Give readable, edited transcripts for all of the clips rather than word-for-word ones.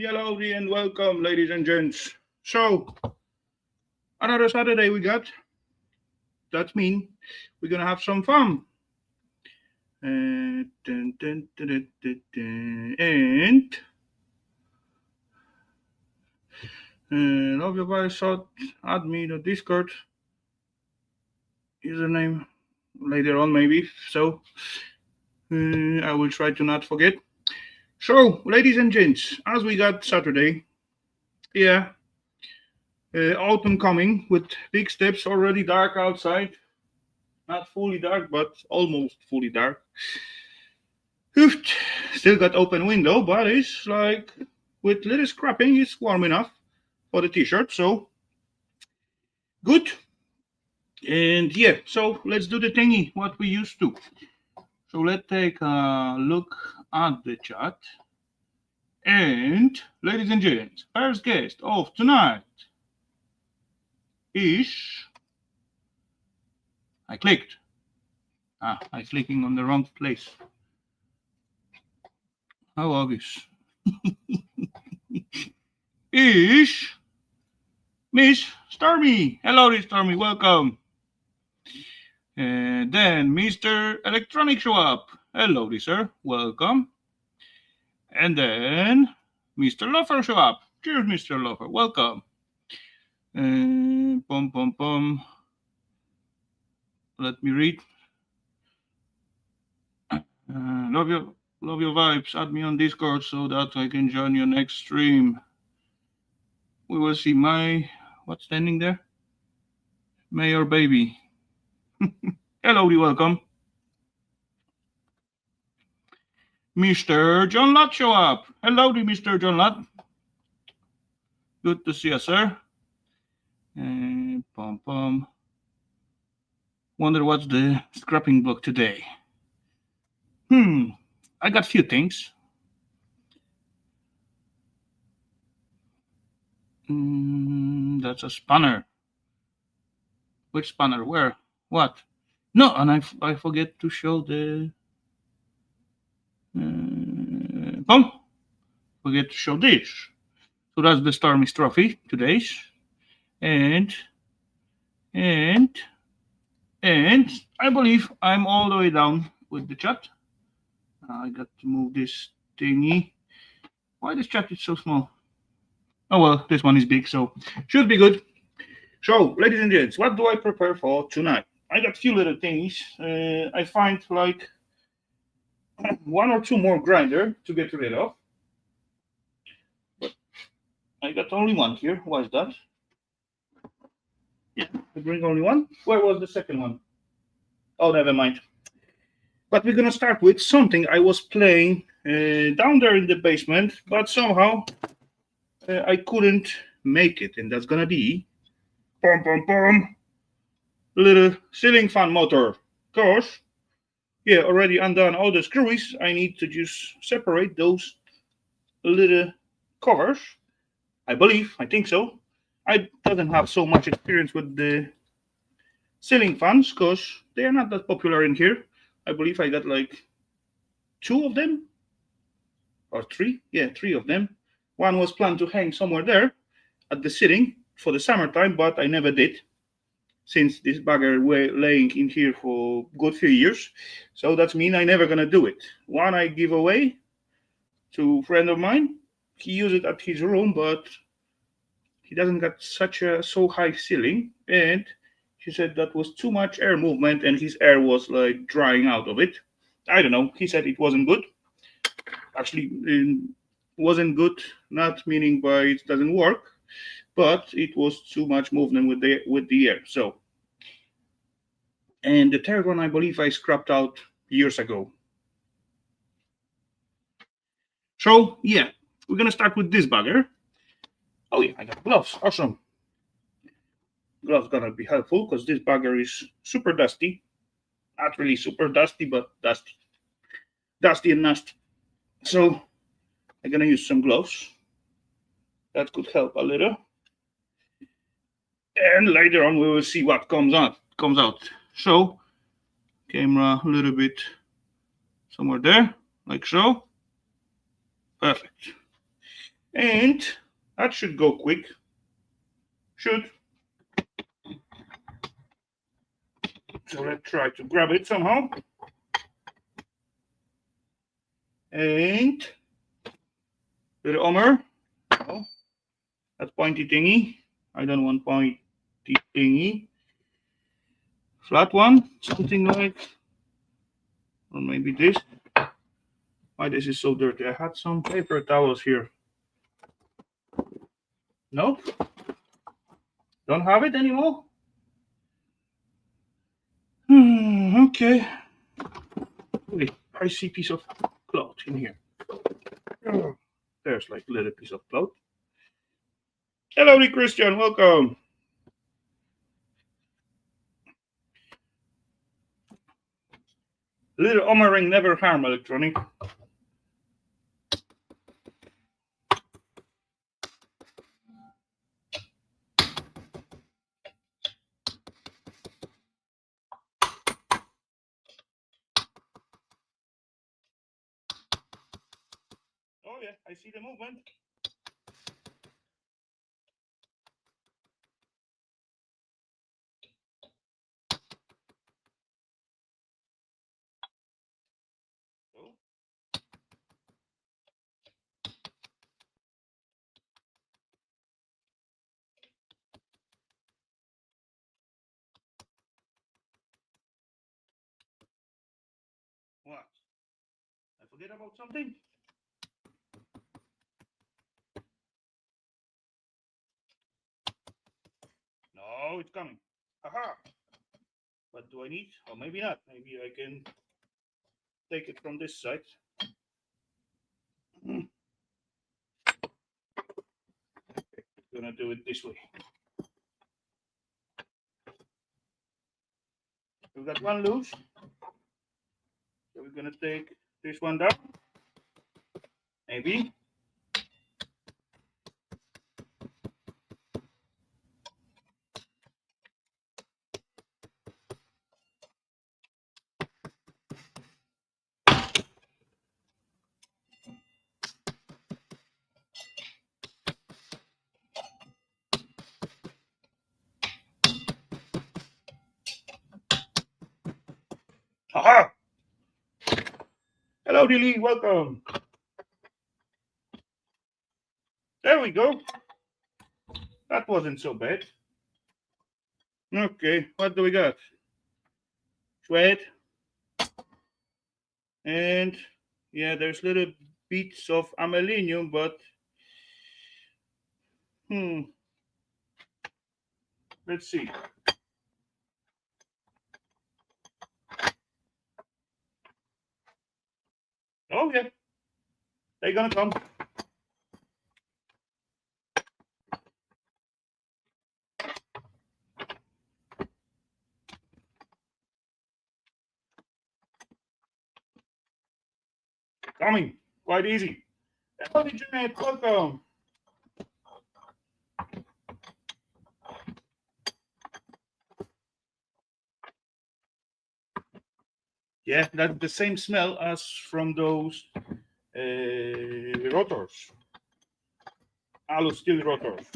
Hellowdy, and welcome, ladies and gents. So, another Saturday we got. That means we're gonna have some fun. And love your guys thought add me to Discord username later on maybe. So I will try to not forget. So, ladies and gents, as we got Saturday, yeah, autumn coming with big steps. Already dark outside. Not fully dark, but almost fully dark. Hoofed. Still got open window, but it's like with little scrapping, it's warm enough for the t-shirt. So good. And yeah, so let's do the thingy what we used to. So let's take a look at the chat. And ladies and gents, first guest of tonight is I clicked. I'm clicking on the wrong place. How obvious. Is Miss Stormy. Hello, Stormy. Welcome. And then Mr. Electronic Show Up. Hello, sir. Welcome. And then Mr. Loafer Show Up. Cheers, Mr. Loafer. Welcome. Pom pom pom. Let me read. Love your vibes. Add me on Discord so that I can join your next stream. We will see what's standing there? Mayor baby. Hello, welcome. Mr. John Lott show up. Hello, Mr. John Lott. Good to see you, sir. Pom pom. Wonder what's the scrapping book today. I got a few things. That's a spanner. Which spanner? Where? What? No, and I forget to show the. Forget to show this. So that's the Stormy's trophy, today's, and I believe I'm all the way down with the chat. I got to move this thingy. Why this chat is so small? Oh well, this one is big, so should be good. So, ladies and gents, what do I prepare for tonight? I got a few little things. I find like one or two more grinder to get rid of. But I got only one here. Why is that? Yeah, I bring only one. Where was the second one? Oh, never mind. But we're gonna start with something I was playing down there in the basement, but somehow I couldn't make it, and that's gonna be pom pom pom little ceiling fan motor. Cause yeah, already undone all the screws. I need to just separate those little covers. I think so. I doesn't have so much experience with the ceiling fans because they are not that popular in here. I believe I got like two of them or three. Yeah, three of them. One was planned to hang somewhere there at the ceiling for the summertime, but I never did since this bugger were laying in here for a good few years. So that means I never gonna do it. One I give away to a friend of mine. He used it at his room, but he doesn't got such a so high ceiling, and he said that was too much air movement and his air was like drying out of it. I don't know. He said it wasn't good. Actually, it wasn't good, not meaning by it doesn't work, but it was too much movement with the air. So, and the third one I believe I scrapped out years ago. So yeah, we're gonna start with this bugger. Oh yeah, I got gloves. Awesome. Gloves gonna be helpful because this bugger is super dusty. Not really super dusty, but dusty. Dusty and nasty. So I'm gonna use some gloves. That could help a little. And later on we will see what comes out. So camera a little bit somewhere there, like so. Perfect. And that should go quick. Should. So let's try to grab it somehow. And little Omer. Oh, that's pointy thingy. I don't want pointy thingy. Flat one, something like, or maybe this. Why this is so dirty? I had some paper towels here. No? Don't have it anymore? Okay. Wait, I see a piece of cloth in here. Oh, there's like a little piece of cloth. Hello, Christian. Welcome. Little Omer ring never harm electronic. Oh yeah, I see the movement. Oh. What? I forget about something? No, it's coming. Haha. What do I need? Or maybe not. Maybe I can take it from this side. Gonna do it this way. We got one loose. So we're gonna take this one down. Maybe. Haha! Hello, Dilly, welcome. There we go. That wasn't so bad. Okay, what do we got? Thread. And yeah, there's little bits of aluminum, but let's see. Oh yeah, they're gonna come. Coming, quite easy. Hello, Janet, welcome. Yeah, that's the same smell as from those rotors, alu steel rotors.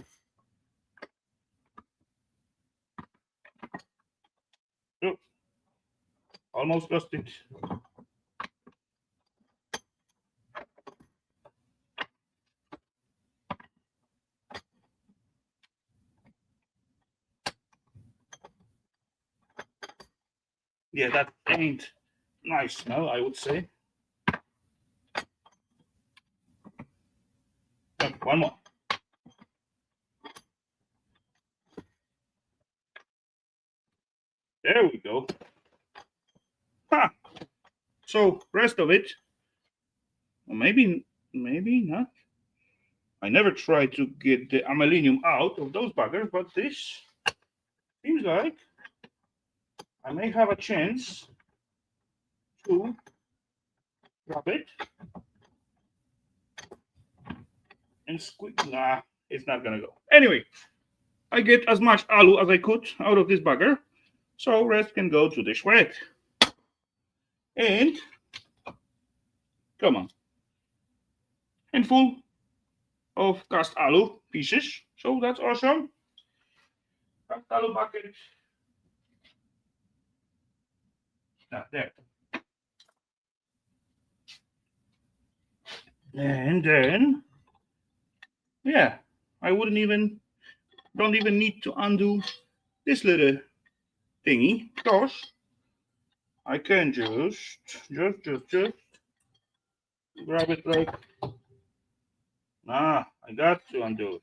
Oh, almost lost it. Yeah, that ain't nice smell, I would say. Oh, one more. There we go. Ha! So rest of it, well, maybe not. I never tried to get the aluminum out of those buggers, but this seems like I may have a chance to grab it and squeeze. Nah, it's not gonna go. Anyway, I get as much alu as I could out of this bugger, so rest can go to the shred. And come on, handful of cast alu pieces. So that's awesome. Cast alu bucket. There. And then, yeah, I don't even need to undo this little thingy, because I can just grab it like, I got to undo it.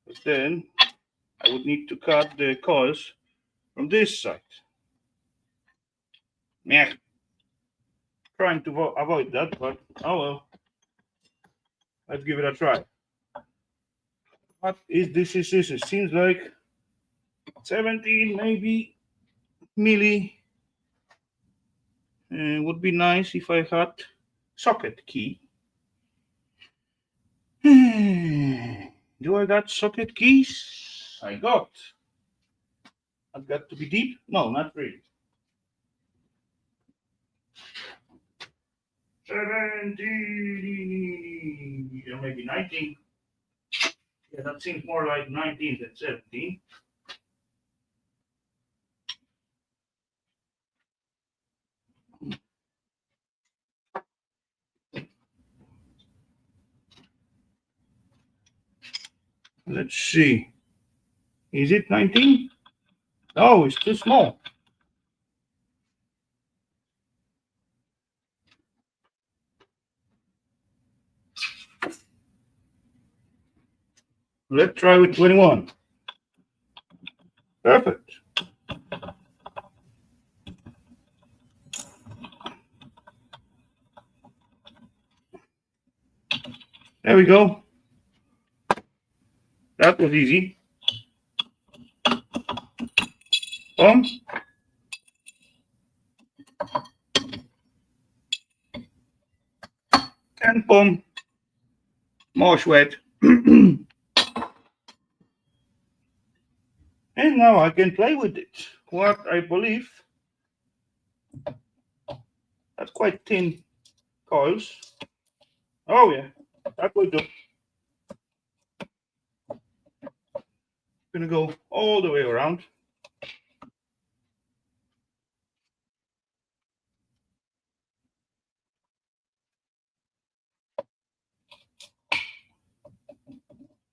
But then I would need to cut the coils from this side. Yeah, trying to avoid that, but oh well. Let's give it a try. What is this? It seems like 17 maybe milli. Would be nice if I had socket key. Do I got socket keys? I got. I've got to be deep? No, not really. 17, or maybe 19. Yeah, that seems more like 19 than 17. Let's see. Is it 19? Oh, it's too small. Let's try with 21. Perfect. There we go. That was easy. Boom. And boom. More sweat. And now I can play with it. What I believe, that's quite thin coils. Oh yeah, that will do. Gonna go all the way around.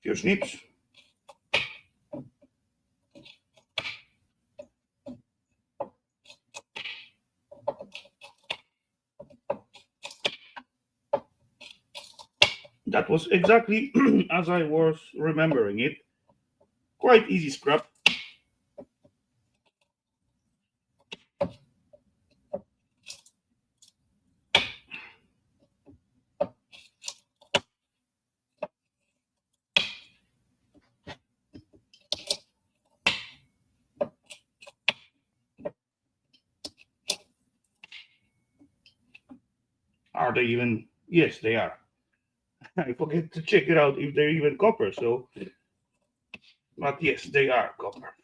Few snips. That was exactly as I was remembering it. Quite easy scrap. Are they even? Yes, they are. I forget to check it out if they're even copper. So, but yes, they are copper.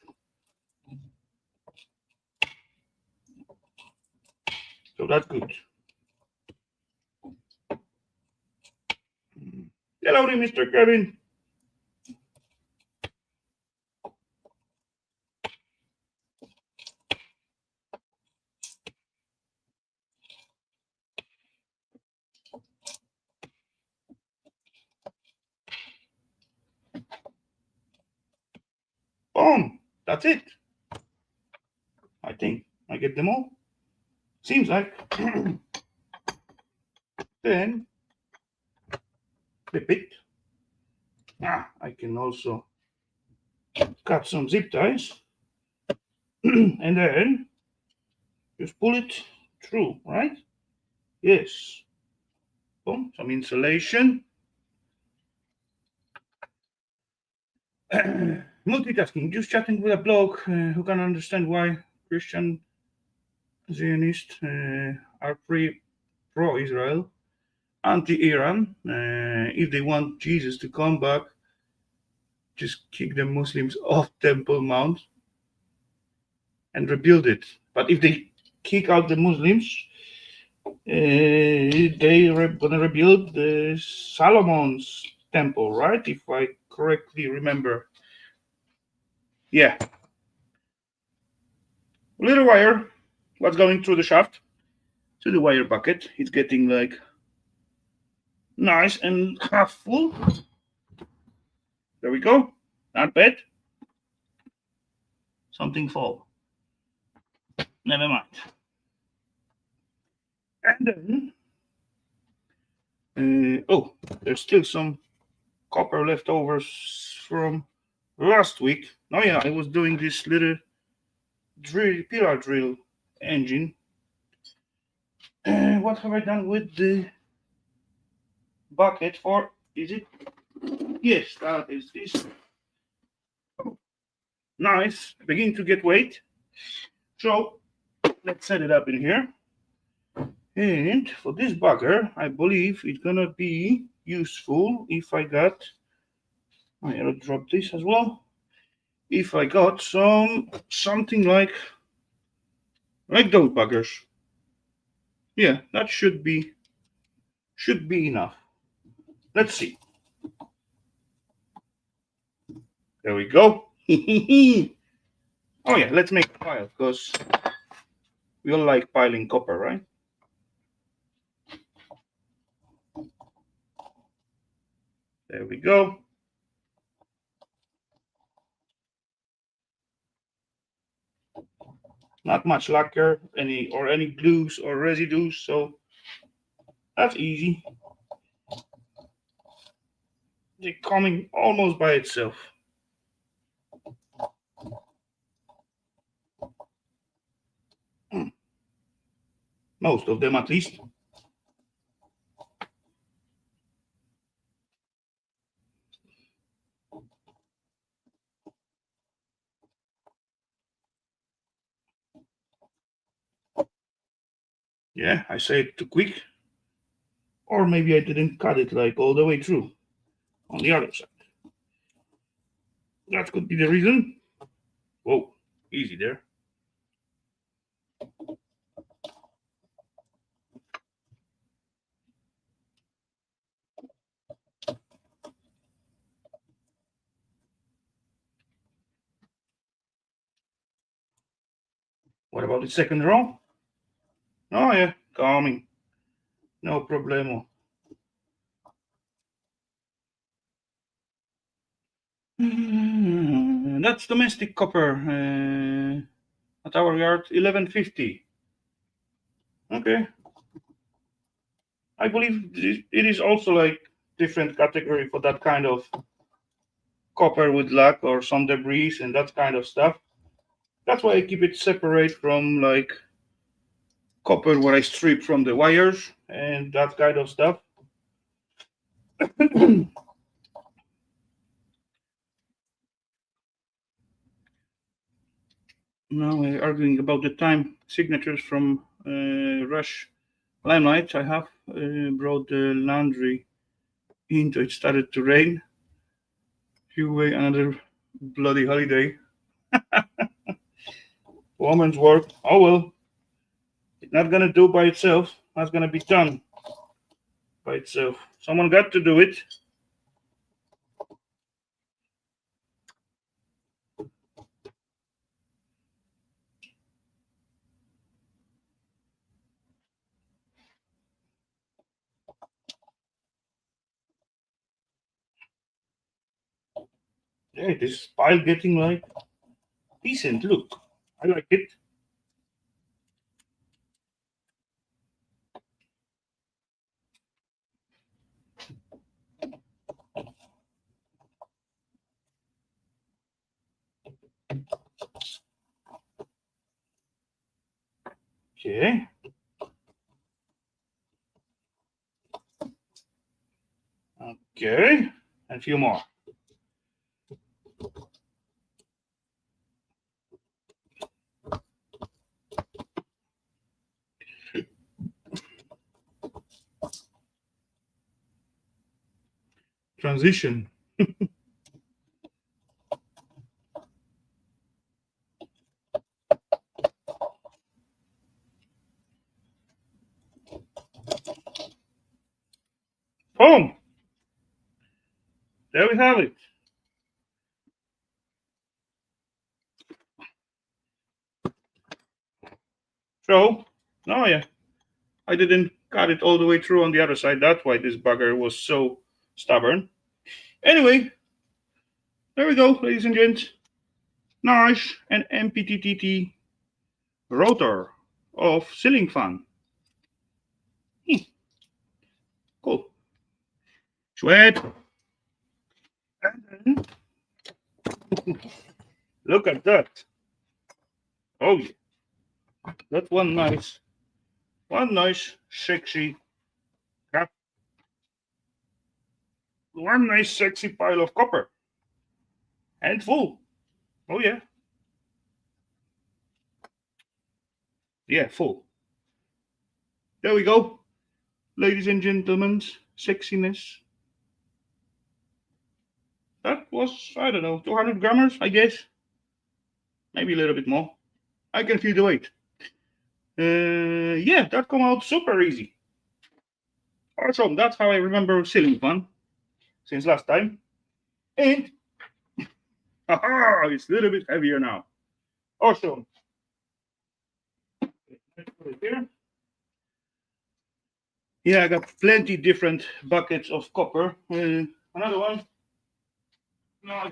So that's good. Hello, Mr. Kevin. Boom. That's it. I think I get them all. Seems like. Then flip it. I can also cut some zip ties. And then just pull it through, right? Yes. Boom. Some insulation. Multitasking. Just chatting with a bloke who can understand why Christian Zionists are pro-Israel, anti-Iran. If they want Jesus to come back, just kick the Muslims off Temple Mount and rebuild it. But if they kick out the Muslims, they're gonna rebuild the Solomon's tempo, right? If I correctly remember. Yeah. Little wire was going through the shaft to the wire bucket. It's getting like nice and half full. There we go. Not bad. Something fall. Never mind. And then, oh, there's still some copper leftovers from last week. Oh yeah, I was doing this little pillar drill engine. What have I done with the bucket for? Is it? Yes, that is this. Nice, beginning to get weight. So let's set it up in here. And for this bugger, I believe it's gonna be useful if I got. I'll drop this as well. If I got something like those buggers. Yeah, that should be enough. Let's see. There we go. Oh yeah, let's make a pile because we all like piling copper, right? There we go. Not much lacquer, any glues or residues, so that's easy. They're coming almost by itself. Most of them, at least. Yeah, I say it too quick. Or maybe I didn't cut it like all the way through on the other side. That could be the reason. Whoa, easy there. What about the second row? Oh yeah, coming. No problemo. That's domestic copper at our yard, 1150. Okay. I believe it is also like different category for that kind of copper with lack or some debris and that kind of stuff. That's why I keep it separate from like copper where I strip from the wires and that kind of stuff. Now we're arguing about the time signatures from Rush Limelight. I have brought the laundry into it. Started to rain. You wait another bloody holiday. Woman's work. Oh well. It's not gonna do by itself. That's gonna be done by itself. Someone got to do it. Yeah, this pile getting like decent. Look, I like it. Okay. Okay. And a few more. Transition. Boom. there we have it. So, oh yeah, I didn't cut it all the way through on the other side. That's why this bugger was so stubborn. Anyway, there we go, ladies and gents. Nice and MPTTT rotor of ceiling fan. Cool. Sweat. And then, look at that. Oh yeah. That's one nice, sexy, one nice sexy pile of copper. And full. Oh yeah. Yeah, full. There we go. Ladies and gentlemen, sexiness. That was, I don't know, 200 grammars, I guess. Maybe a little bit more. I can feel the weight. Yeah, that come out super easy. Awesome. That's how I remember ceiling fan since last time. And it's a little bit heavier now. Awesome. Let's put it here. Yeah, I got plenty different buckets of copper. Another one. No,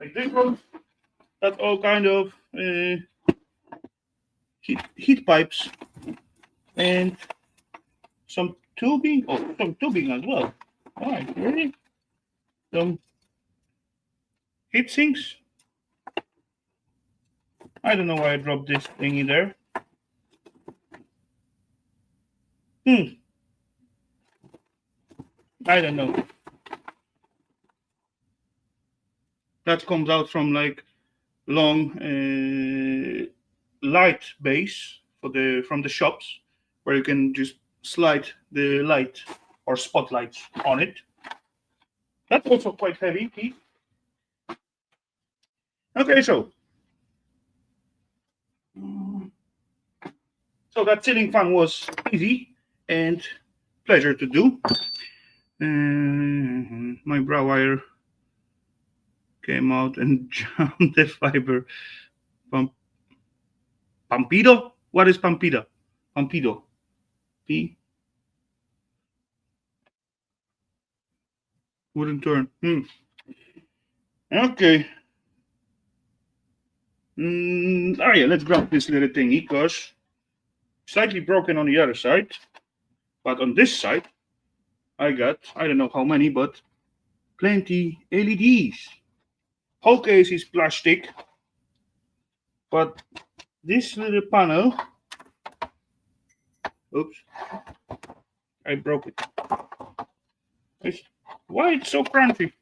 like this one. That's all kind of heat pipes and some tubing. Oh, some tubing as well. All right, really? Some heat sinks. I don't know why I dropped this thing in there. I don't know. That comes out from like long light base from the shops where you can just slide the light or spotlights on it. That's also quite heavy. Okay, so that ceiling fan was easy and pleasure to do. My brow wire came out and jammed the fiber. Pampido? What is Pampido? Pampido. P. Wouldn't turn. Okay. Oh yeah, let's grab this little thingy because slightly broken on the other side. But on this side, I got, I don't know how many, but plenty LEDs. Whole case is plastic, but this little panel, oops, I broke it. Why it's so crunchy?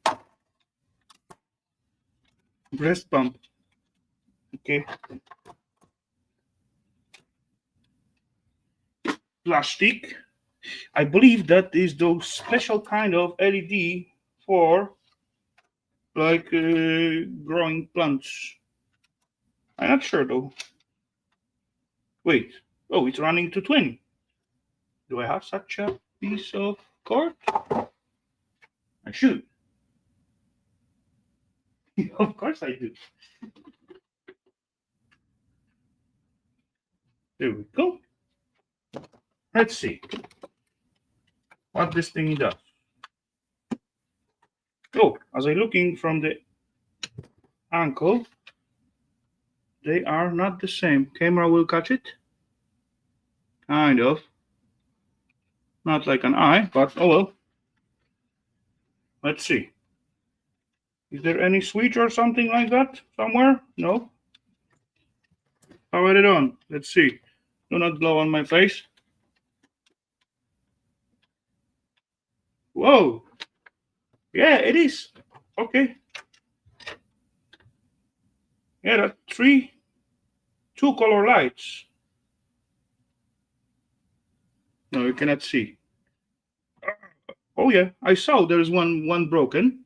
Breast pump. Okay. Plastic. I believe that is those special kind of LED for like growing plants. I'm not sure though. Wait. Oh, it's running to 20. Do I have such a piece of cord? I should. Of course I do. There we go. Let's see what this thing does. Oh, as I'm looking from the ankle, they are not the same. Camera will catch it. Kind of. Not like an eye, but oh well. Let's see. Is there any switch or something like that somewhere? No. Power it on. Let's see. Do not blow on my face. Whoa. Yeah, it is. Okay. Yeah, that two color lights. No, you cannot see. Oh yeah, I saw there's one broken.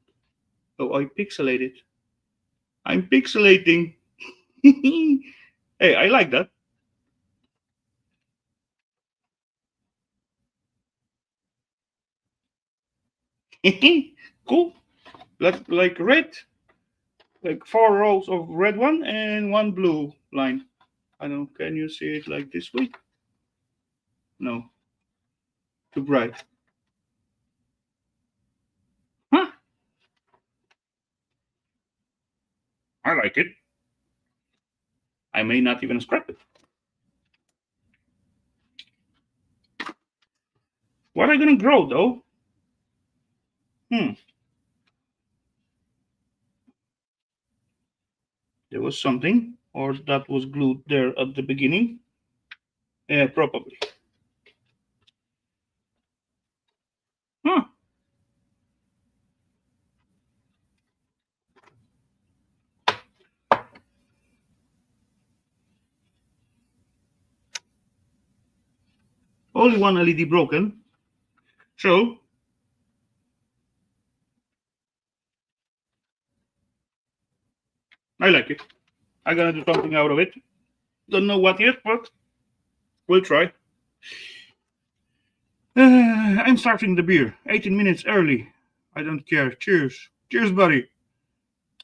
Oh, I pixelated. I'm pixelating. Hey, I like that. Cool. Like red, like 4 rows of red one and 1 blue line. I don't know. Can you see it like this way? No. Too bright. Huh? I like it. I may not even scrap it. What are you gonna grow though? There was something, or that was glued there at the beginning. Yeah, probably. Huh. Only one LED broken. So I like it. I'm gonna do something out of it. Don't know what yet, but we'll try. I'm starting the beer. 18 minutes early. I don't care. Cheers. Cheers, buddy.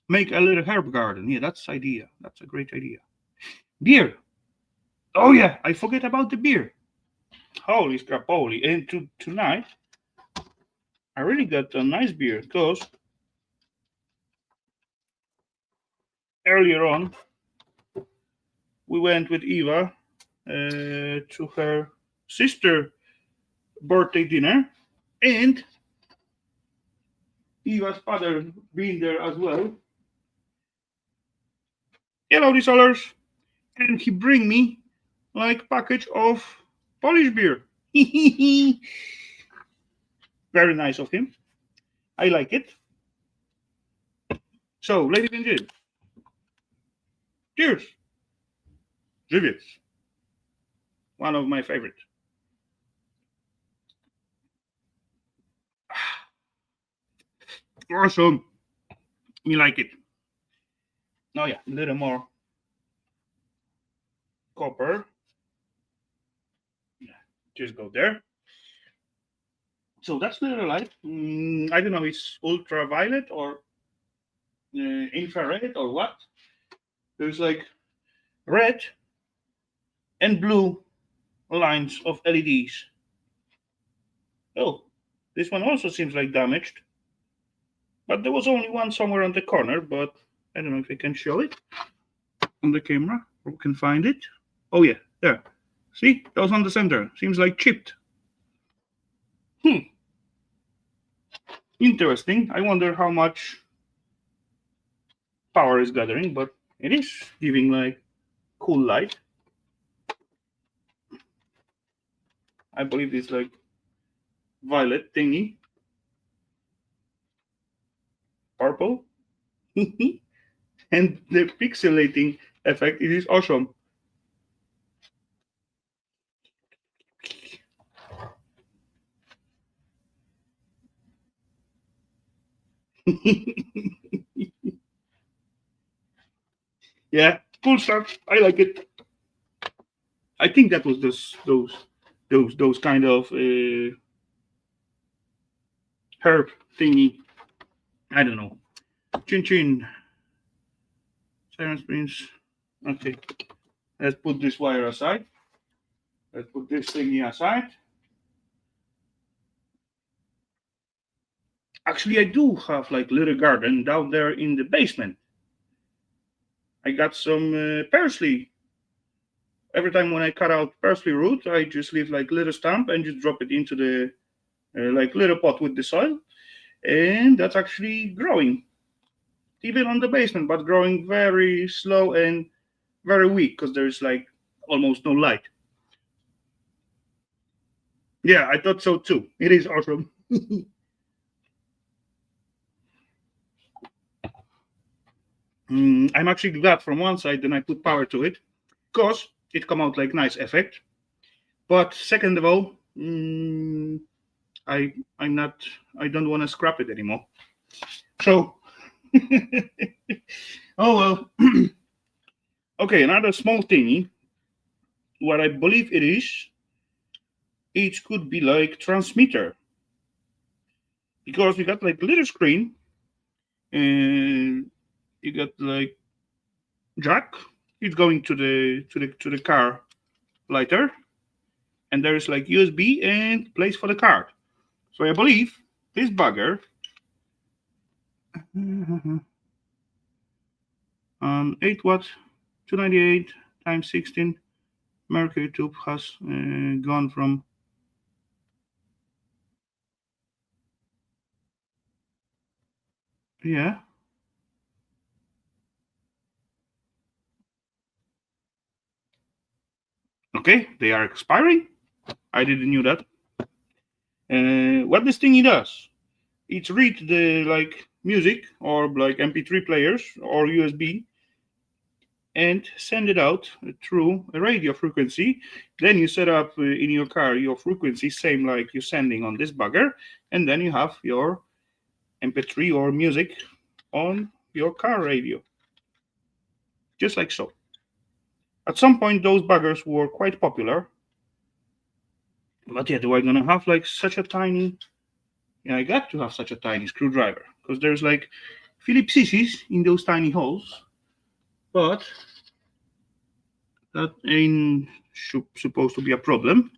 Make a little herb garden. Yeah, that's idea. That's a great idea. Beer. Oh yeah, I forget about the beer. Holy scrapoli. And tonight, I really got a nice beer because earlier on, we went with Eva to her sister birthday dinner, and Eva's father being there as well. Hellowdy sellers, and he bring me like package of Polish beer. Very nice of him. I like it. So, ladies and gentlemen, cheers. Żywiec. One of my favorite. Awesome. Me like it. Oh yeah, a little more copper. Yeah, just go there. So that's little light. I don't know, it's ultraviolet or infrared or what. There's like red and blue lines of LEDs. Oh, this one also seems like damaged. But there was only one somewhere on the corner, but I don't know if I can show it on the camera or we can find it. Oh yeah, there. See, that was on the center. Seems like chipped. Interesting. I wonder how much power is gathering, but it is giving like cool light. I believe it's like violet thingy. Purple. And the pixelating effect, it is awesome. Yeah, cool stuff. I like it. I think that was those kind of herb thingy. I don't know. Chin chin. Siren springs. Okay. Let's put this wire aside. Let's put this thingy aside. Actually, I do have like little garden down there in the basement. I got some parsley. Every time when I cut out parsley root, I just leave like little stump and just drop it into the like little pot with the soil, and that's actually growing, even on the basement, but growing very slow and very weak because there's like almost no light. Yeah, I thought so too. It is awesome. I'm actually glad from one side, then I put power to it because it come out like nice effect. But second of all, I don't want to scrap it anymore. So, oh well. Okay, another small thingy. What I believe it could be like transmitter. because we got like little screen, and you got like jack. It's going to the car lighter, and there is like USB and place for the card. So I believe this bugger, 8 watts, 298 times 16 mercury tube has gone from. Yeah. Okay, they are expiring. I didn't knew that. What this thingy does? It reads the like music or like MP3 players or USB and send it out through a radio frequency. Then you set up in your car your frequency, same like you're sending on this bugger, and then you have your MP3 or music on your car radio, just like so. At some point, those buggers were quite popular. But yeah, do I gonna have like such a tiny? Yeah, I got to have such a tiny screwdriver because there's like Phillips scissors in those tiny holes. But that ain't supposed to be a problem.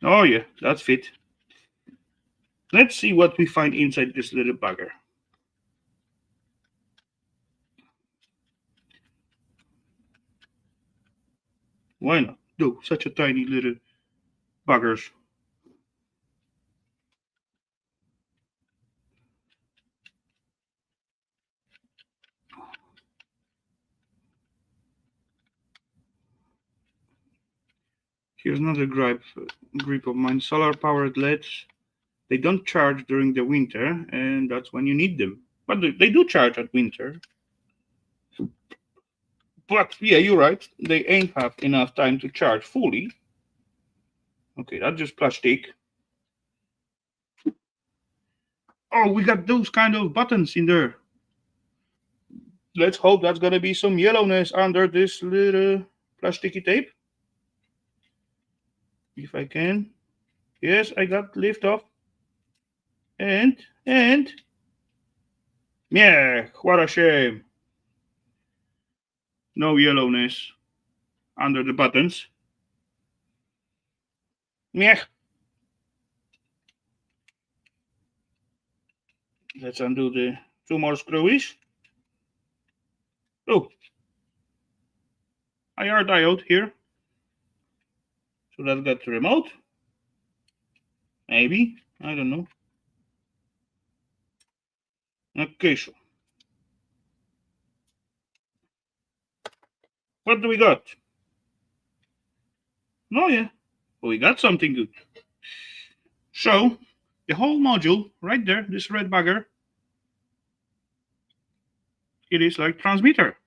Oh yeah, that's fit. Let's see what we find inside this little bugger. Why not? Do such a tiny little buggers. Here's another grip of mine. Solar powered LEDs. They don't charge during the winter, and that's when you need them. But they do charge at winter. But yeah, you're right. They ain't have enough time to charge fully. Okay, that's just plastic. Oh, we got those kind of buttons in there. Let's hope that's gonna be some yellowness under this little plasticky tape. If I can. Yes, I got lift off. And yeah, what a shame. No yellowness under the buttons. Yeah. Let's undo the two more screwies. Oh, IR diode here. So that's got the remote. Maybe. I don't know. Okay, so what do we got? Oh yeah, we got something good. So the whole module right there, this red bugger, it is like transmitter.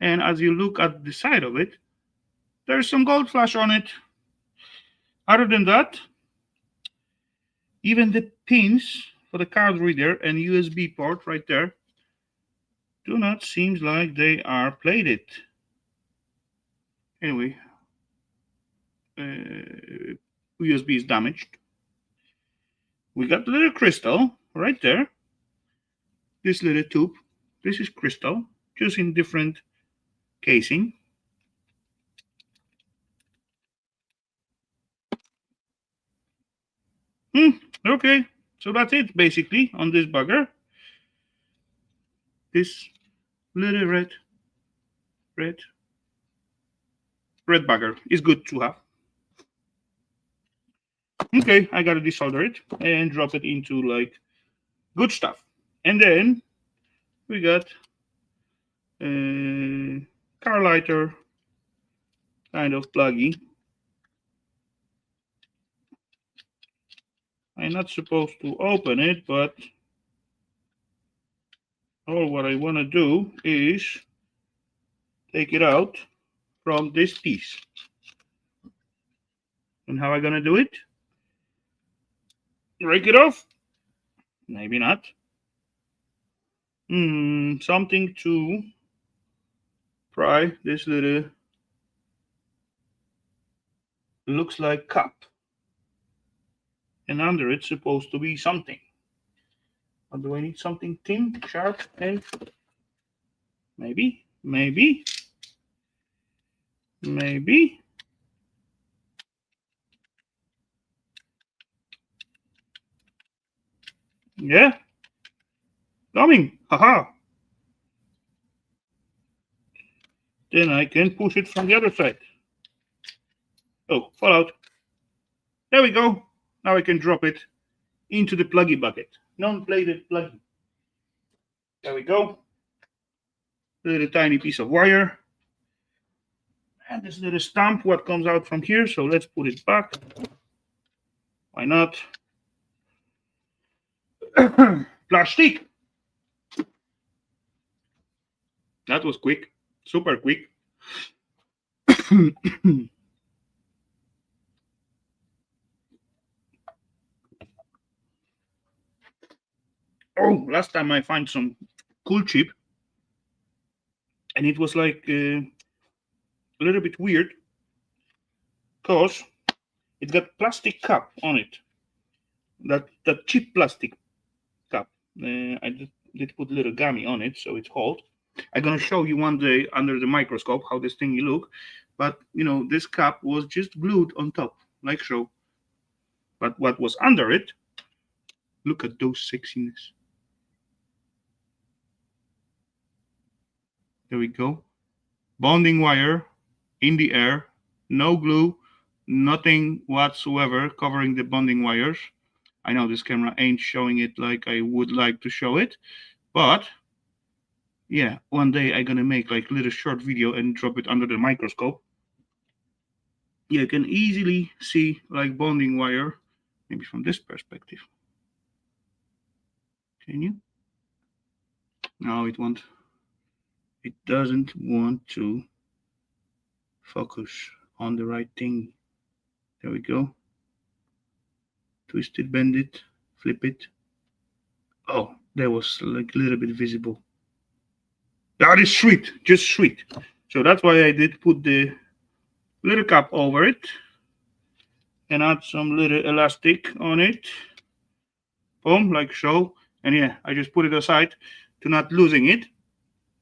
And as you look at the side of it, there's some gold flash on it. Other than that, even the pins for the card reader and USB port right there do not seem like they are plated. Anyway, USB is damaged. We got the little crystal right there. This little tube. This is crystal, just in different casing. Okay, so that's it basically on this bugger. This little red bugger is good to have. Okay, I gotta desolder it and drop it into like good stuff. And then we got a car lighter kind of pluggy. I'm not supposed to open it, but all what I want to do is take it out from this piece. And how am I gonna do it? Break it off? Maybe not. Something to pry this little, looks like cup. and under it's supposed to be something. Or do I need something thin, sharp, and maybe? Yeah, coming. Haha. Then I can push it from the other side. Oh, fall out. There we go. Now I can drop it into the pluggy bucket. Non-bladed pluggy. There we go. A little tiny piece of wire. And this little stump, what comes out from here. So let's put it back. Why not? Plastic. That was quick. Super quick. Oh, last time I found some cool chip. And it was like a little bit weird. Because it got plastic cap on it. That cheap plastic cap. I did put a little gummy on it, so it's hot. I'm gonna show you one day under the microscope how this thing look. But you know, this cap was just glued on top, like so. But what was under it? Look at those sexiness. There we go. Bonding wire in the air, no glue, nothing whatsoever covering the bonding wires. I know this camera ain't showing it like I would like to show it, but yeah, one day I'm gonna make like a little short video and drop it under the microscope. Yeah, you can easily see like bonding wire, maybe from this perspective. Can you? No, it won't. It doesn't want to focus on the right thing. There we go. Twist it, bend it, flip it. Oh, that was like a little bit visible. That is sweet, just sweet. So that's why I did put the little cap over it and add some little elastic on it. Boom, like so. And yeah, I just put it aside to not losing it.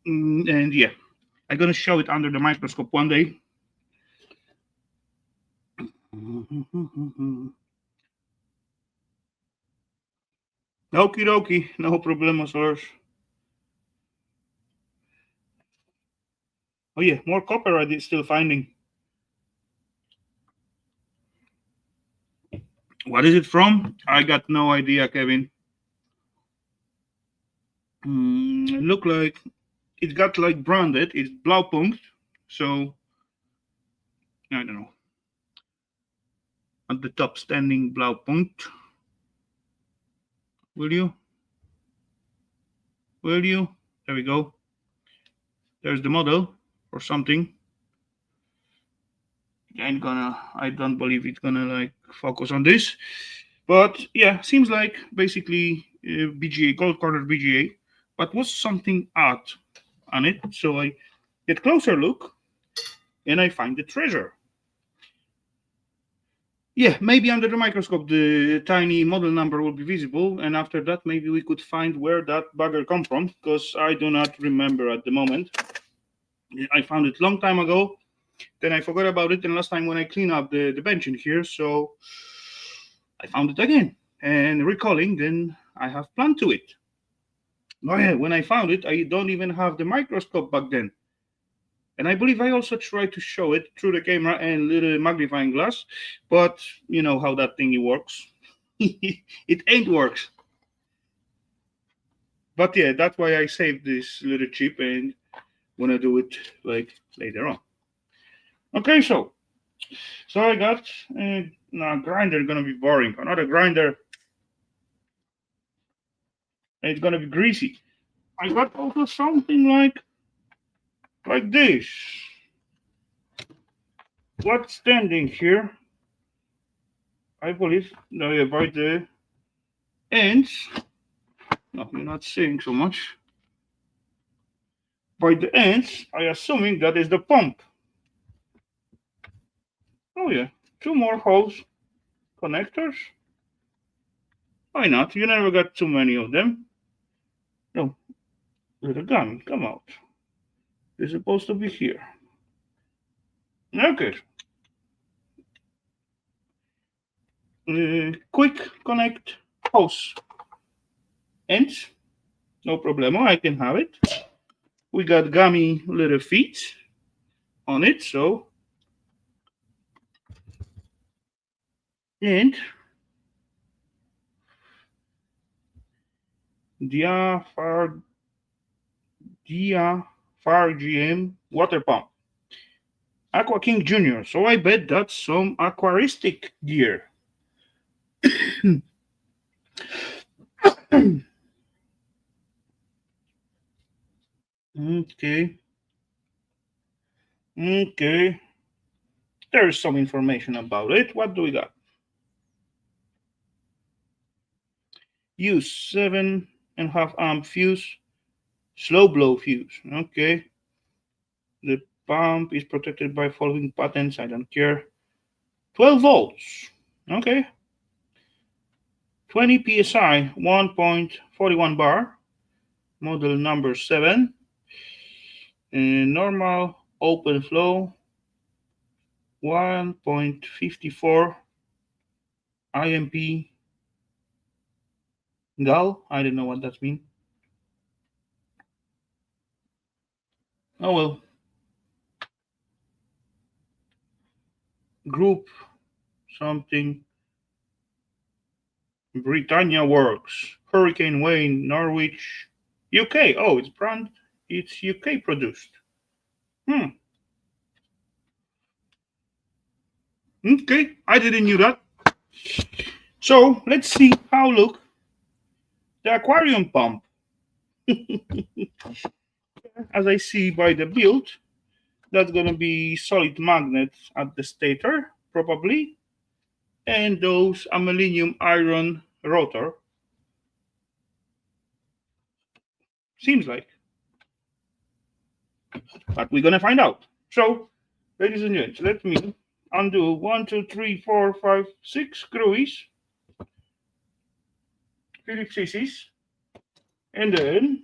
And yeah, I'm gonna show it under the microscope one day. Okie dokie, no problemos, sirs. Oh yeah, more copper I did still finding. What is it from? I got no idea, Kevin. It look like it got like branded. It's blaupunkt, so I don't know. At the top standing blaupunkt. Will you? Will you? There we go. There's the model or something. I don't believe it's gonna like focus on this, but yeah, seems like basically BGA, gold colored BGA, but was something odd on it. So I get closer look and I find the treasure. Yeah, maybe under the microscope the tiny model number will be visible, and after that maybe we could find where that bugger come from, because I do not remember at the moment. I found it long time ago, then I forgot about it, and last time when I clean up the bench in here, so I found it again. And recalling, then I have planned to it. Oh yeah, when I found it, I don't even have the microscope back then. And I believe I also tried to show it through the camera and little magnifying glass, but you know how that thingy works. It ain't works. But yeah, that's why I saved this little chip and wanna do it like later on. Okay, so I got a grinder gonna be boring. Another grinder. And it's gonna be greasy. I got also something like this. What's standing here? I believe by the ends. No, you're not seeing so much. By the ends, I assuming that is the pump. Oh yeah, two more hose connectors. Why not? You never got too many of them. No, little gun, come out. They're supposed to be here. Okay. Quick connect hose ends. No problemo, I can have it. We got gummy little feet on it, so. And diaphragm water pump. Aqua King Jr. So I bet that's some aquaristic gear. Okay. Okay. There's some information about it. What do we got? Use 7.5 amp fuse, slow blow fuse. Okay. The pump is protected by following patents. I don't care. 12 volts. Okay. 20 psi, 1.41 bar. Model number 7. Normal open flow, 1.54 IMP gal. I don't know what that means. Oh well. Group something. Britannia Works. Hurricane Wayne, Norwich, UK. Oh, it's brand. It's UK produced. Okay, I didn't knew that. So let's see how look the aquarium pump. As I see by the build, that's gonna be solid magnet at the stator, probably, and those aluminum iron rotor. Seems like. But we're gonna find out. So, ladies and gents, let me undo 1, 2, 3, 4, 5, 6 screwies, Phillips CCs, and then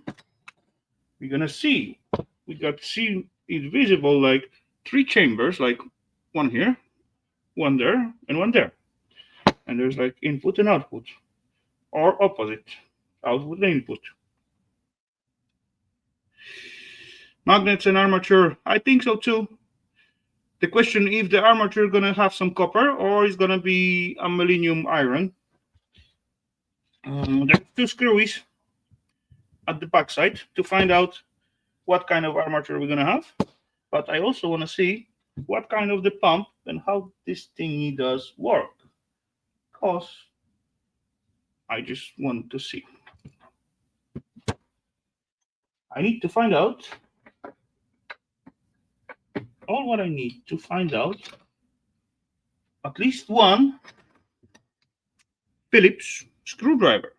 we're gonna see. We got to see it visible like 3 chambers, like one here, one there, and one there. And there's like input and output, or opposite, output and input. Magnets and armature, I think so too. The question if the armature gonna have some copper or is gonna be aluminum iron. There's 2 screwies at the backside to find out what kind of armature we're gonna have. But I also want to see what kind of the pump and how this thingy does work. Cause I just want to see. I need to find out all what I need to find out. At least one Phillips screwdriver.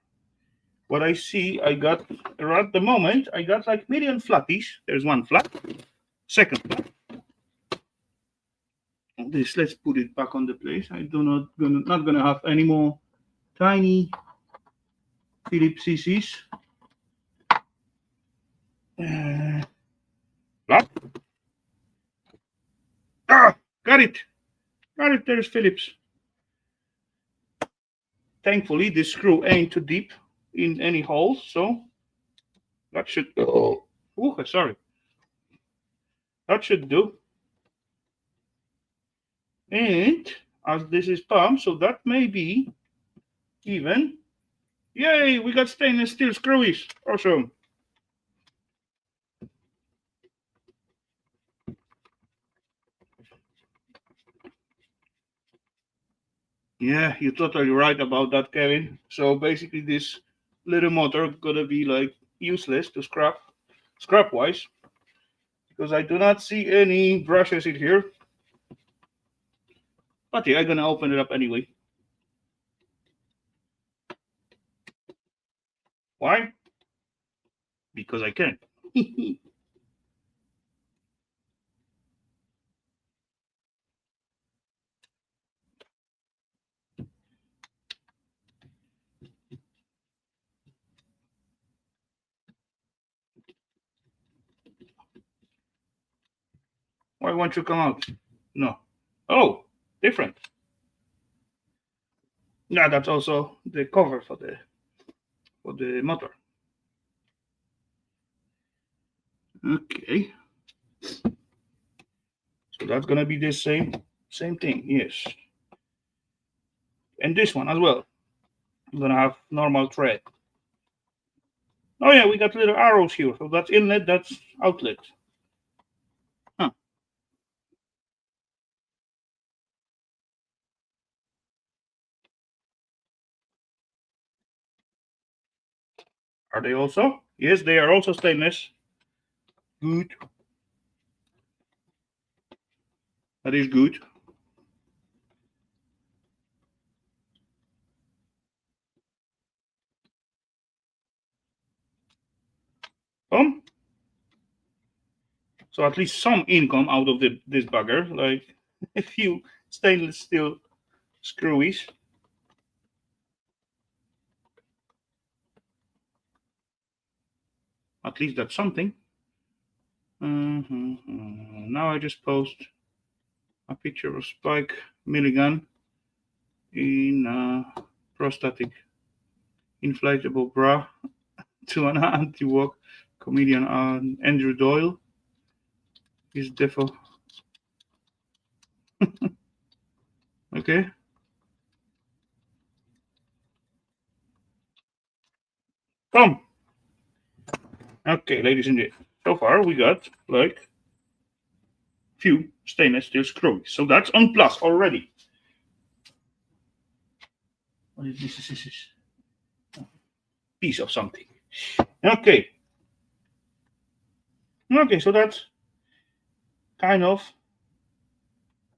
What I see, I got at the moment, I got like medium flatties. There's one flat, second flat. This, let's put it back on the place. I do not gonna have any more tiny Phillips CCs. Flat. Ah, got it. Got it. There's Phillips. Thankfully, this screw ain't too deep in any hole, so that should. Oh, sorry. That should do. And as this is pumped, so that may be even. Yay, we got stainless steel screwies. Awesome. Yeah, you're totally right about that, Kevin. So basically, this little motor gonna be like useless to scrap wise, because I do not see any brushes in here. But yeah, I'm gonna open it up anyway. Why? Because I can. Why won't you come out? No. Oh, different. Yeah, that's also the cover for the motor. Okay. So that's gonna be the same thing, yes. And this one as well. I'm gonna have normal thread. Oh yeah, we got little arrows here. So that's inlet, that's outlet. Huh. Are they also? Yes, they are also stainless. Good. That is good. So at least some income out of this bugger, like a few stainless steel screwies. At least that's something. Now I just post a picture of Spike Milligan in a prosthetic inflatable bra to an anti-walk comedian Andrew Doyle. He's defo. Okay. Come. Okay, ladies and gentlemen. So far we got like few stainless steel screws. So that's on plus already. What is this? This is piece of something. Okay. Okay, so that's kind of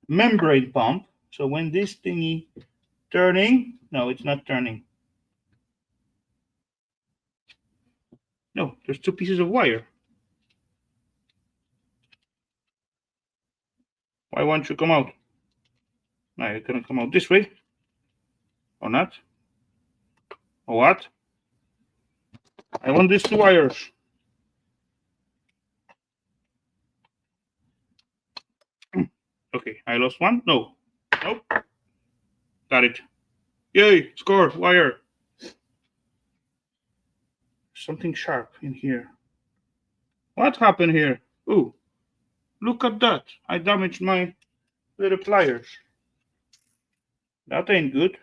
membrane pump. So when this thingy turning, no, it's not turning. No, there's two pieces of wire. Why won't you come out? Now you're gonna come out this way. Or not? Or what? I want these two wires. Okay, I lost one. No. Nope. Got it. Yay, score, wire. Something sharp in here. What happened here? Ooh, look at that. I damaged my little pliers. That ain't good.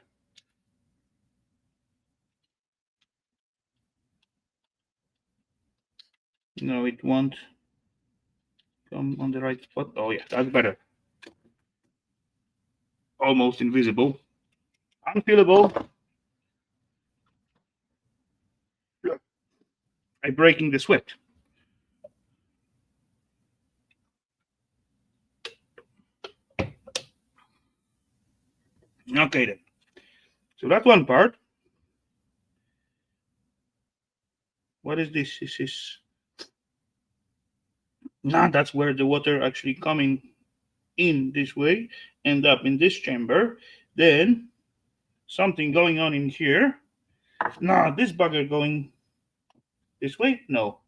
No, it won't come on the right spot. Oh yeah, that's better. Almost invisible. Unfeelable. I'm breaking the sweat. Okay then. So that's one part. What is this? This is that's where the water actually coming in this way, end up in this chamber. Then something going on in here. This bugger going this way? No.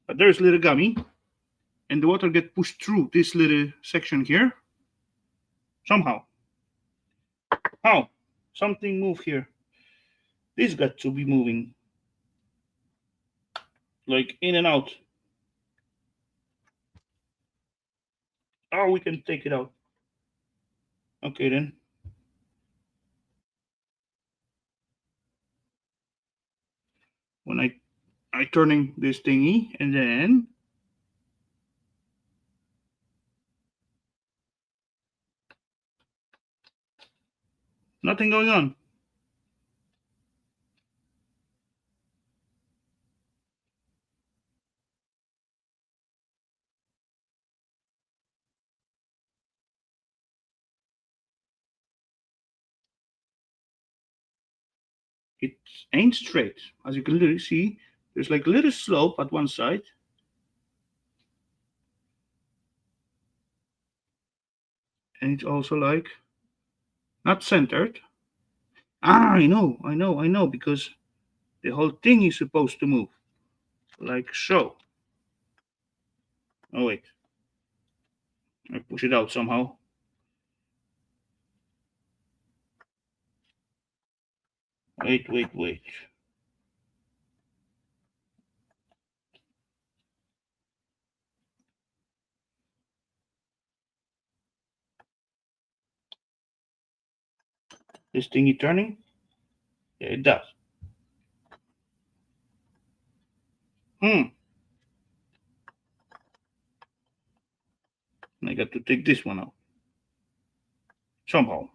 But there's little gummy, and the water get pushed through this little section here. Somehow. How? Something move here. This got to be moving. Like in and out. Oh, we can take it out. Okay then. When I turning this thingy, and then nothing going on. It ain't straight. As you can literally see, there's like a little slope at one side. And it's also like not centered. I know, because the whole thing is supposed to move. Like so. Oh wait. I push it out somehow. Wait. This thingy turning? Yeah, it does. And I got to take this one out. Somehow.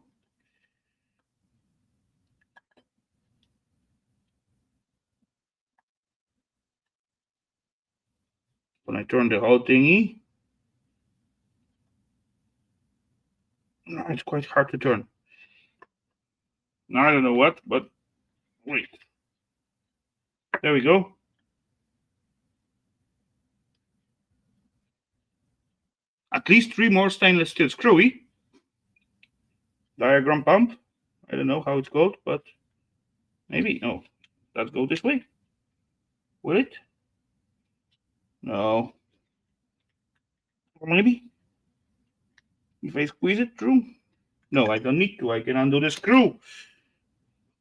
When I turn the whole thingy, no, it's quite hard to turn. I don't know what, but wait. There we go. At least 3 more stainless steel screwy. Diagram pump. I don't know how it's called, but maybe. No. Let's go this way. Will it? No. Or maybe? If I squeeze it through? No, I don't need to. I can undo the screw.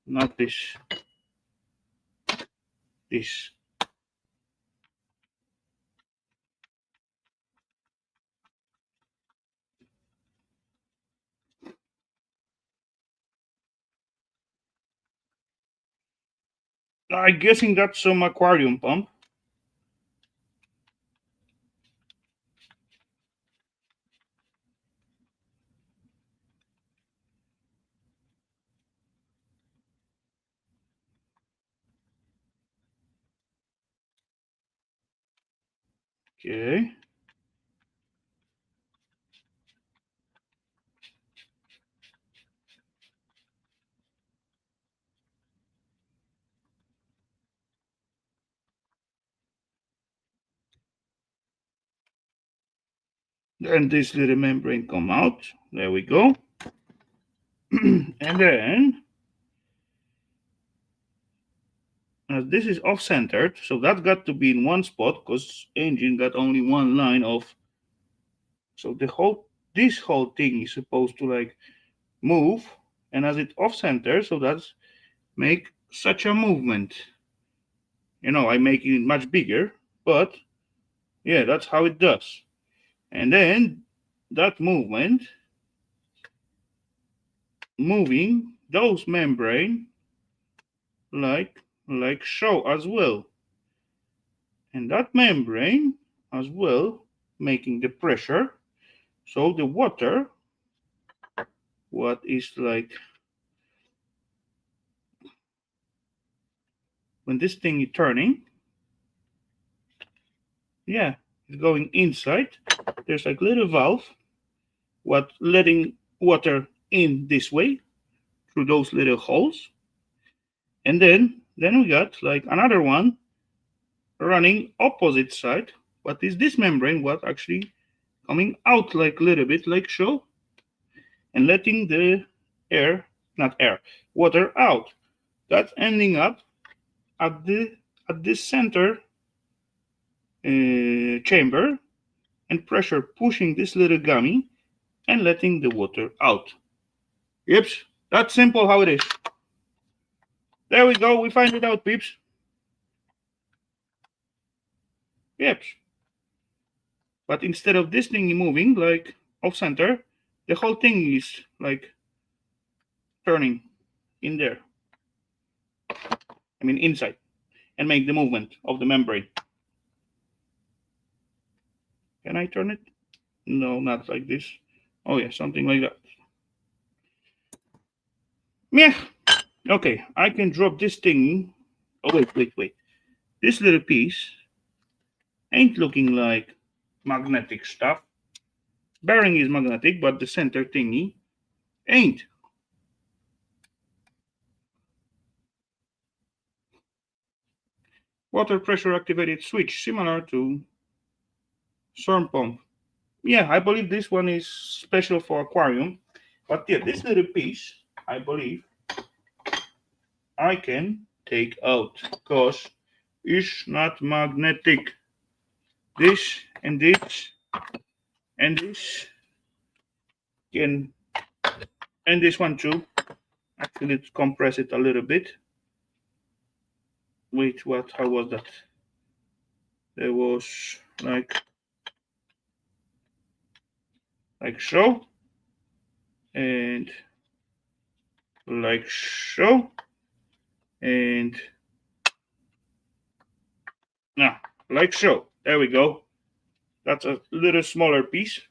Not this. This. I'm guessing that's some aquarium pump. Okay. Then this little membrane come out. There we go. And then, as this is off-centered, so that got to be in one spot because engine got only one line of. So this whole thing is supposed to like move, and as it off-center, so that's make such a movement. I'm making it much bigger, but yeah, that's how it does. And then that movement moving those membrane like so as well, and that membrane as well making the pressure, so the water what is like when this thing is turning, yeah, it's going inside. There's like little valve what letting water in this way through those little holes, and then we got like another one running opposite side. What is this membrane what actually coming out like a little bit like so, and letting the water out. That's ending up at this center chamber, and pressure pushing this little gummy and letting the water out. Yep, that's simple how it is. There we go, we find it out, peeps. Yep. But instead of this thing moving like off center, the whole thing is like turning in there. I mean inside, and make the movement of the membrane. Can I turn it? No, not like this. Oh yeah, something like that. Yeah. Okay, I can drop this thing. Oh wait. This little piece ain't looking like magnetic stuff. Bearing is magnetic, but the center thingy ain't. Water pressure activated switch, similar to storm pump. Yeah, I believe this one is special for aquarium. But yeah, this little piece, I believe, I can take out because it's not magnetic. This and this and this Again, and this one too. Actually, let's compress it a little bit. Wait, what? How was that? There was like so, and like so, and now like so. There we go. That's a little smaller piece.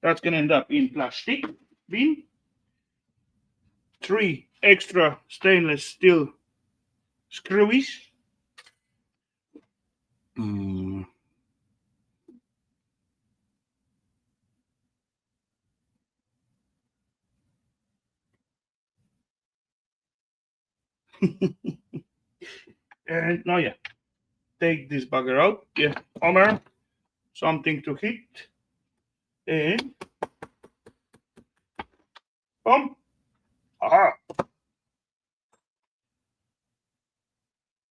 That's gonna end up in plastic bin. 3 extra stainless steel screwies. And now, yeah, take this bugger out. Yeah, hammer, something to hit, and boom. Aha!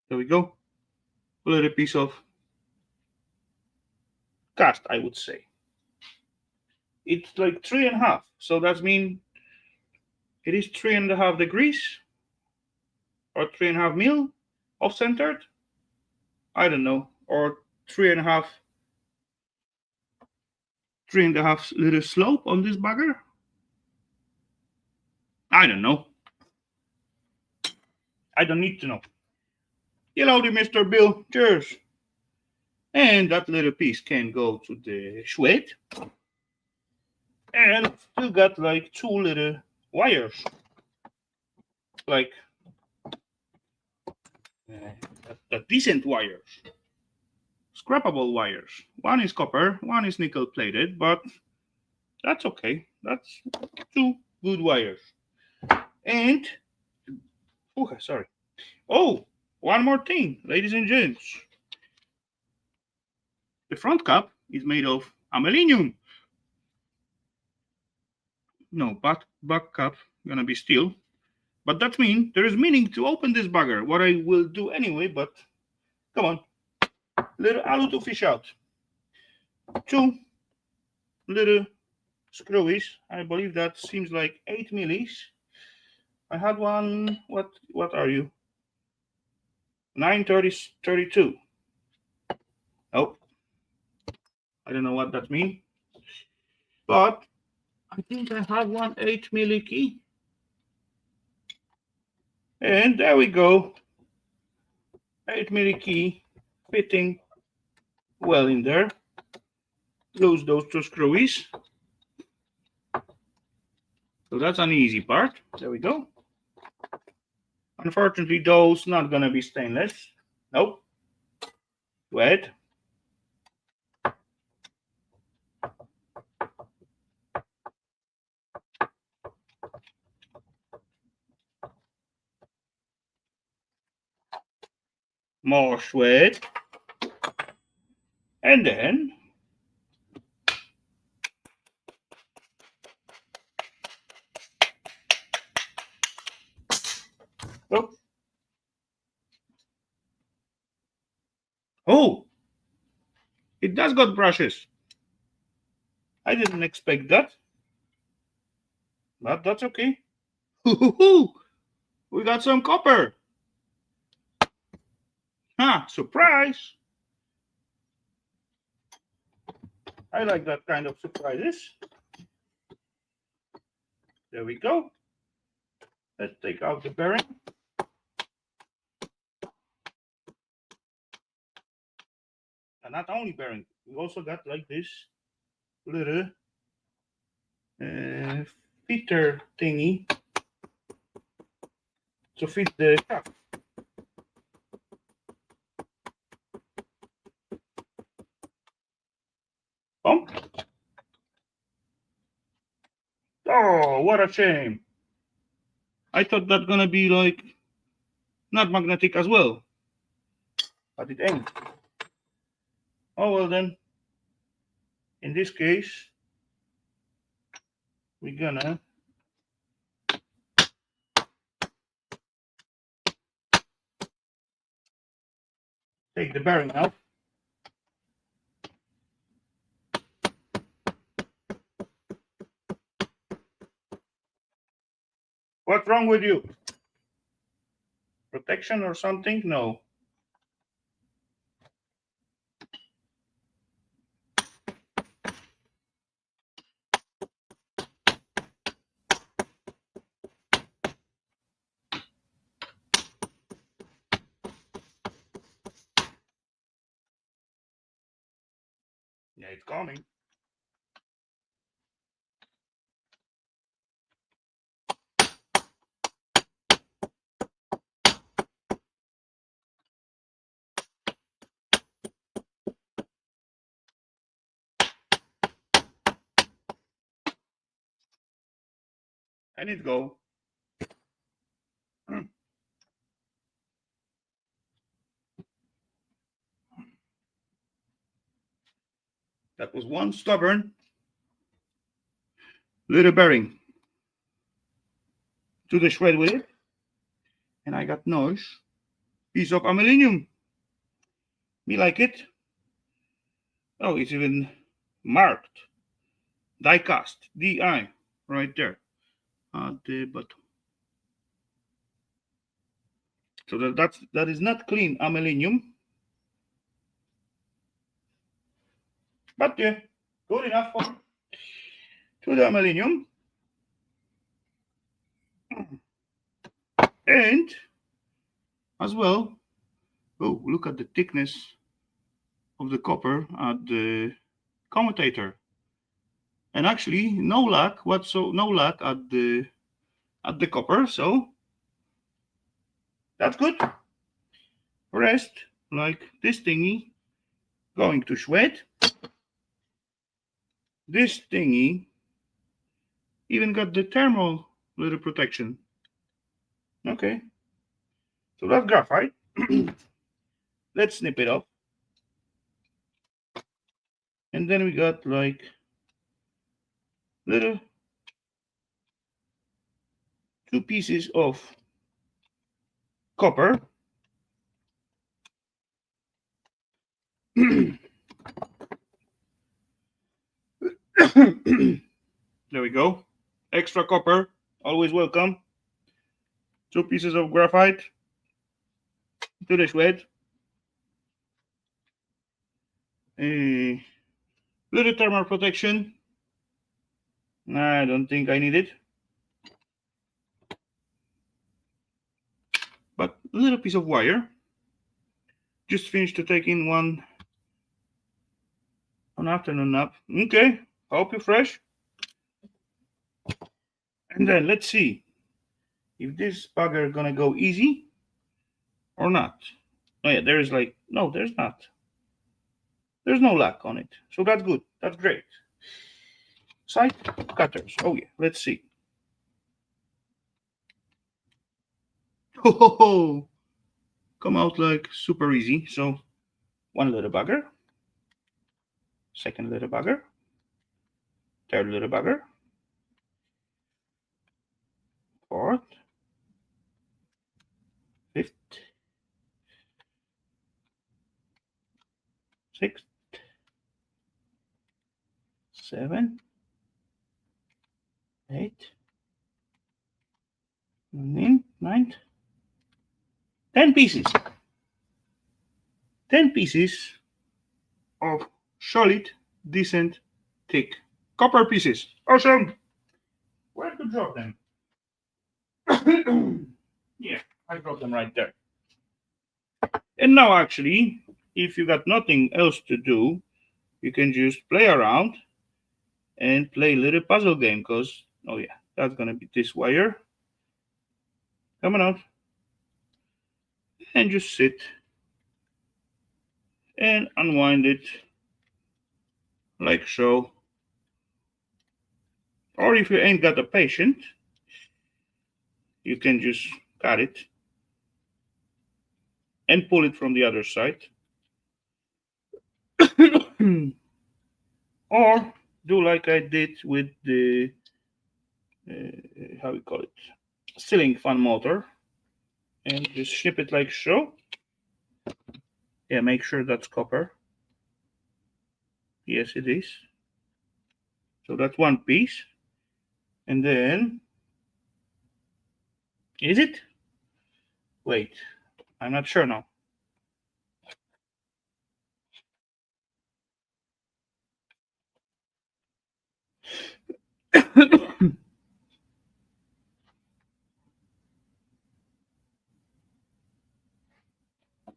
There we go. A little piece of cast, I would say. It's like 3.5, so that means it is 3.5 degrees or 3.5 mil off centered. I don't know, or 3.5 little slope on this bugger. I don't know. I don't need to know. Hellowdy, Mr. Bill. Cheers. And that little piece can go to the sweat. And still got like 2 little wires. Like the decent wires. Scrapable wires. One is copper, one is nickel plated, but that's okay. That's 2 good wires. And, oh, sorry. Oh, one more thing, ladies and gents. The front cap is made of aluminum. No, back cap gonna be steel. But that means there is meaning to open this bugger. What I will do anyway, but come on. Little alu to fish out. 2 little screwies. I believe that seems like 8 millis. I had one, what are you? 932. Oh, I don't know what that means. But I think I have one 8 milli key. And there we go. 8 milli key fitting well in there. Lose those 2 screwies. So that's an easy part. There we go. Unfortunately, those not gonna be stainless. Nope. Wet. More sweat. And then oh. Oh, it does got brushes. I didn't expect that. But that's okay. We got some copper. Surprise. I like that kind of surprises. There we go. Let's take out the bearing. And not only bearing, we also got like this little fitter thingy to fit the cap. Pump. Oh, what a shame. I thought that's gonna be like not magnetic as well, but it ain't. Oh well then, in this case, we're gonna take the bearing out. What's wrong with you? Protection or something? No. Yeah, it's coming. And it go. That was one stubborn little bearing. To the shred with it. And I got nice piece of aluminium. Me like it. Oh, it's even marked. Die cast. DI. Right there. At the bottom. So that is not clean aluminium. But yeah, good enough for to the aluminium. And as well, oh, look at the thickness of the copper at the commutator. And actually, no lack at the copper. So that's good. Rest like this thingy going to shred. This thingy even got the thermal little protection. Okay, so that's graphite. Let's snip it off. And then we got like little 2 pieces of copper. There we go. Extra copper, always welcome. 2 pieces of graphite to the shred. A little thermal protection. I don't think I need it. But a little piece of wire. Just finished to take in one an afternoon nap. Okay, hope you're fresh. And then let's see if this bugger gonna go easy or not. Oh yeah, there's like, no, there's not. There's no lack on it. So that's good. That's great. Side cutters. Oh yeah, let's see. Oh, come out like super easy. So one little bugger, second little bugger, third little bugger, fourth, fifth, sixth, seven, eight, nine, 10 pieces. 10 pieces of solid, decent, thick copper pieces. Awesome. Where to drop them? Yeah, I dropped them right there. And now actually, if you got nothing else to do, you can just play around and play a little puzzle game because, oh yeah, that's gonna be this wire coming out. And just sit and unwind it like so. Or if you ain't got the patience, you can just cut it and pull it from the other side. Or do like I did with the how we call it, ceiling fan motor, and just ship it like so. Yeah, make sure that's copper. Yes, it is. So that's one piece, and then Is it? Wait, I'm not sure now.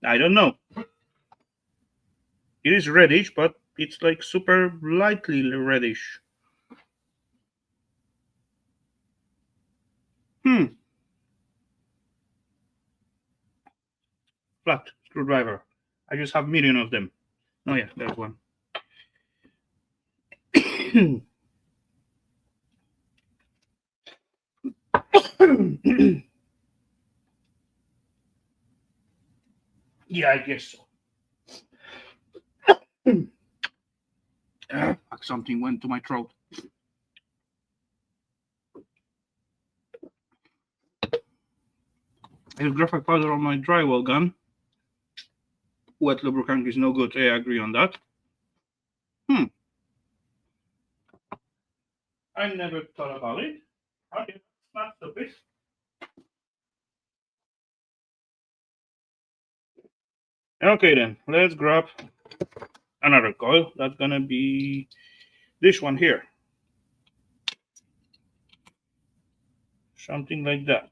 I don't know. It is reddish, but it's like super lightly reddish. Flat screwdriver. I just have a million of them. Oh yeah, there's one. Yeah, I guess so. Something went to my throat. I have graphite powder on my drywall gun. Wet lubricant is no good. I agree on that. I never thought about it. Okay, not stupid. Okay then, let's grab another coil. That's gonna be this one here. Something like that.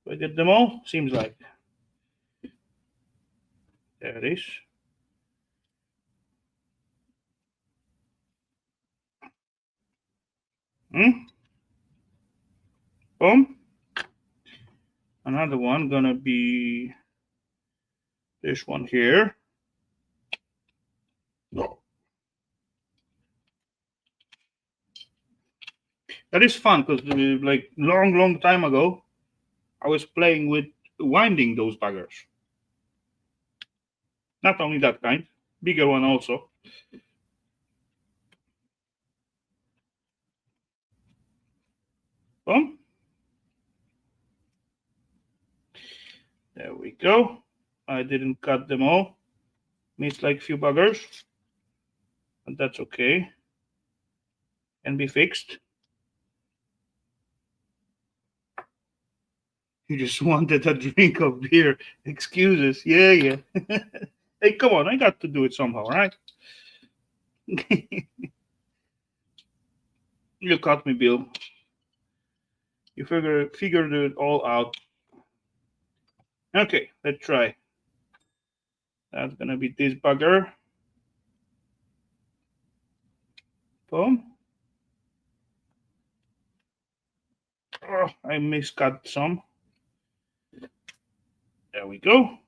Do I get them all? Seems like. There it is. Boom. Another one gonna be this one here. That is fun because like long time ago, I was playing with winding those buggers. Not only that kind, bigger one also. Boom. There we go. I didn't cut them all. Missed like a few buggers, but that's okay. Can be fixed. You just wanted a drink of beer. Excuses. Yeah. Hey, come on. I got to do it somehow, right? You caught me, Bill. You figured it all out. Okay, let's try. That's gonna be this bugger. Boom. Oh, I miscut some. There we go.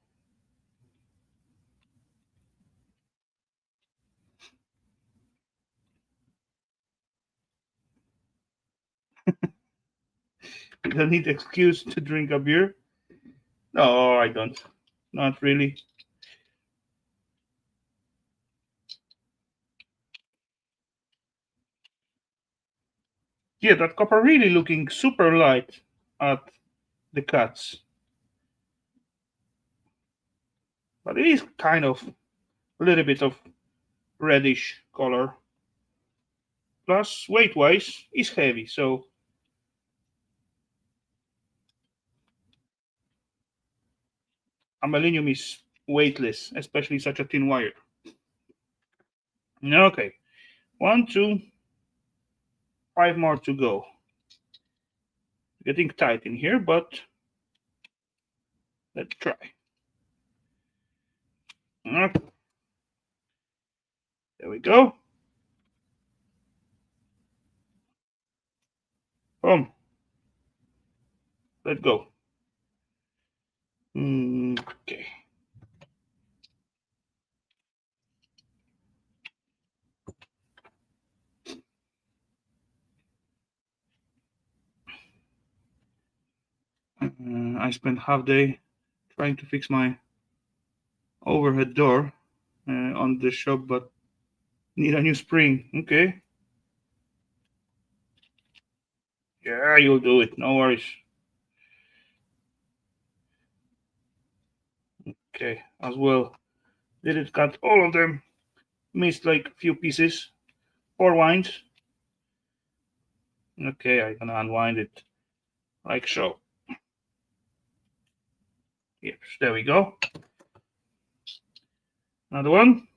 You don't need excuse to drink a beer. No, I don't. Not really. Yeah, that copper really looking super light at the cuts. But it is kind of a little bit of reddish color. Plus, weight-wise, it's heavy, so aluminum is weightless, especially such a thin wire. Okay, 1, 2, 5 more to go. Getting tight in here, but let's try. Okay. There we go. Boom. Let's go. Okay. I spent half day trying to fix my overhead door on the shop, but need a new spring. Okay. Yeah, you'll do it. No worries. Okay, as well. Didn't cut all of them. Missed like a few pieces. 4 winds. Okay, I'm gonna unwind it. like so. Yes, there we go. Another one.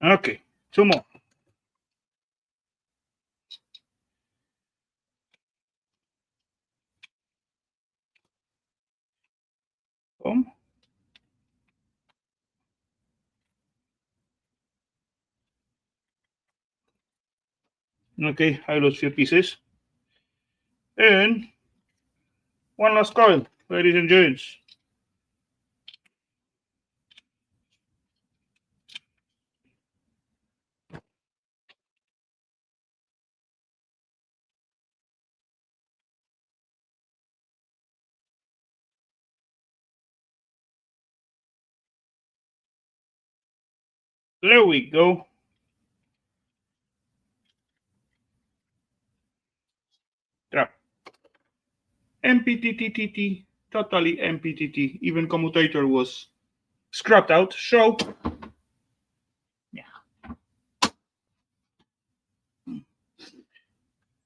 Okay, two more. Boom. Okay, I lost few pieces. And one last coil, ladies and gents. There we go. Trap. MPTTTT, totally MPTT. Even commutator was scrapped out. So, yeah.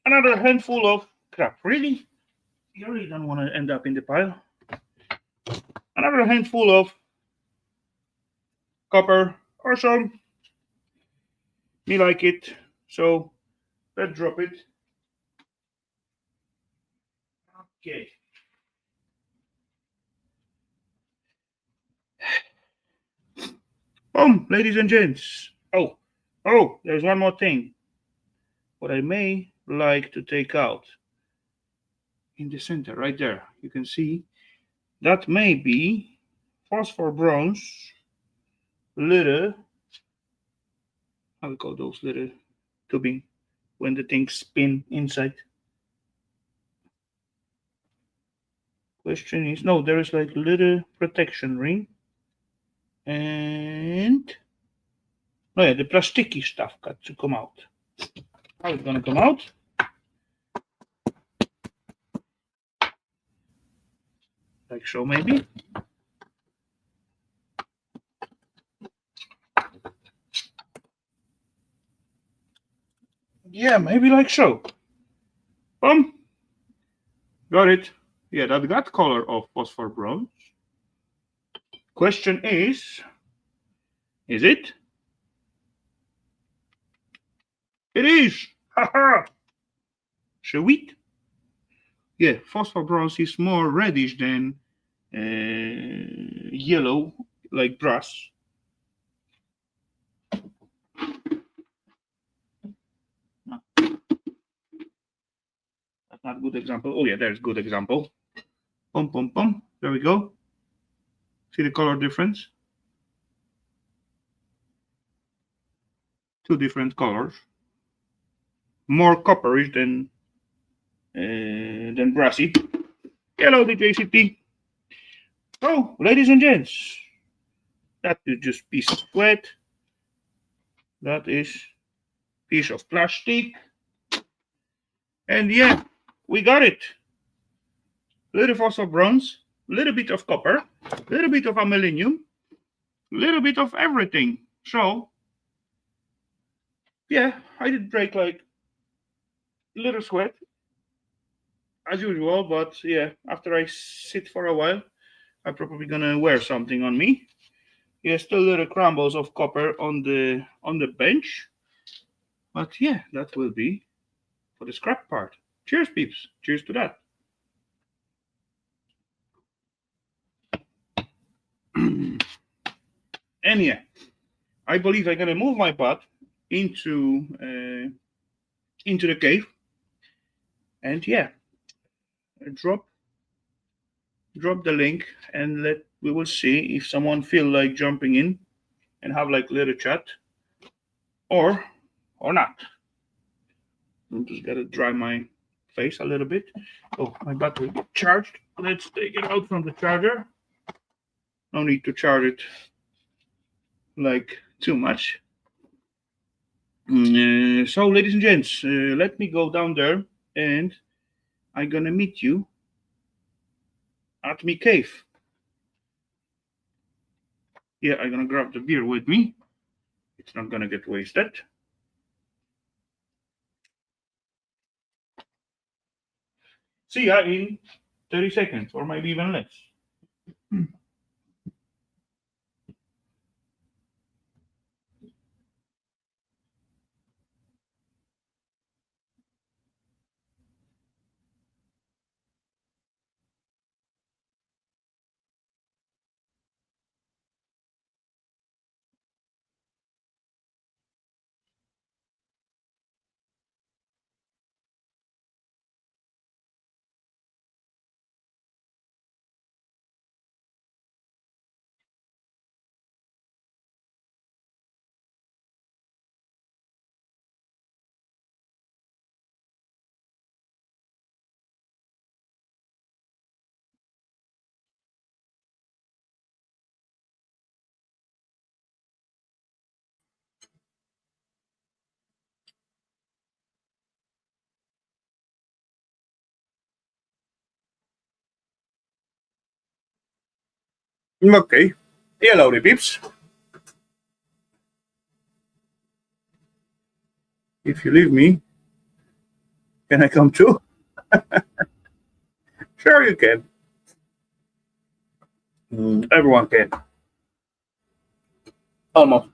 Another handful of crap. Really? You really don't want to end up in the pile. Another handful of copper or so. Me like it. So, let's drop it. Okay. Boom, ladies and gents. Oh, there's one more thing. What I may like to take out in the center, right there. You can see that may be phosphor bronze little, how we call those little tubing when the things spin inside. Question is, no, there is like little protection ring. And oh yeah, the plasticky stuff got to come out. How it's gonna come out? Like so, maybe. Yeah, maybe like so. Boom. Got it. Yeah, that got color of phosphor bronze. Question is it? It is. Haha. Sweet. Yeah, phosphor bronze is more reddish than yellow, like brass. No, that's not a good example. Oh yeah, there's good example. Pum pum pum. There we go. See the color difference? Two different colors. More copperish than brassy. Hello, DJCT. So, ladies and gents, that is just piece of sweat. That is piece of plastic. And yeah, we got it. Little phosphor bronze, little bit of copper, little bit of aluminium, little bit of everything. So, yeah, I did break like little sweat as usual, but yeah, after I sit for a while, I'm probably gonna wear something on me. Yeah, still little crumbles of copper on the bench, but yeah, that will be for the scrap part. Cheers, peeps! Cheers to that. And yeah, I believe I'm gonna move my butt into the cave, and yeah, drop the link, and we will see if someone feel like jumping in and have like little chat, or not. I'm just gotta dry my face a little bit. Oh, my battery charged. Let's take it out from the charger. No need to charge it like too much. So, ladies and gents, let me go down there, and I'm gonna meet you at me cave. Yeah, I'm gonna grab the beer with me. It's not gonna get wasted. See ya in 30 seconds, or maybe even less. Okay. Hellowdy, peeps. If you leave me, can I come too? Sure, you can. Everyone can. Almost.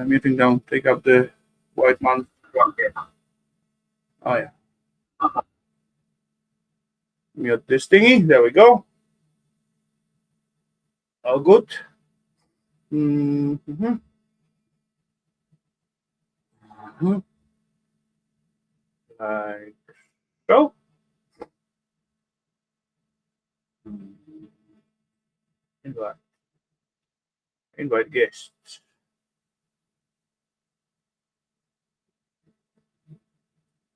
Muting down. Take up the white man. Oh, yeah. Mute this thingy. There we go. All good. Mm-hmm. Like so. Invite. Invite guests.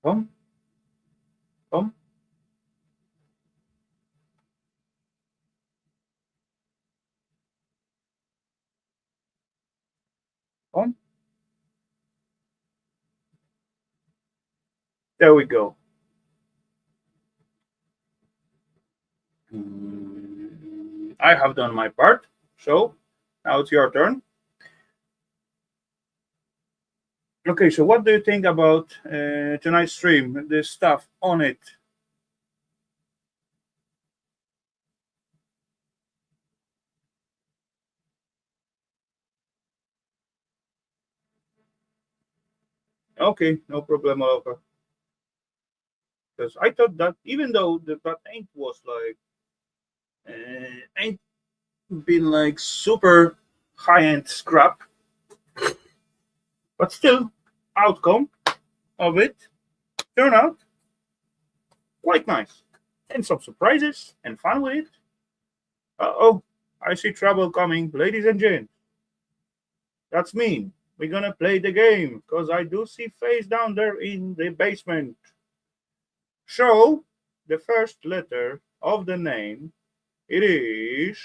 Come. Come. Come. There we go. I have done my part. So now it's your turn. Okay, so what do you think about tonight's stream? The stuff on it. Okay, no problem, Alpha. Because I thought that even though that ain't was like ain't been like super high end scrap, but still outcome of it turned out quite nice. And some surprises and fun with it. Oh, I see trouble coming, ladies and gents. That's mean. We're gonna play the game, because I do see face down there in the basement. So, the first letter of the name, it is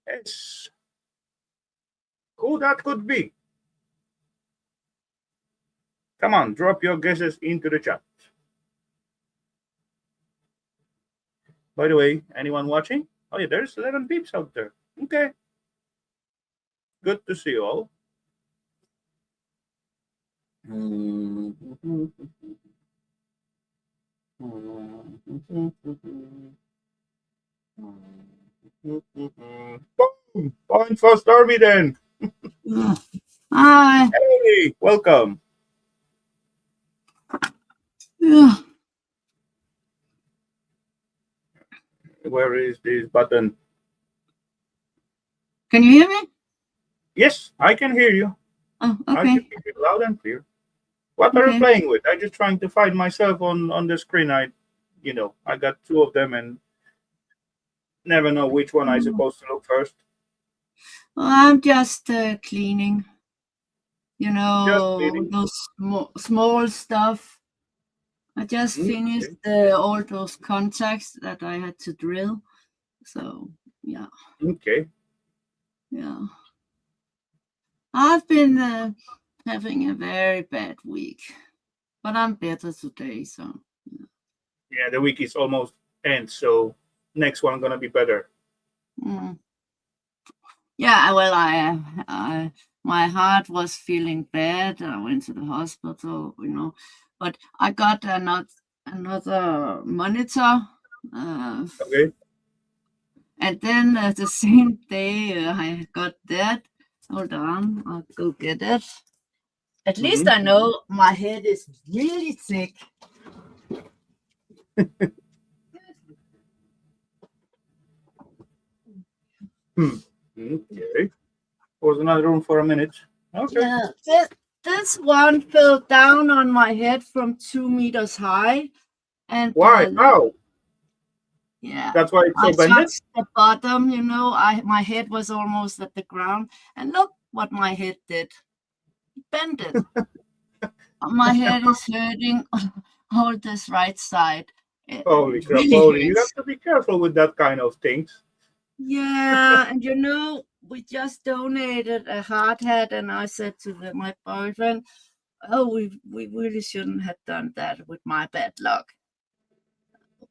S. Who that could be? Come on, drop your guesses into the chat. By the way, anyone watching? Oh yeah, there's 11 peeps out there. Okay. Good to see you all. Boom! Point for Stormy then. Hi. Hey, welcome. Yeah. Where is this button? Can you hear me? Yes, I can hear you. Oh, I can okay. hear you loud and clear. What are you Okay. playing with? I'm just trying to find myself on the screen. I got two of them and never know which one I'm supposed to look first. Well, I'm just cleaning. Just cleaning. Those small stuff. I just finished all those contacts that I had to drill. So, yeah. Okay. Yeah. I've been having a very bad week. but I'm better today. So Yeah, the week is almost end, so next one gonna be better. mm. Yeah, well, I my heart was feeling bad. I went to the hospital, but I got another monitor. Okay. And then the same day I got that. Hold on, I'll go get it. At least Mm-hmm. I know my head is really thick. Okay. Was another room for a minute. Okay. Yeah, this one fell down on my head from 2 meters high, and Why? How? yeah, That's why it's I so bended? touched the bottom. My head was almost at the ground, and look what my head did. It bent it. My head is hurting all this right side. Holy It crap, really holy. You have hurts. to be careful with that kind of things. Yeah, and we just donated a hard hat, and I said to my boyfriend, "Oh, we really shouldn't have done that with my bad luck."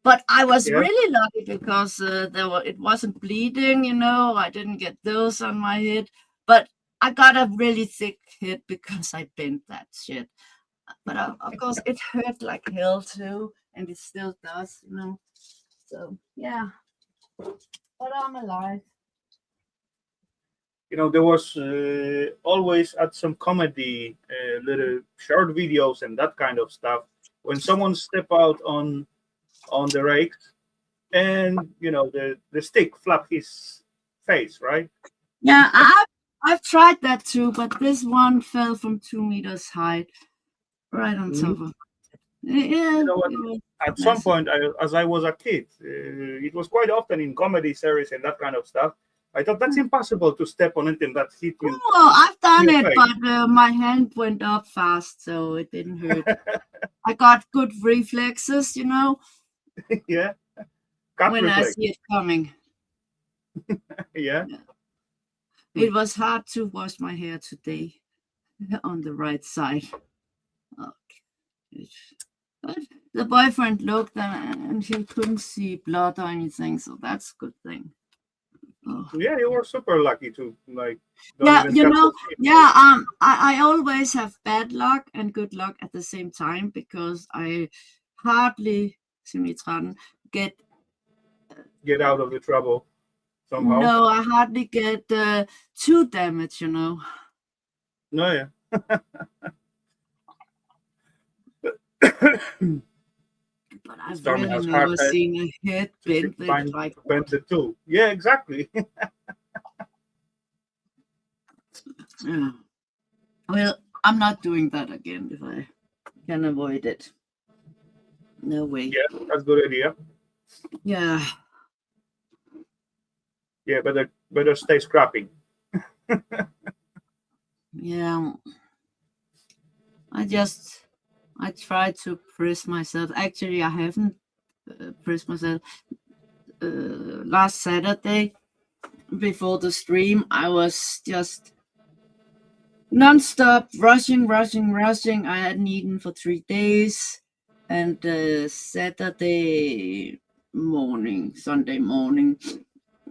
But I was Yeah. really lucky because it wasn't bleeding. I didn't get those on my head, but I got a really thick head because I bent that shit. But of course, it hurt like hell too, and it still does. So yeah, but I'm alive. There was always at some comedy little short videos and that kind of stuff when someone step out on the rakes and the stick flap his face, right? Yeah, I've tried that too, but this one fell from 2 meters high, right on Mhm. top of. Yeah, What? it was At some messy. point, as I was a kid, it was quite often in comedy series and that kind of stuff. I thought that's impossible to step on it and that hit you Oh, I've in done your it, face. but my hand went up fast, so it didn't hurt. I got good reflexes, Yeah, cut when I reflex. see it coming. Yeah. Yeah. Hmm. It was hard to wash my hair today on the right side. Okay. But the boyfriend looked and he couldn't see blood or anything, so that's a good thing. Oh. Yeah, you were super lucky to like don't Yeah, even touch the skin, right? yeah, I always have bad luck and good luck at the same time because I hardly get Get out of the trouble somehow. no, I hardly get too damaged. No, yeah. But I've Stormy really has hard never head seen a head to bent find like to bend that. the tool. Yeah, exactly. Yeah. Well, I'm not doing that again if I can avoid it. No way. Yeah, that's a good idea. Yeah. Yeah, better stay scrapping. Yeah. I try to press myself. Actually, I haven't pressed myself. Last Saturday before the stream, I was just non-stop rushing. I hadn't eaten for 3 days, and Sunday morning,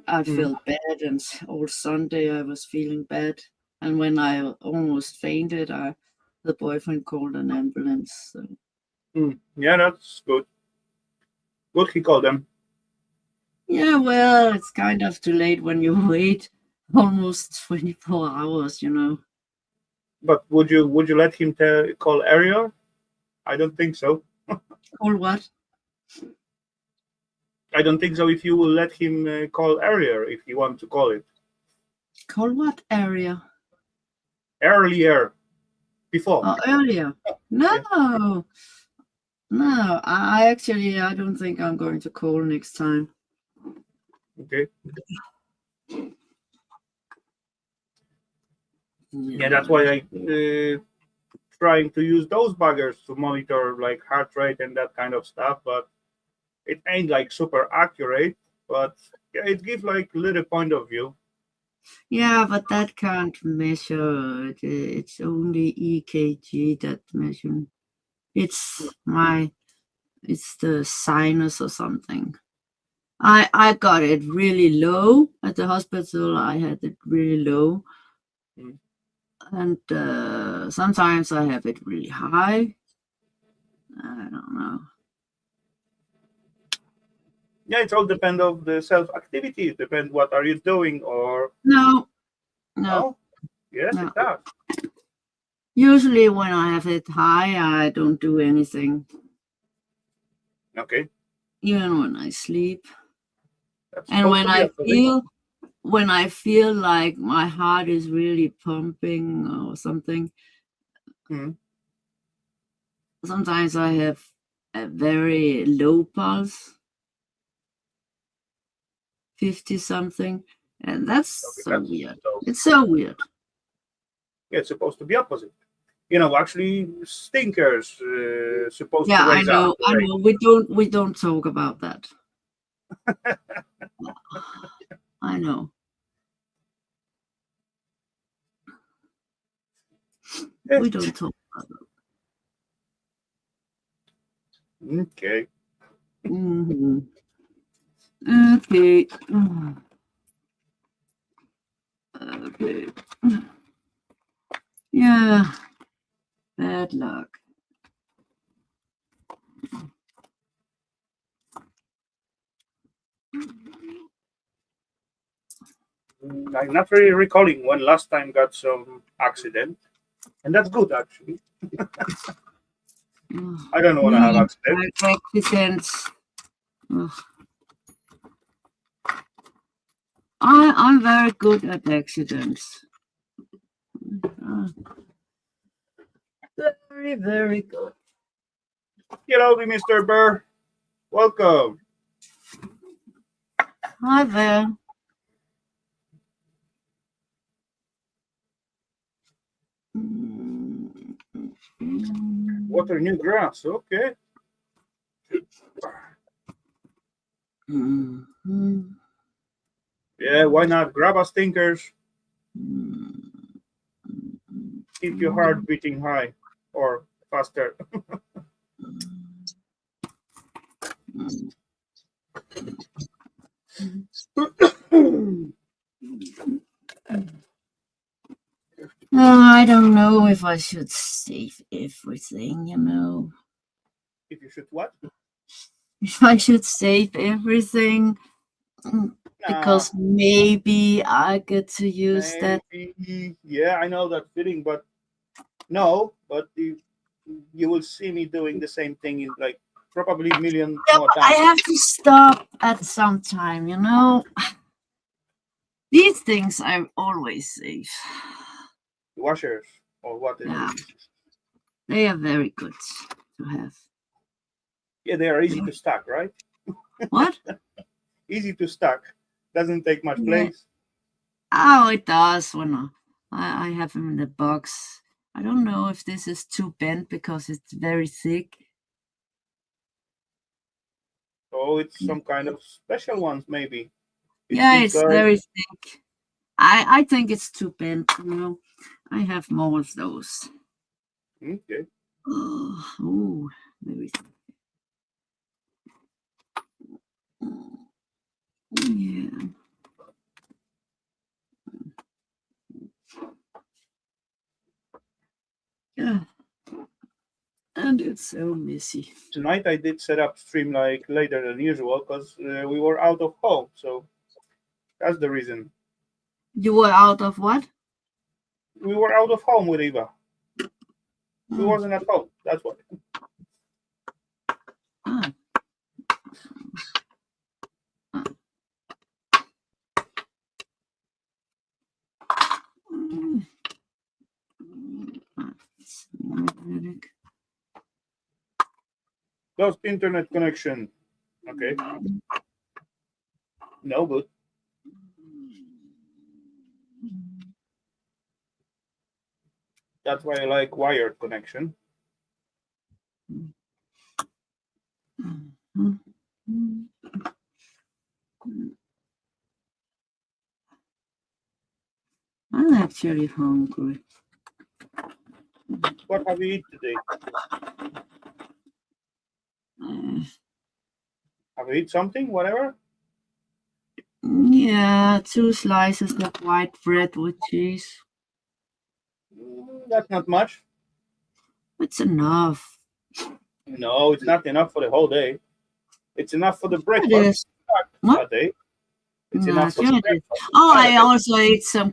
I Mhm. felt bad, and all Sunday I was feeling bad. And when I almost fainted, the boyfriend called an ambulance. So. Yeah, that's good. Good he called them. Yeah, well, it's kind of too late when you wait almost 24 hours. But would you let him call area? I don't think so. Call what? I don't think so. If you will let him call area, if you want to call it Call what area? earlier before. Oh, earlier. Yeah. No, no. I don't think I'm going to call next time. Okay. Yeah, that's Yeah. why I trying to use those buggers to monitor like heart rate and that kind of stuff, but it ain't like super accurate. But yeah, it gives like little point of view. Yeah, but that can't measure. It's only EKG that measure. It's the sinus or something. I got it really low at the hospital. I had it really low, Mm. and sometimes I have it really high. I don't know. Yeah, it's all depend of the self activity. Depend what are you doing or No, no. Yes, no. it does. Usually when I have it high, I don't do anything, Okay, even when I sleep. that's And supposed to be opposite. when I feel like my heart is really pumping or something, Mm. sometimes I have a very low pulse, 50 something, and that's Okay, so that's weird. so. It's so weird. Yeah, it's supposed to be opposite. Actually, stinkers supposed to Yeah, raise up the I rate. know. We don't talk about that. I know. Yeah. We don't talk about Okay. that. Okay. Okay. Yeah. Bad luck. I'm not really recalling when last time got some accident, and that's good actually. I don't want to have Me, accident. accidents. Ugh. I'm very good at accidents. Uh, very, very good. Hello, Mr. Burr. Welcome. Hi there. Water new grass. Okay. Yeah, why not? Grab a stinkers. Keep your heart beating high or faster. I don't know if I should save everything, If you should what? If I should save everything, Nah, because maybe I get to use that. maybe. Yeah, I know that feeling, but no. But you will see me doing the same thing in like probably million Yeah, more but I times. have to stop at some time, These things I always save. Washers or what is Yeah, it? they are very good to have. Yeah, they are easy to stack, right? What? Easy to stack. Doesn't take much Yeah. place. Oh, it does when I have them in the box. I don't know if this is too bent because it's very thick. So it's some kind of special ones, maybe. It Yeah, seems it's like very thick. I think it's too bent. I have more of those. okay. Oh, very thick. Yeah. Yeah. And it's so messy. Tonight I did set up stream like later than usual because we were out of home. So that's the reason. You were out of what? We were out of home with Eva. We Mm. wasn't at home. That's why. Ah. Ah. Mm. Ah, it's magnetic. Lost internet connection. Okay. No good. That's why I like wired connection. Mm. I'm actually hungry. What have you eaten today? Uh, Have you eaten something? Whatever? yeah, 2 slices of white bread with cheese. That's not much. It's enough. No, it's not enough for the whole day. It's enough for the Sure it breakfast is. What? a day. It's No, enough for the sure it is. breakfast Oh, a I day. also ate some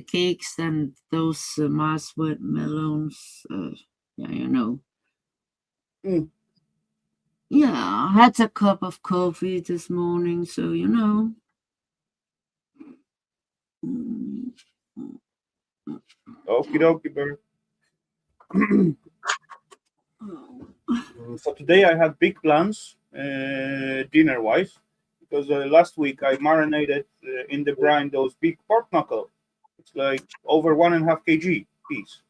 cakes and those marshmallows. Yeah, you know. Mm. Yeah, I had a cup of coffee this morning, so you know. Mm. Okie dokie, bird. Oh. For today, I had big plans, dinner wise, because last week I marinated in the brine those big pork knuckle. It's like over 1.5 kg piece.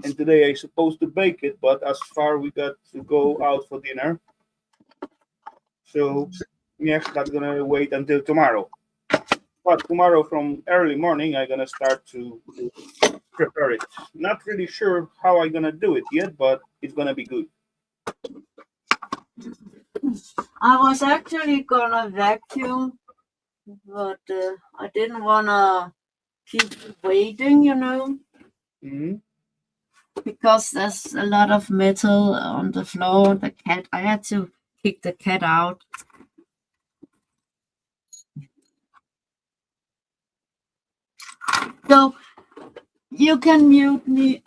And today I supposed to bake it, but as far we got to go out for dinner, so yes, that's gonna wait until tomorrow. But tomorrow from early morning, I'm gonna start to prepare it. Not really sure how I'm gonna do it yet, but it's gonna be good. I was actually gonna vacuum, but I didn't wanna keep waiting, you know, Hmm. because there's a lot of metal on the floor. The cat, I had to kick the cat out. So you can mute me.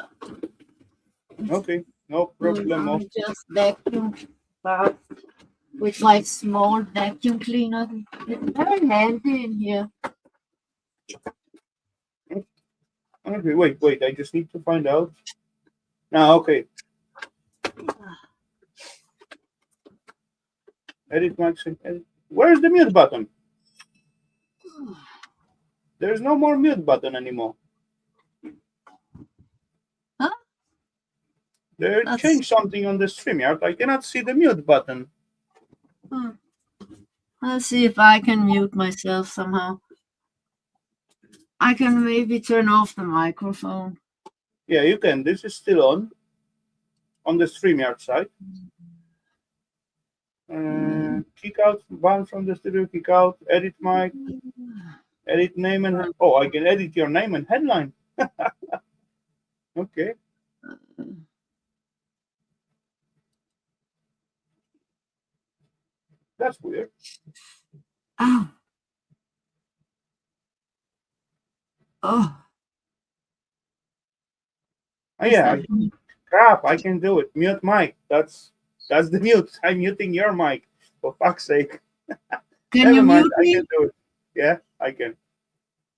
Okay, no I problemo. just vacuum fast with my small vacuum cleaner. It's very handy in here. Okay, wait. I just need to find out. Now, okay. Edit Max. Edit. Where's the mute button? There's no more mute button anymore. Huh? They That's changed something on the StreamYard. I cannot see the mute button. hmm. Let's see if I can mute myself somehow. I can maybe turn off the microphone. Yeah, you can. This is still on the StreamYard side. Kick out, ban from the studio, kick out, edit mic, edit name and oh, I can edit your name and headline. Okay, that's weird. Oh, oh, Oh, is yeah, that? crap, I can do it. Mute mic. That's the mute. I'm muting your mic. For fuck's sake. Can you Never mind. mute I me? can do it. Yeah, I can.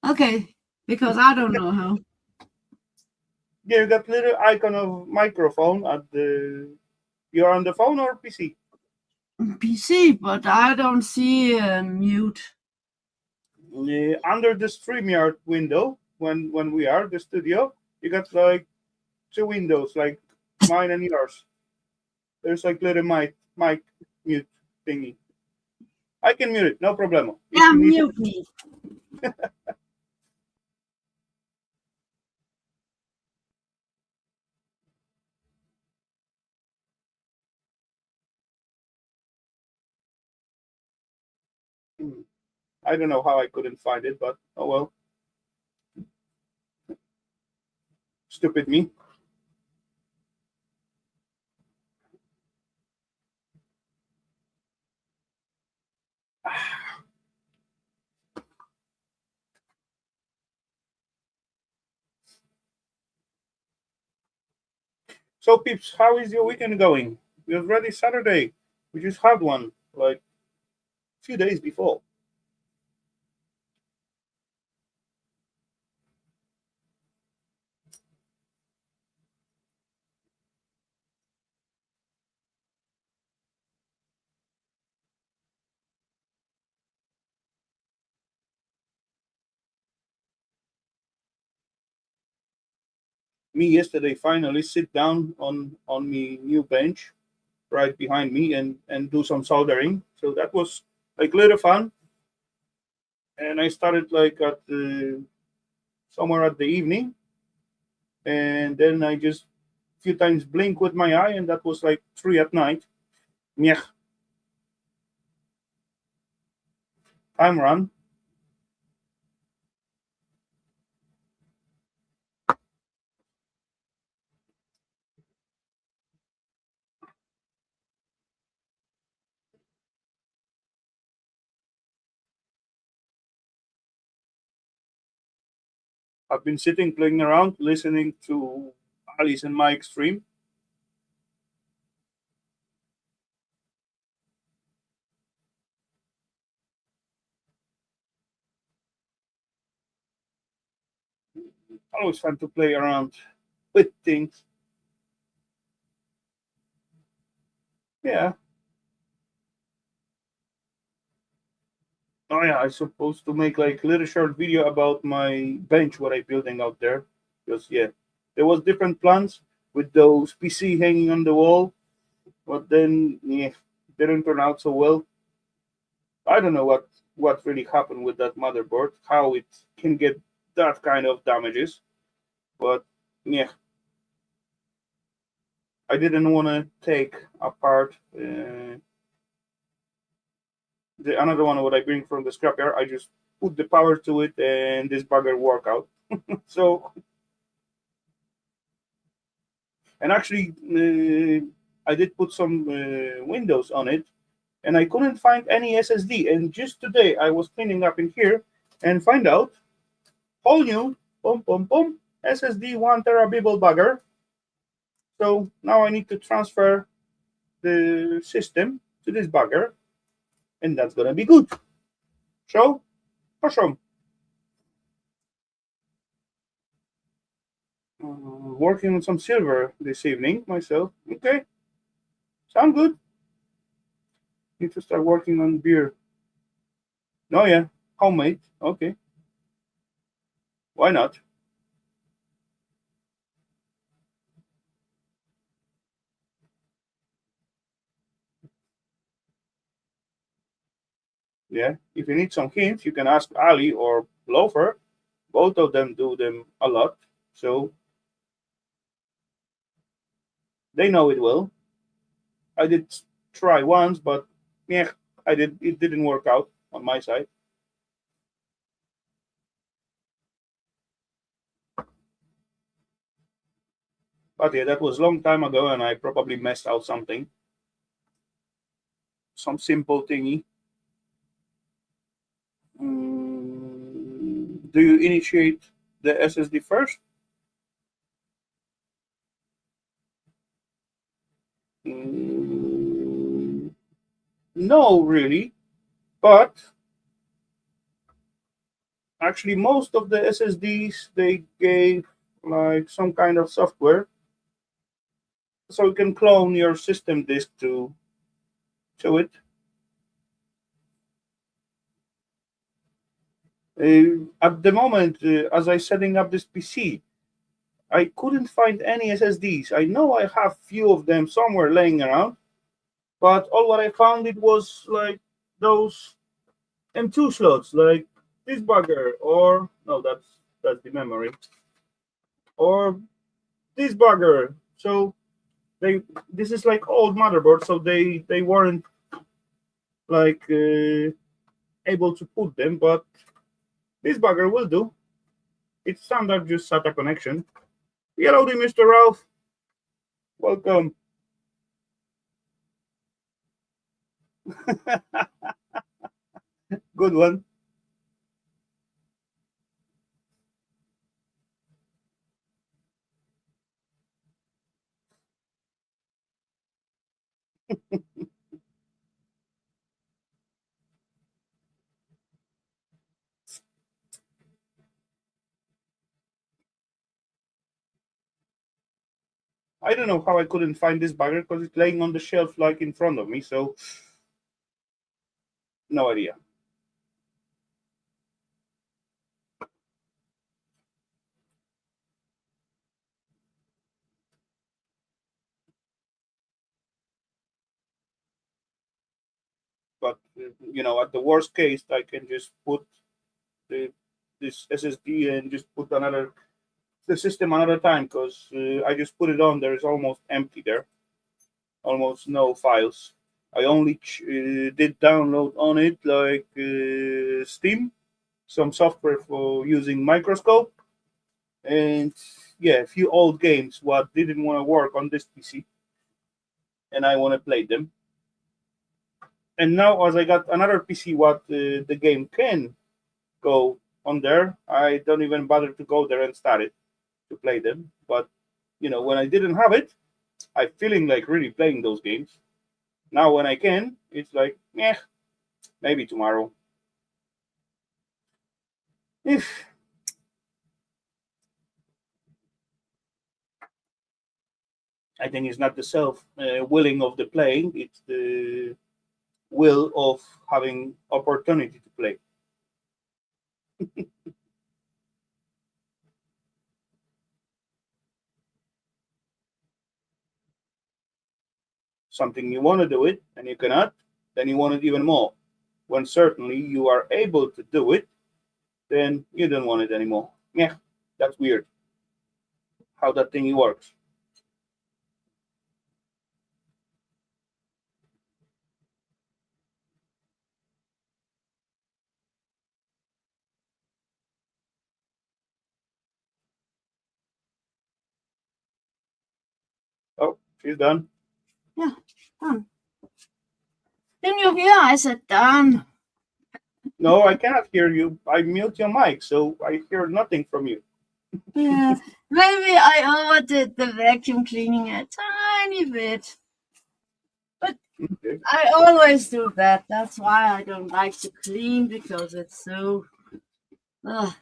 Okay, because I don't know how. Yeah, you got little icon of microphone at the. You're on the phone or PC? PC, but I don't see a mute. Under the StreamYard window, when we are the studio, you got like two windows, like mine and yours. There's like little mic mute thingy. I can mute it, no problem. If Yeah, you need, mute me. I don't know how I couldn't find it, but oh well. Stupid me. So peeps, how is your weekend going? It's already Saturday. We just had one like a few days before. Me yesterday finally sit down on me new bench right behind me and do some soldering. So that was like little fun. And I started like at the somewhere at the evening, and then I just few times blink with my eye, and that was like 3 at night. Yeah, time run. I've been sitting, playing around, listening to Alice and Mike stream. Always fun to play around with things. Yeah. Oh yeah, I supposed to make like a little short video about my bench what I building out there. Because yeah, there was different plans with those PC hanging on the wall, but then yeah, didn't turn out so well. I don't know what really happened with that motherboard, how it can get that kind of damages. But yeah, I didn't want to take apart the another one what I bring from the scrapyard. I just put the power to it and this bugger work out. So and actually I did put some windows on it and I couldn't find any SSD. And just today I was cleaning up in here and find out whole new SSD 1 TB bugger. So now I need to transfer the system to this bugger, and that's gonna be good. So, awesome. Working on some silver this evening myself. Okay, sound good. Need to start working on beer. Oh yeah, homemade. Okay, why not? Yeah, if you need some hints, you can ask Ali or Loafer. Both of them do them a lot, so they know it well. I did try once, but yeah, I did. It didn't work out on my side. But yeah, that was a long time ago, and I probably messed out something, some simple thingy. Do you initiate the SSD first? Mm, no, really. But actually, most of the SSDs they gave like some kind of software, so you can clone your system disk to it. At the moment, as I setting up this PC, I couldn't find any SSDs. I know I have few of them somewhere laying around, but all what I found it was like those M2 slots, like this bugger, or no, that's the memory, or this bugger. So they this is like old motherboard, so they weren't like able to put them, but this bugger will do. It's standard just SATA connection. Hellowdy, Mr. Ralph. Welcome. Good one. I don't know how I couldn't find this bugger because it's laying on the shelf like in front of me. So no idea. But at the worst case, I can just put the this SSD and just put another the system another time because I just put it on. There is almost empty there, almost no files. I only did download on it like Steam, some software for using microscope, and yeah, a few old games what didn't want to work on this PC, and I want to play them. And now, as I got another PC, what the game can go on there, I don't even bother to go there and start it to play them. But when I didn't have it, I feeling like really playing those games. Now when I can, it's like, yeah, maybe tomorrow. If I think it's not the self willing of the playing; it's the will of having opportunity to play. Something you want to do it and you cannot, then you want it even more. When certainly you are able to do it, then you don't want it anymore. Yeah, that's weird. How that thing works. Oh, she's done. Yeah, done. Didn't you hear? I said done. No, I cannot hear you. I mute your mic, so I hear nothing from you. Yeah, maybe I overdid the vacuum cleaning a tiny bit. But Okay. I always do that. That's why I don't like to clean, because it's so. I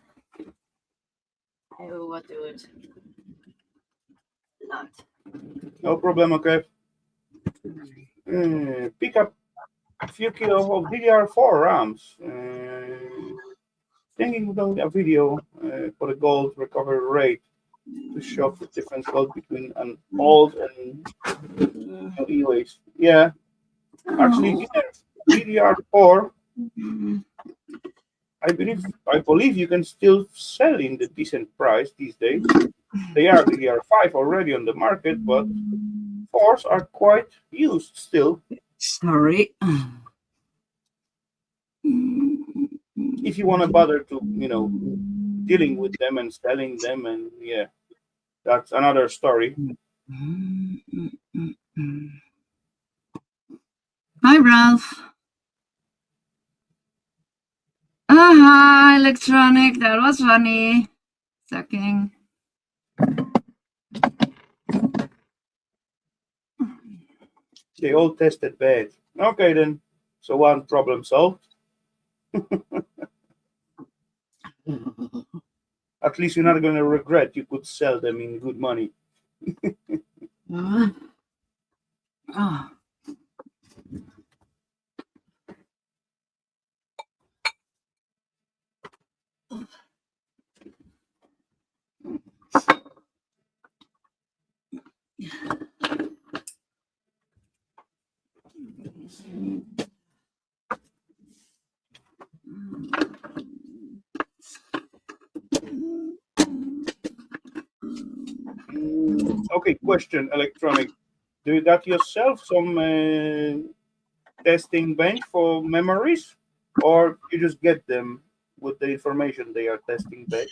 overdo it. Not. No problem, okay. Pick up a few kilos of DDR4 RAMs. Thinking about a video for the gold recovery rate to show the difference between an old and new e-waste. Yeah, actually, DDR4, I believe you can still sell in the decent price these days. They are DDR5 already on the market, but 4s are quite used still. Sorry. If you want to bother to, dealing with them and selling them, and yeah, that's another story. Hi, Ralph. Aha, electronic. That was funny. Sucking. They all tested bad. Okay, then. So one problem solved. At least you're not going to regret. You could sell them in good money. Oh. Okay, question, electronic. Do you got yourself some testing bench for memories, or you just get them with the information they are testing back?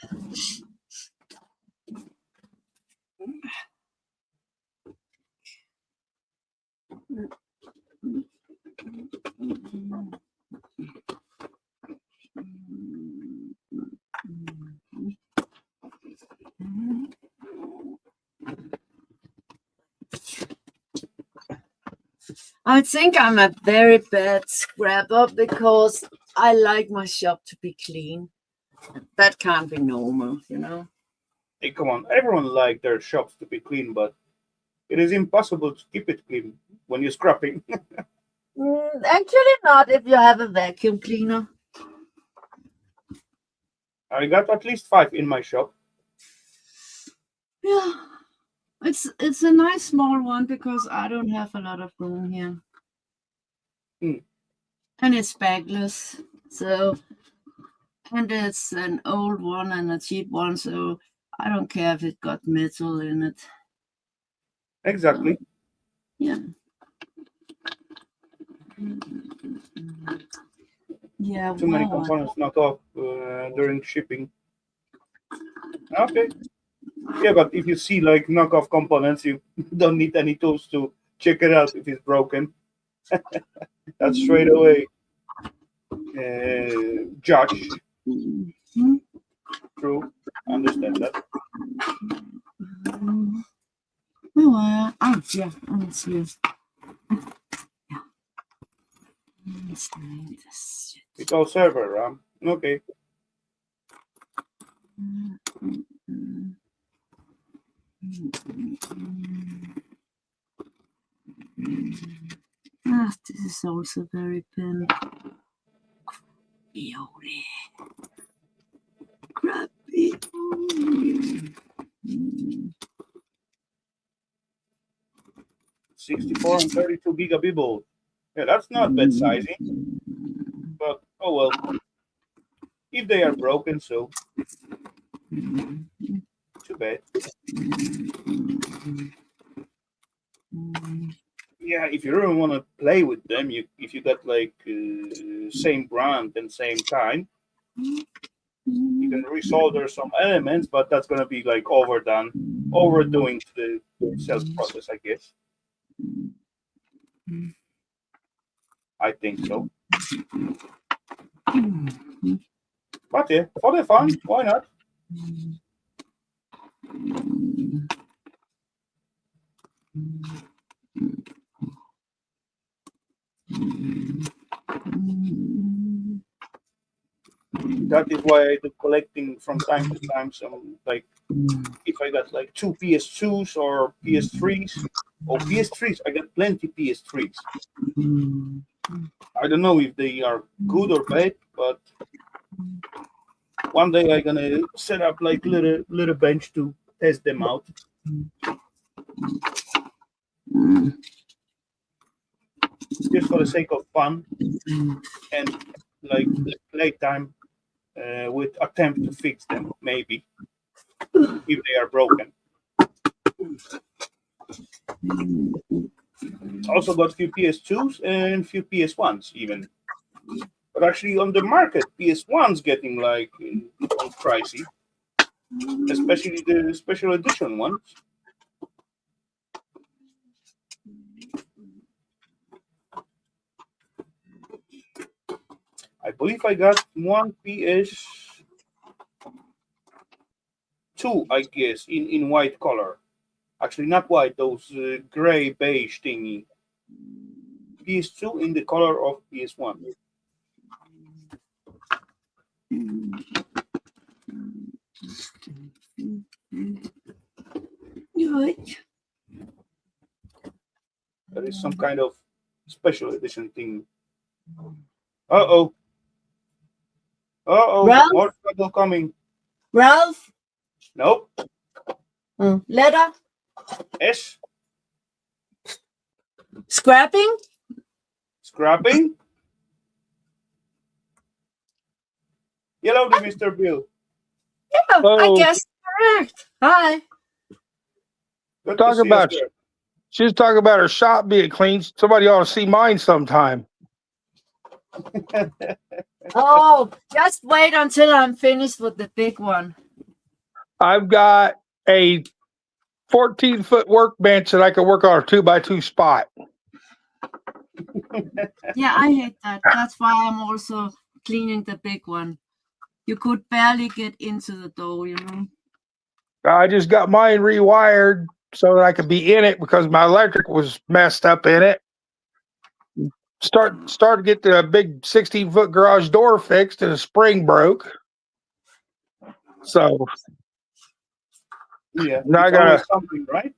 I think I'm a very bad scrapper because I like my shop to be clean. That can't be normal. Hey, come on. Everyone like their shops to be clean, but it is impossible to keep it clean when you're scrapping. Actually, not if you have a vacuum cleaner. I got at least 5 in my shop. Yeah, it's a nice small one because I don't have a lot of room here. And it's bagless, and it's an old one and a cheap one, so I don't care if it got metal in it. Exactly. Yeah. Yeah, Too many wow. components knock off during shipping. Okay. Yeah, but if you see like knockoff components, you don't need any tools to check it out if it's broken. That's straight away judge. Mhm. True. Understand that. Oh, yeah, let's see. Yeah. Let's find this shit. It's all server RAM. Okay. Ah, this is also very thin. Yoli. Crappy. 64 and 32 gigabit. Yeah, that's not bad sizing. But oh well. If they are broken, so too bad. Yeah, if you really want to play with them, if you got like same brand and same kind, you can resolder some elements, but that's gonna be like overdoing the sales process, I guess. I think so. But yeah, for the fun, why not? That is why I do collecting from time to time. Some like if I got like two PS2s or PS3s or PS3s, I got plenty PS3s. I don't know if they are good or bad, but one day I'm gonna set up like little bench to test them out. Just for the sake of fun and like playtime with attempt to fix them, maybe if they are broken. Also got a few PS2s and a few PS1s even. But actually on the market, PS1's getting like all pricey, especially the special edition ones. I believe I got one PS2, I guess, in white color. Actually, not white, those gray beige thingy. PS2 in the color of PS1. That is some kind of special edition thing. Uh-oh. Uh-oh. Ralph? More trouble coming. Ralph? Nope. Letter? S. Scrapping? Scrapping. Hellowdy, Mr. Bill. Yeah, I guess correct. Hi. Good Talk to see about you, sir. she's talking about her shop being clean. Somebody ought to see mine sometime. Oh, just wait until I'm finished with the big one. I've got a 14-foot workbench that I can work on a 2x2 spot. Yeah, I hate that. That's why I'm also cleaning the big one. You could barely get into the door, you know. I just got mine rewired so that I could be in it because my electric was messed up in it. Start to get the big 16-foot garage door fixed and a spring broke. So Yeah, now I it's gotta. always something, right?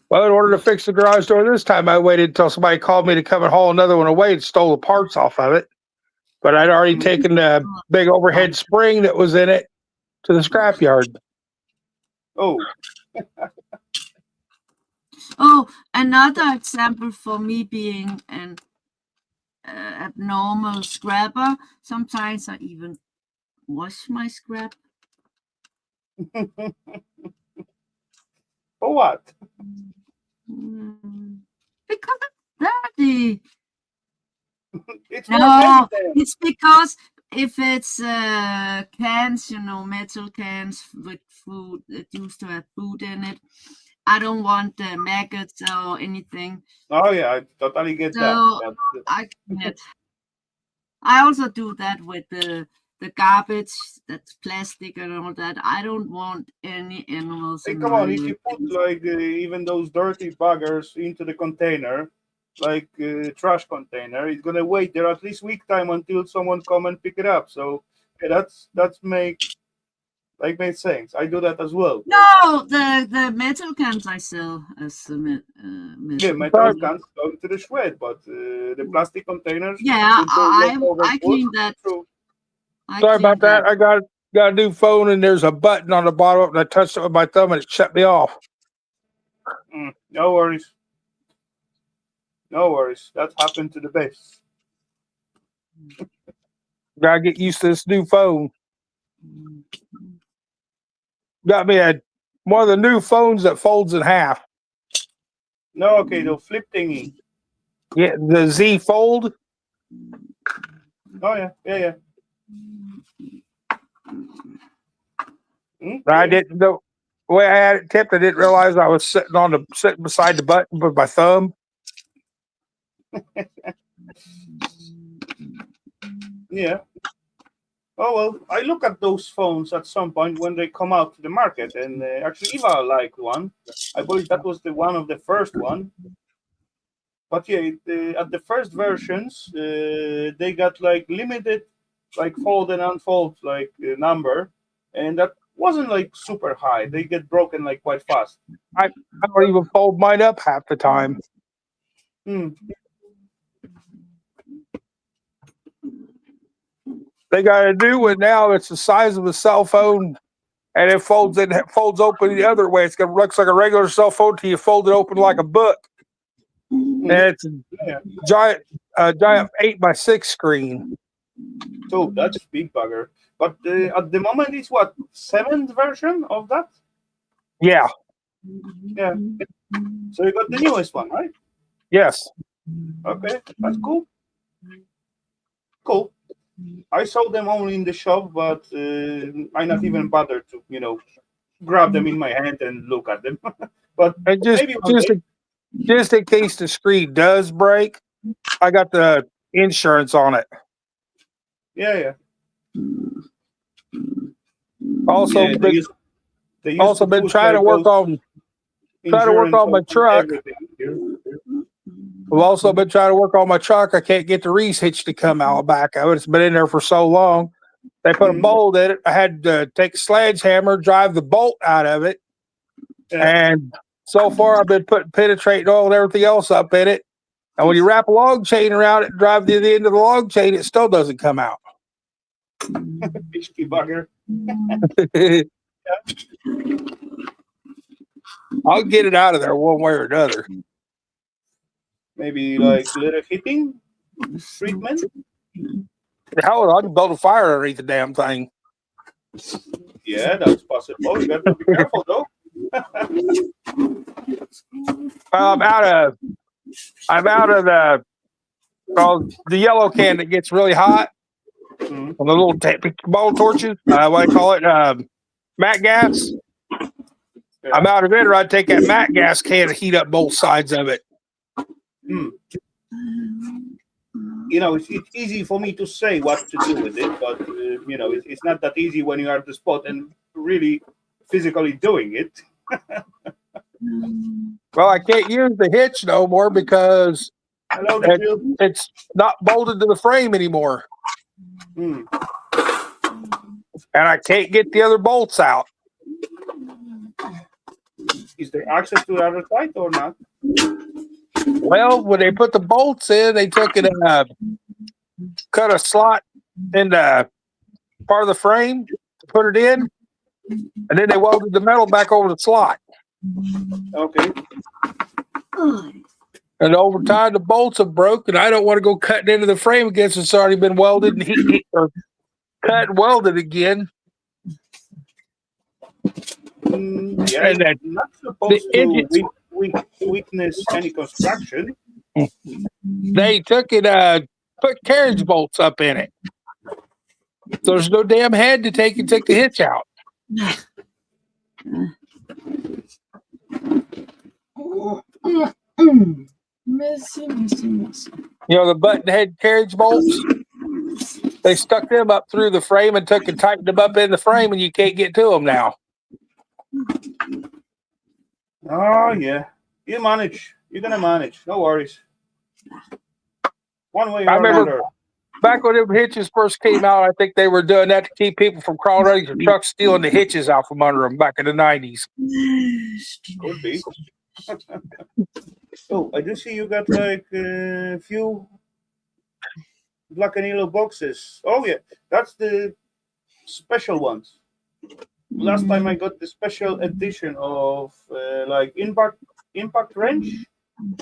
Well, in order to fix the garage door this time, I waited until somebody called me to come and haul another one away and stole the parts off of it. But I'd already taken the big overhead spring that was in it to the scrapyard. Oh, Oh, another example for me being an abnormal scrapper. Sometimes I even wash my scrap. for what? Because dirty. It's more No, than it's because if it's cans, metal cans with food that used to have food in it, I don't want maggots or anything. Oh yeah, I totally get that. So But, I can't. I also do that with the garbage that's plastic and all that. I don't want any animals hey, in come my on! If you put things. like even those dirty buggers into the container, like trash container, it's gonna wait there at least week time until someone come and pick it up. So yeah, that's makes sense. I do that as well. No, the metal cans I sell as Yeah, metal. metal cans go to the shred, but the plastic containers Yeah, with those leftover I food. clean that. True. I Sorry clean about that. I got a new phone and there's a button on the bottom and I touched it with my thumb and it shut me off. No worries. No worries. That happened to the base. Gotta get used to this new phone. Got me one of the new phones that folds in half. No, okay, the flip thingy. Yeah, the Z Fold. Oh yeah, yeah. I Okay. didn't know the way I had it tipped. I didn't realize I was sitting beside the button with my thumb. Yeah. Oh well, I look at those phones at some point when they come out to the market, and actually Eva liked one. I believe that was the one of the first one. But yeah, at the first versions, they got like limited, like fold and unfold like number, and that wasn't like super high. They get broken like quite fast. I don't even fold mine up half the time. Hmm. They got a new one now. It's the size of a cell phone, and it folds open the other way. Looks like a regular cell phone till you fold it open like a book. And it's Yeah. giant 8x6 screen. So that's big bugger. But at the moment, it's what, 7th version of that? Yeah. Yeah. So you got the newest one, right? Yes. Okay, that's cool. Cool. I saw them only in the shop, but I not even bothered to, grab them in my hand and look at them. But And maybe one day. just in case the screen does break, I got the insurance on it. Yeah. Also, Yeah, been, they used also to been put, trying to like, work those on insurance my on truck. everything here. I've also been trying to work on my truck. I can't get the reese hitch to come out back of it. It's been in there for so long. They put a bolt in it. I had to take a sledgehammer, drive the bolt out of it. Yeah. And so far, I've been putting penetrating oil and everything else up in it. And when you wrap a log chain around it and drive to the end of the log chain, it still doesn't come out. Pisky bugger. I'll get it out of there one way or another. Maybe like little hitting treatment. Hell, I can build a fire underneath the damn thing. Yeah, that's possible. You got to be careful though. I'm out of the yellow can that gets really hot. On the little ball torches, what I call it, matte gas. Yeah. I'm out of it, or I'd take that matte gas can and heat up both sides of it. It's easy for me to say what to do with it, but it's not that easy when you are at the spot and really physically doing it. Well, I can't use the hitch no more because it's not bolted to the frame anymore. And I can't get the other bolts out. Is there access to the other side or not? Well, when they put the bolts in, they took it and cut a slot in the part of the frame to put it in, and then they welded the metal back over the slot. Okay. And over time, the bolts have broke, and I don't want to go cutting into the frame again since it's already been welded and cut and welded again. Yeah, and not supposed to weakness any construction. They took it, put carriage bolts up in it. So there's no damn head to take the hitch out. Messy. You know, the button head carriage bolts? They stuck them up through the frame and took and tightened them up in the frame, and you can't get to them now. Oh, yeah. You manage. You're going to manage. No worries. One way I or remember another. back when them hitches first came out, I think they were doing that to keep people from crawling under your truck, stealing the hitches out from under them back in the 90s. Could be. Oh, I do see you got like a few black and yellow boxes. Oh, yeah. That's the special ones. Last time I got the special edition of like impact wrench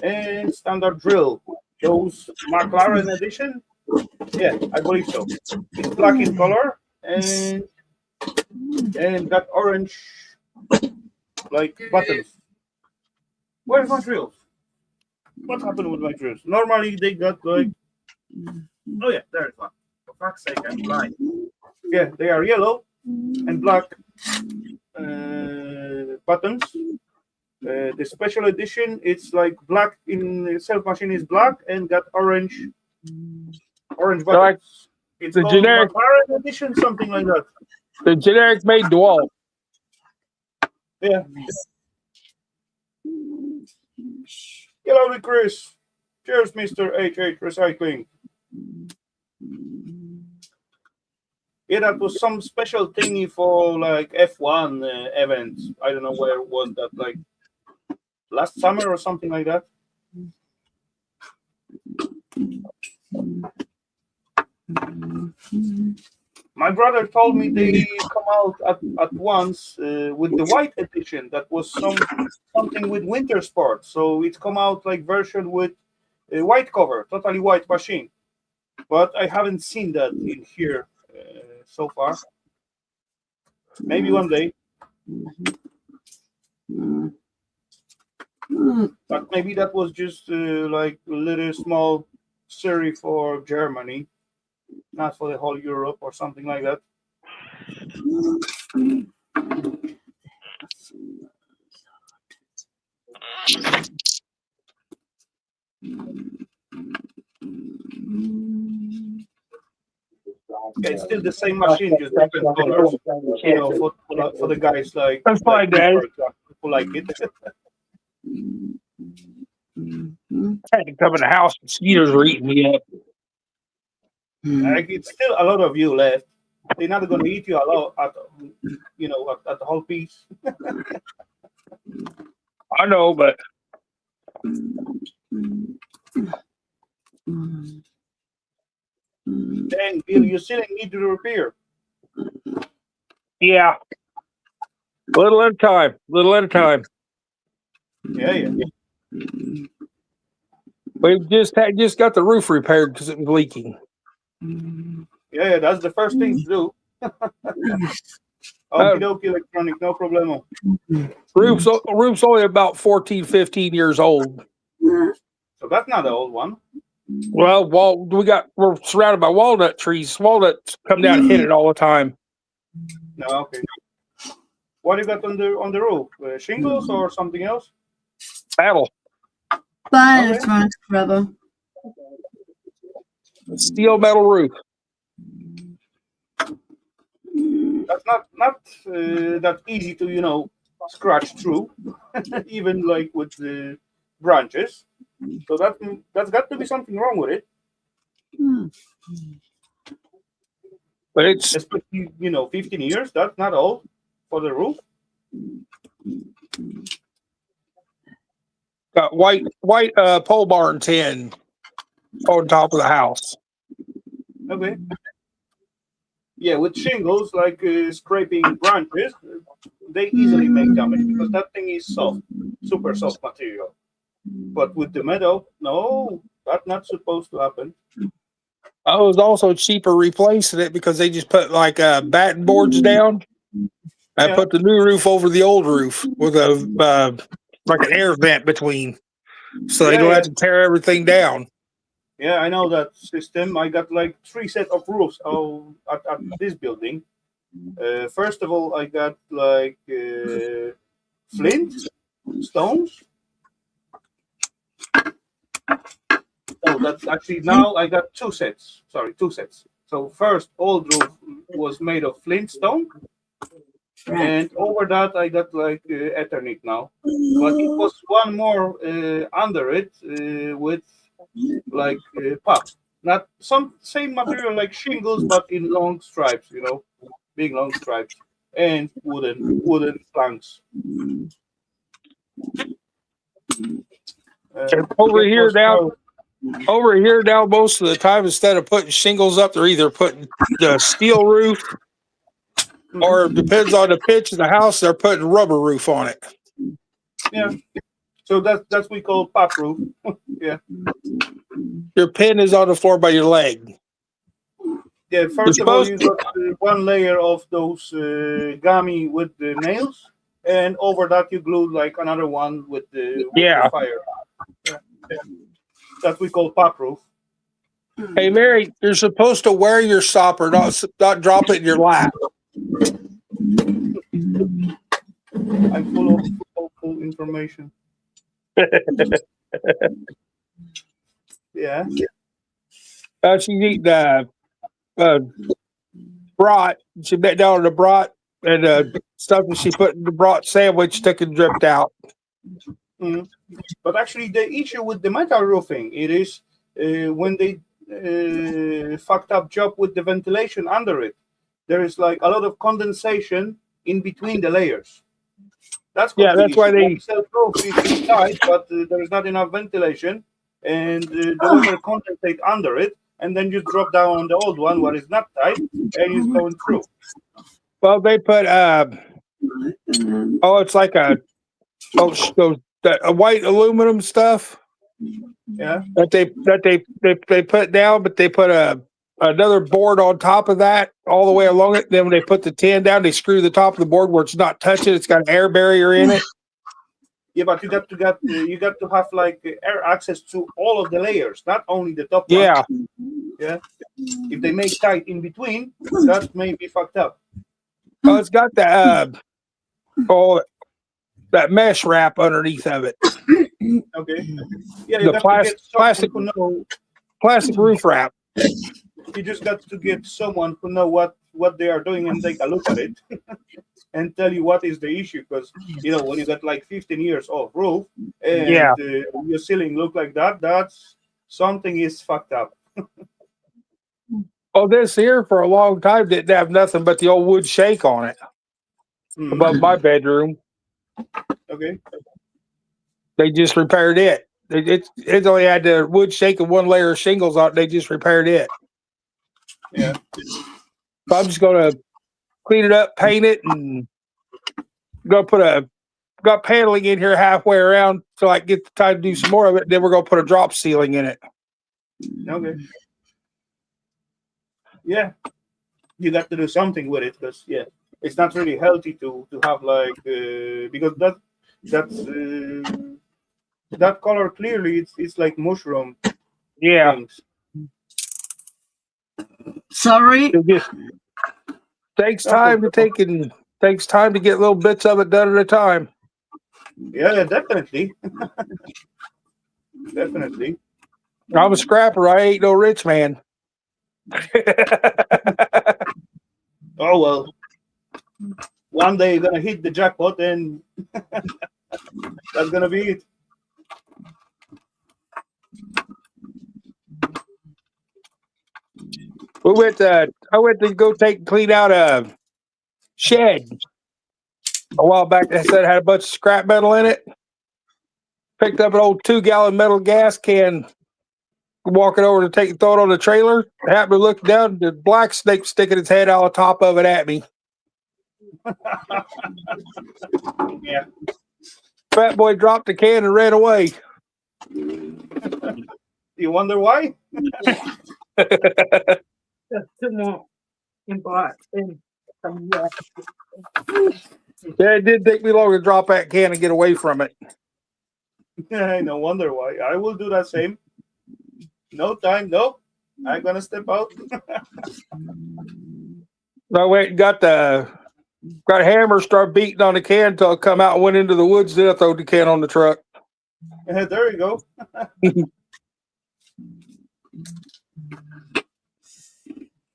and standard drill. Those McLaren edition. Yeah, I believe so. It's black in color and got orange like buttons. Where's my drills? What happened with my drills? Normally they got like, oh yeah, there's one. For fuck's sake, I'm blind. Yeah, they are yellow and black buttons. The special edition, it's like black in self machine is black and got orange buttons. Like it's the called generic McLaren edition, something like that. The generic made DeWalt. Yeah. Hello, Chris. Cheers, Mr. HH Recycling. Yeah, that was some special thingy for like F1 events. I don't know where was that, like last summer or something like that. My brother told me they come out at once with the white edition. That was something with winter sport. So it's come out like version with a white cover, totally white machine. But I haven't seen that in here so far. Maybe one day. But maybe that was just like a little small series for Germany, not for the whole Europe or something like that. Okay, it's still the same machine, just different colors. You know, for the guys like That's fine, Dad. Who like it. I had to come in the house. Mosquitoes were eating me up. Like, it's still a lot of you left. They're not going to eat you a lot at the whole piece. I know, but Dang, Bill, you still need to repair. yeah, little at a time. Little at a time. Yeah. We just got the roof repaired because it was leaking. Yeah, that's the first thing to do. Okie dokie, electronic, no problemo. Roof's only about 14, 15 years old. So that's not the old one. Well, we're surrounded by walnut trees. Walnuts come down and hit it all the time. No, okay. What do you got on the roof? Shingles or something else? Battle. Bye, electronics forever. Steel metal roof. That's not that easy to scratch through, even like with the branches. So that's got to be something wrong with it. But it's especially 15 years. That's not old for the roof. got white pole barn tin on top of the house. Okay. Yeah, with shingles, like scraping branches, they easily make damage because that thing is soft, super soft material. But with the metal, no, that's not supposed to happen. I was also cheaper replacing it because they just put like batten boards down. I put the new roof over the old roof with a like an air vent between. so they Yeah, don't yeah. have to tear everything down. Yeah, I know that system. I got like 3 sets of roofs at this building. First of all, I got like flint, stones. Oh, that's actually now I got 2 sets. Sorry, 2 sets. So first, old roof was made of flint stone, and over that I got like Eternit now. But it was one more under it with like pop. Not some same material like shingles, but in long stripes. Big long stripes and wooden planks. Over That here was now, how. most of the time, instead of putting shingles up, they're either putting the steel roof, or it depends on the pitch of the house, they're putting rubber roof on it. Yeah. So that's we call pop roof. Yeah. Your pin is on the floor by your leg. Yeah. You're First of all, supposed you got one layer of those gummy with the nails, and over that you glued like another one with the Yeah. fire. Yeah. That we call pop roof. Hey, Mary, you're supposed to wear your stopper, not drop it in your lap. I'm full of helpful information. Yeah. She eat the brat. She bit down on the brat, and stuff that she put in the brat sandwich stuck and dripped out. Mhm. But actually, the issue with the metal roofing, it is when they fucked up job with the ventilation under it. There is like a lot of condensation in between the layers. That's what Yeah, the that's why issue. they. Like self-roof is tight, but there is not enough ventilation, and the water condensate under it, and then you drop down on the old one where it's not tight, and it's going through. Well, they put it's like a white aluminum stuff Yeah. that they put down, but they put another board on top of that all the way along it. Then when they put the tin down, they screw the top of the board where it's not touching. It's got an air barrier in it. Yeah, but you got to have like air access to all of the layers, not only the top one. Yeah. Yeah. If they make tight in between, that may be fucked up. Oh, it's got the that mesh wrap underneath of it. Okay. Yeah, The plastic roof wrap. You just got to get someone who know what they are doing and take a look at it and tell you what is the issue. Because when you got like 15 years of roof and your ceiling look like that, that's something is fucked up. Oh, this here for a long time didn't have nothing but the old wood shake on it above my bedroom. Okay. They just repaired it. It only had the wood shake and one layer of shingles on it. They just repaired it. Yeah. So I'm just gonna clean it up, paint it, and got paneling in here halfway around so I can get the time to do some more of it. Then we're gonna put a drop ceiling in it. Okay. Yeah. You got to do something with it because it's not really healthy to have like because that color clearly it's like mushroom things. Sorry. It just takes time to get little bits of it done at a time. Yeah, definitely. Definitely. I'm a scrapper. I ain't no rich man. Oh well. One day you're gonna hit the jackpot and that's gonna be it. I went to go clean out a shed a while back. That said it had a bunch of scrap metal in it. Picked up an old 2-gallon metal gas can, walking over to throw it on the trailer. I happened to look down, the black snake sticking its head out on top of it at me. Yeah. Fat boy dropped the can and ran away. You wonder why? Yeah, it did take me long to drop that can and get away from it. No wonder why. I will do the same. No time. Nope. I'm gonna step out. I went and got a hammer, start beating on the can until I come out and went into the woods. Then I throw the can on the truck. There you go.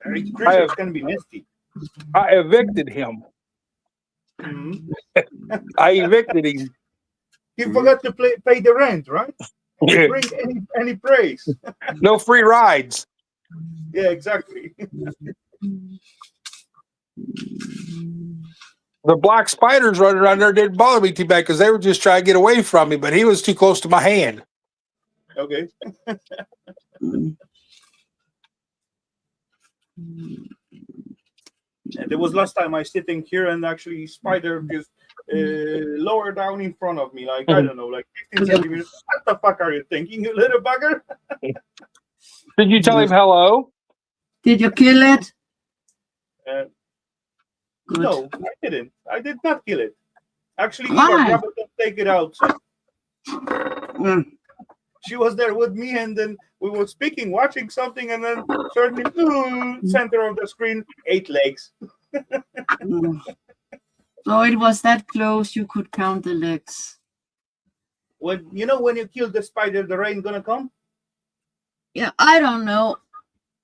Creatures can be nasty. I evicted him. Mhm. I evicted him. You forgot to pay the rent, right? Yeah. Bring any praise. No free rides. Yeah, exactly. The black spiders running around there didn't bother me too bad because they were just trying to get away from me, but he was too close to my hand. Okay. And there was last time I sitting here and actually spider just lower down in front of me, like I don't know, like 15 centimeters. What the fuck are you thinking, you little bugger? Did you tell him hello? Did you kill it? Good. No, I didn't. I did not kill it. Actually, Why? Eva grabbed it and take it out. So Mm. she was there with me, and then we were speaking, watching something, and then suddenly, center of the screen, 8 legs. Mm. So it was that close you could count the legs. When you kill the spider, the rain gonna come. Yeah, I don't know.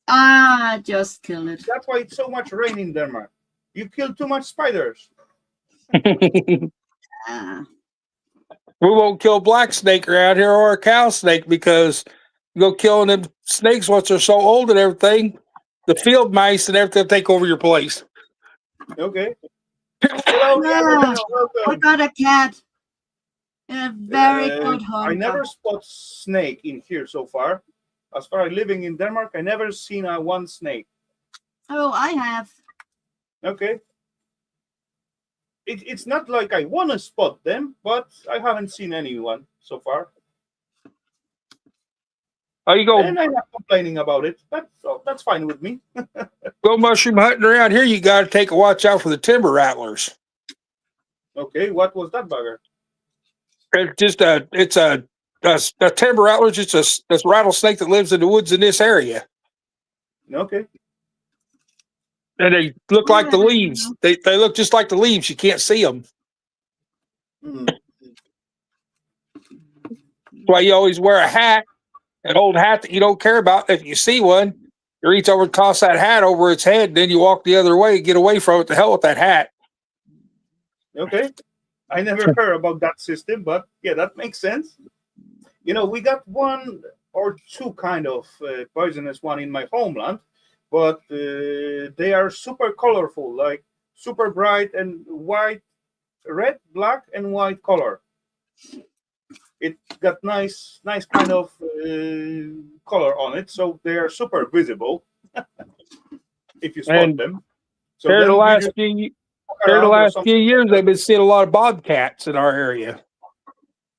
I just kill it. That's why it's so much rain in Denmark. You kill too much spiders. Ah. We won't kill black snake around here or a cow snake because you go killing them snakes once they're so old and everything. The field mice and everything take over your place. Okay. Hello, Ah, I welcome. got a cat. A very good hunter. I never spot snake in here so far. As far as living in Denmark, I never seen one snake. Oh, I have. Okay. It's not like I want to spot them, but I haven't seen anyone so far. Oh, you go And I'm not complaining about it. That's fine with me. go mushroom hunting around here. You got to take a watch out for the timber rattlers. Okay, what was that bugger? It's a timber rattler. It's a rattlesnake that lives in the woods in this area. Okay. And they look like the leaves. They look just like the leaves. You can't see them. Mm. That's why you always wear a hat, an old hat that you don't care about. If you see one, you reach over and toss that hat over its head, and then you walk the other way, get away from it. The hell with that hat. Okay. I never heard about that system, but yeah, that makes sense. We got one or two kind of poisonous one in my homeland, but they are super colorful, like super bright and white, red, black, and white color. It got nice kind of color on it, so they are super visible if you spot them. So Here then the we last just few walk here the around or last something. few years, I've been seeing a lot of bobcats in our area.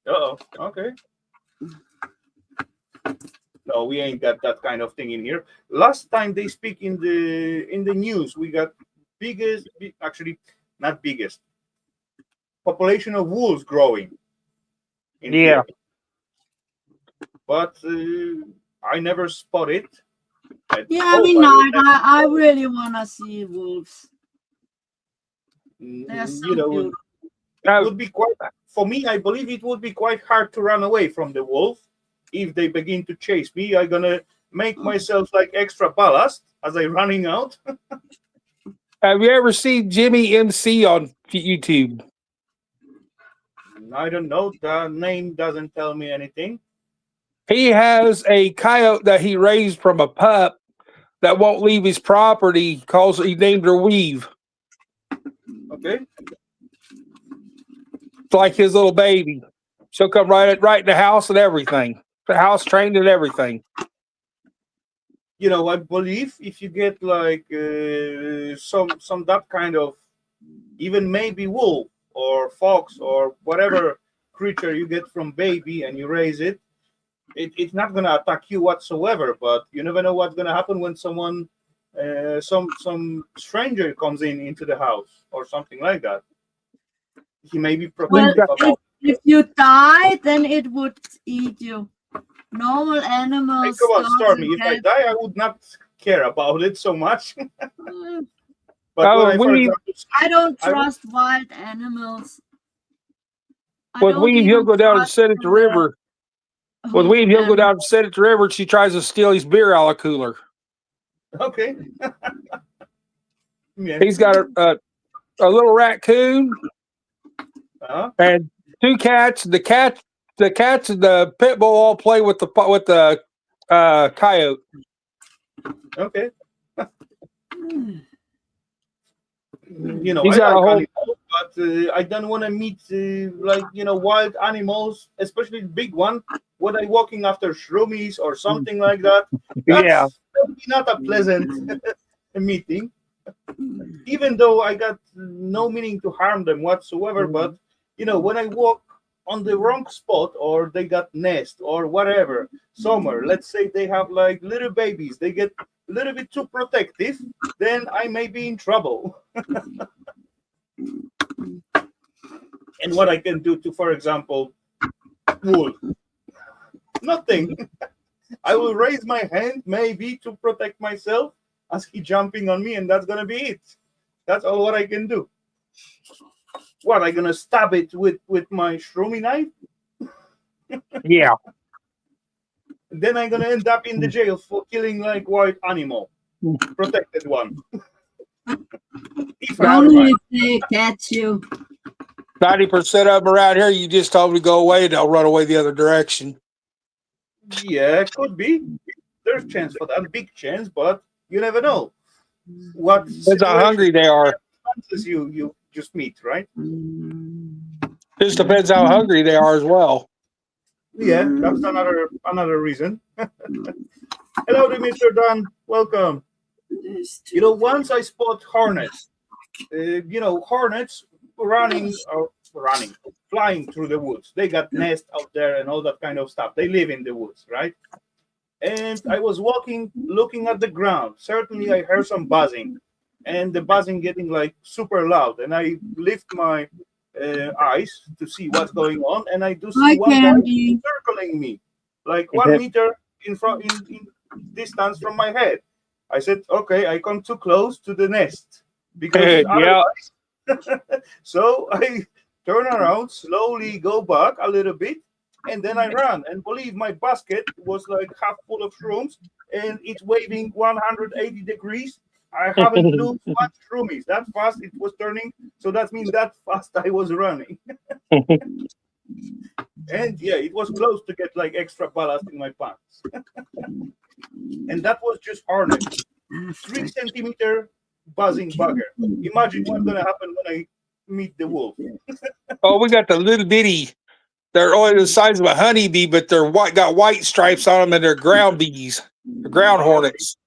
Uh-oh. Okay. No, we ain't got that kind of thing in here. Last time they speak in the news, we got actually not biggest population of wolves growing in here. But I never spot it. Yeah, me not. I really want to see wolves. They're so beautiful. It would be quite, for me, I believe it would be quite hard to run away from the wolf. If they begin to chase me, I'm gonna make myself like extra ballast as I'm running out. Have you ever seen Jimmy MC on YouTube? I don't know. The name doesn't tell me anything. He has a coyote that he raised from a pup that won't leave his property. He named her Weave. Okay. It's like his little baby. She'll come right in the house and everything. The house trained and everything. I believe if you get like some that kind of, even maybe wolf or fox or whatever creature you get from baby and you raise it, it's not gonna attack you whatsoever. But you never know what's gonna happen when someone, some stranger comes into the house or something like that. He may be protective about if you die, then it would eat you. Normal Hey, animals. come on, dogs Stormy. and If I cats, die, I would not care about it so much. mm, But when I, for Weave, example, I don't I would, trust wild animals. I with don't Weave, he'll even go down and trust sit at the river. With hoof Weave, he'll go animals. down and sit at the river. And she tries to steal his beer out of the cooler. okay. Yeah. He's got a little raccoon Uh-huh. and two cats. The cats and the pit bull all play with the coyote. Okay. Mm. You know, He's I got a like whole animals, but I don't want to meet like wild animals, especially big one. When I walking after shroomies or something like that, yeah. that's not a pleasant meeting. Even though I got no meaning to harm them whatsoever, but when I walk on the wrong spot or they got nest or whatever, somewhere, let's say they have like little babies, they get a little bit too protective, then I may be in trouble. And what I can do to, for example, wood, nothing. I will raise my hand maybe to protect myself as he jumping on me, and that's gonna be it. That's all what I can do. What, I gonna stab it with my shroomy knife? Yeah. Then I'm gonna end up in the jail for killing like wild animal, protected one. If I Only survive. if they catch you. 90% of them around here, you just tell them to go away, they'll run away the other direction. Yeah, could be. There's chance for that, big chance, but you never know what Depends how hungry they are. circumstances you just meet, right? Just depends how hungry they are as well. Yeah, that's another reason. Hello, Mr. Dunn. Welcome. Once I spot hornets. Hornets flying through the woods. They got nests out there and all that kind of stuff. They live in the woods, right? And I was walking, looking at the ground. Certainly, I heard some buzzing, and the buzzing getting like super loud. And I lift my eyes to see what's going on, and I do see Hi, one guy Candy. circling me, like 1 meter in front in distance from my head. I said, okay, I come too close to the nest because Yeah. otherwise. So I turn around, slowly go back a little bit, and then I ran. And believe my basket was like half full of shrooms, and it's waving 180 degrees. I haven't lost one shroomies. That fast it was turning. So that means that fast I was running. And yeah, it was close to get like extra ballast in my pants. And that was just hornet. 3 centimeter buzzing bugger. Imagine what's gonna happen when I meet the wolf. Oh, we got the little bitty. They're only the size of a honeybee, but they're got white stripes on them, and they're ground bees, ground hornets.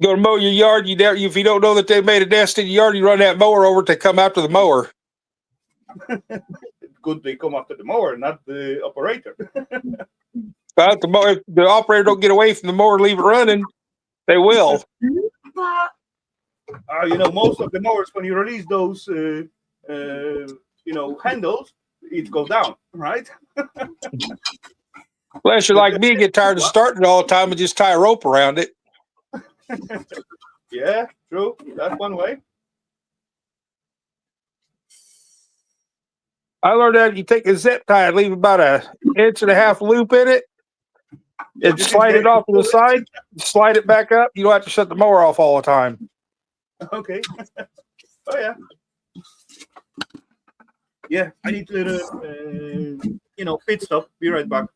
Go to mow your yard. If you don't know that they made a nest in your yard, you run that mower over to come after the mower. Good, they come after the mower, not the operator. But if the operator don't get away from the mower and leave it running, they will. Most of the mowers, when you release those, handles, it goes down, right? Unless you're like me, get tired of starting it all the time and just tie a rope around it. Yeah, true. That's one way. I learned that you take a zip tie and leave about 1.5 inch loop in it, and slide it off to the side, slide it back up. You don't have to shut the mower off all the time. Okay. Oh yeah. Yeah, I need to pit stop. Be right back.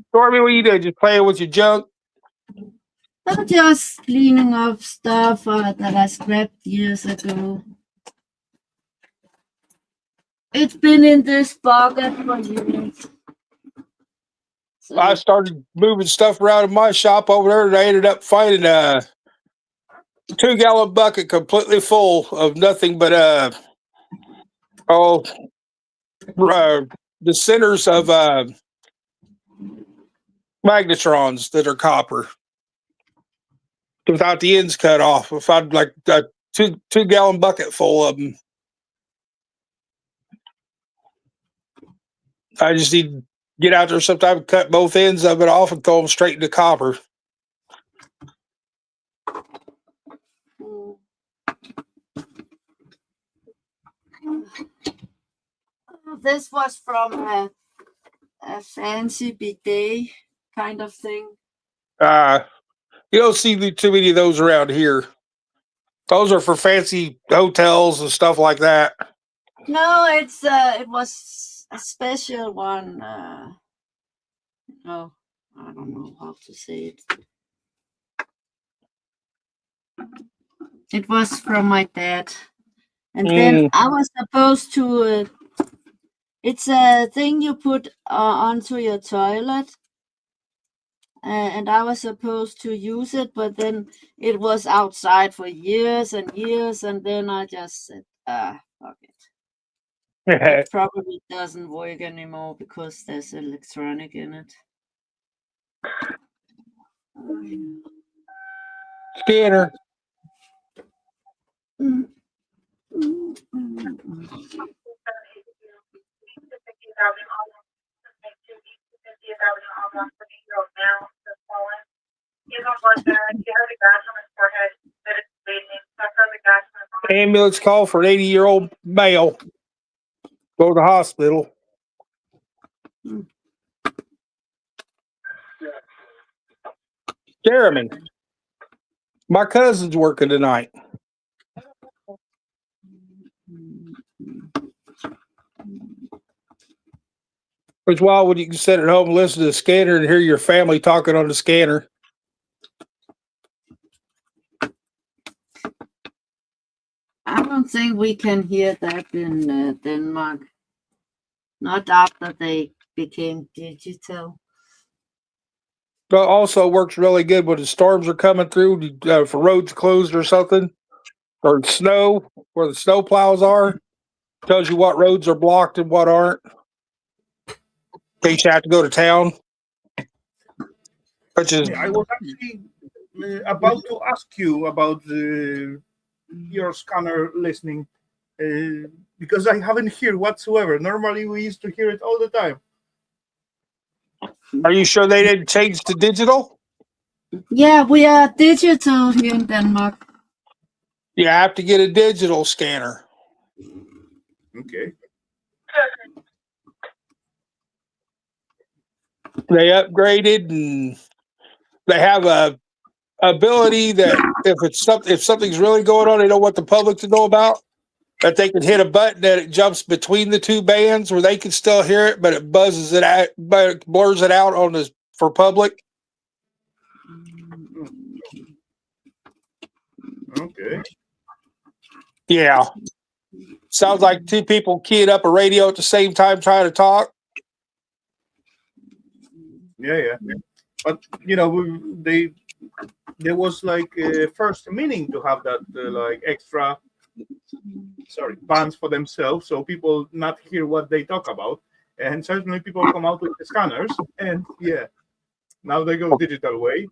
Stormy, what you do? Just playing with your junk? I'm just cleaning up stuff that I scrapped years ago. It's been in this pocket for years. So, I started moving stuff around in my shop over there, and I ended up finding a 2-gallon bucket completely full of nothing but the centers of magnetrons that are copper without the ends cut off. If I'd like a 2 gallon bucket full of them, I just need to get out there sometime, cut both ends of it off, and throw them straight into copper. This was from a fancy big day kind of thing. You don't see too many of those around here. Those are for fancy hotels and stuff like that. No, it was a special one. Oh, I don't know how to say it. It was from my dad, and then I was supposed to. It's a thing you put onto your toilet, and I was supposed to use it, but then it was outside for years and years, and then I just said, fuck it. It probably doesn't work anymore because there's electronic in it. Scanner. Ambulance call for an 80-year-old male. Go to the hospital. Jeremy, my cousin's working tonight. It's wild when you can sit at home and listen to the scanner and hear your family talking on the scanner. I don't think we can hear that in Denmark. Not after they became digital. But also works really good when the storms are coming through, for roads closed or something, or snow, where the snow plows are. Tells you what roads are blocked and what aren't. In case you have to go to town. Which is, I was actually about to ask you about your scanner listening, because I haven't heard whatsoever. Normally, we used to hear it all the time. Are you sure they didn't change to digital? Yeah, we are digital here in Denmark. You have to get a digital scanner. Okay. They upgraded and they have a ability that if something's really going on, they don't want the public to know about, that they can hit a button that it jumps between the two bands where they can still hear it, but it buzzes it out, but it blurs it out for public. Okay. Yeah. Sounds like two people keying up a radio at the same time trying to talk. Yeah. But there was like first meaning to have that like extra bands for themselves, so people not hear what they talk about, and certainly people come out with the scanners, and now they go digital way.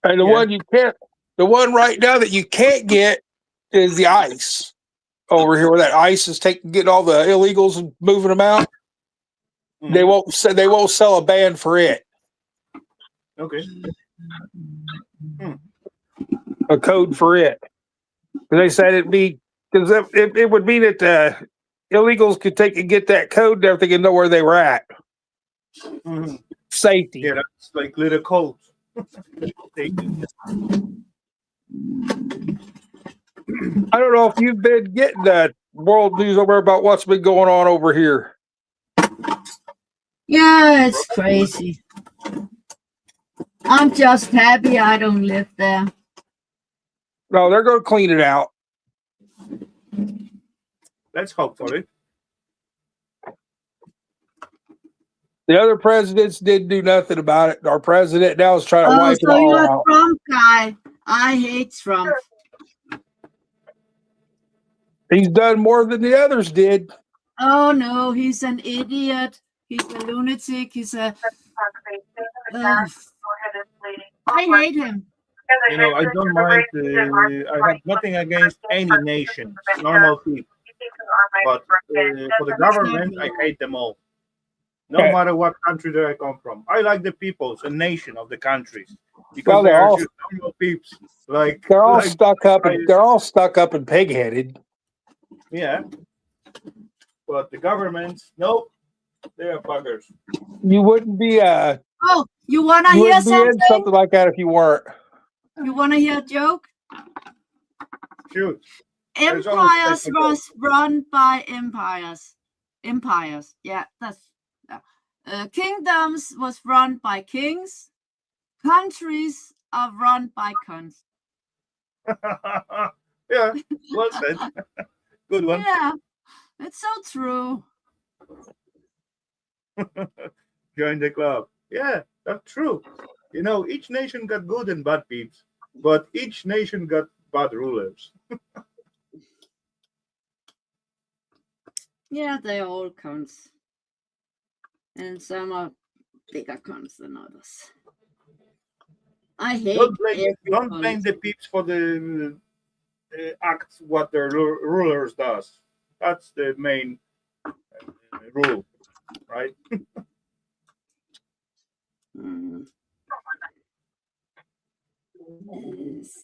And the one right now that you can't get is the ice over here, where that ice is getting all the illegals and moving them out. Mm-hmm. They won't sell a band for it. Okay. A code for it. They said because it would mean that the illegals could take and get that code and everything and know where they were at. Mm-hmm. Safety. Yeah, that's like little codes. I don't know if you've been getting that world news over about what's been going on over here. Yeah, it's crazy. I'm just happy I don't live there. No, they're going to clean it out. Let's hope for it. The other presidents didn't do nothing about it. Our president now is trying to wipe it all out. So you're a Trump guy. I hate Trump. He's done more than the others did. Oh, no, he's an idiot. He's a lunatic. He's a. I hate him. You know, I don't mind. I have nothing against any nation, normal people. But for the government, I hate them all. No Okay. matter what country that I come from. I like the peoples, the nation of the countries, because Well, they they're are all just normal peeps. Like they're all like stuck up and they're all stuck up and pig-headed. yeah. But the governments, nope, they are buggers. You wouldn't be Oh, you wanna you hear wouldn't be in something? something like that if you weren't. You wanna hear a joke? Shoot. There's always Empires special was run by empires. Empires, yeah, that's. Kingdoms was run by kings. Countries are run by cons. Yeah, well said. Good one. Yeah, it's so true. Join the club. Yeah, that's true. You know, each nation got good and bad peeps, but each nation got bad rulers. Yeah, they're all cons. And some are bigger cons than others. I hate Don't blame the peeps for the acts what their rulers does. That's the main rule, right? Mm. Yes.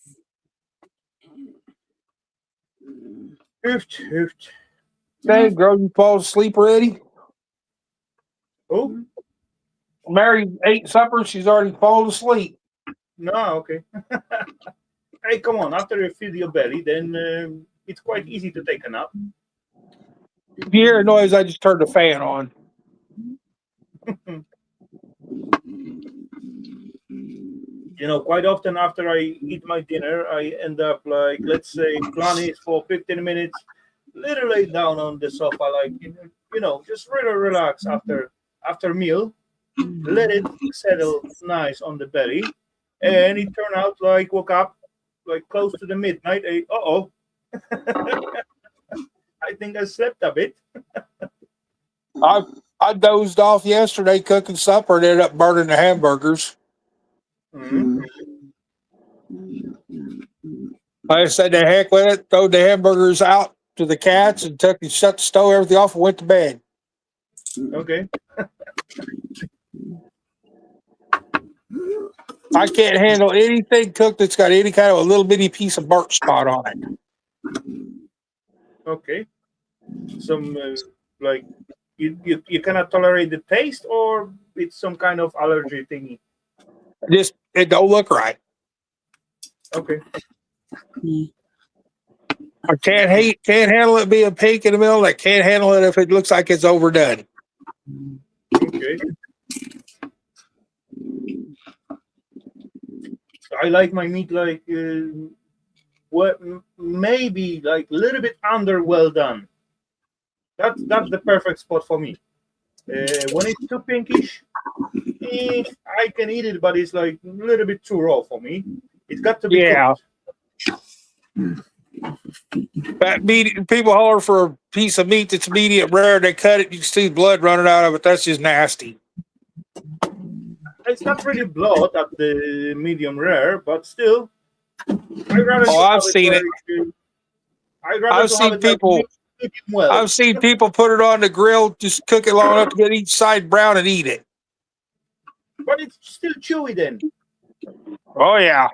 Mm. Hoofed, hoofed. Hey, girl, you fall asleep already? Oh, Mary ate supper. She's already fallen asleep. no, okay. Hey, come on. After you fill your belly, then it's quite easy to take a nap. If you hear a noise, I just turned the fan on. You know, quite often after I eat my dinner, I end up like, let's say, plan is for 15 minutes, little lay down on the sofa, like, you know, just really relax after meal, let it settle nice on the belly, and it turned out like woke up like close to the midnight. Uh-oh, I think I slept a bit. I dozed off yesterday cooking supper and ended up burning the hamburgers. Mhm. I said, the heck with it, throw the hamburgers out to the cats and took and shut the stove, everything off, and went to bed. Okay. I can't handle anything cooked that's got any kind of a little bitty piece of burnt spot on it. Okay. Some like you cannot tolerate the taste, or it's some kind of allergy thingy. Just it don't look right. Okay. I can't handle it being pink in the middle. I can't handle it if it looks like it's overdone. Okay. I like my meat like what maybe like a little bit under well done. That's the perfect spot for me. When it's too pinkish, I can eat it, but it's like a little bit too raw for me. It's got to be Yeah. cooked. That meat, people holler for a piece of meat that's medium rare. They cut it, you can see blood running out of it. That's just nasty. It's not really blood at the medium rare, but still, I rather. Oh, I've seen it. I'd rather I've to have seen it like people. medium well. I've seen people put it on the grill, just cook it long enough to get each side brown and eat it. But it's still chewy then. Oh yeah.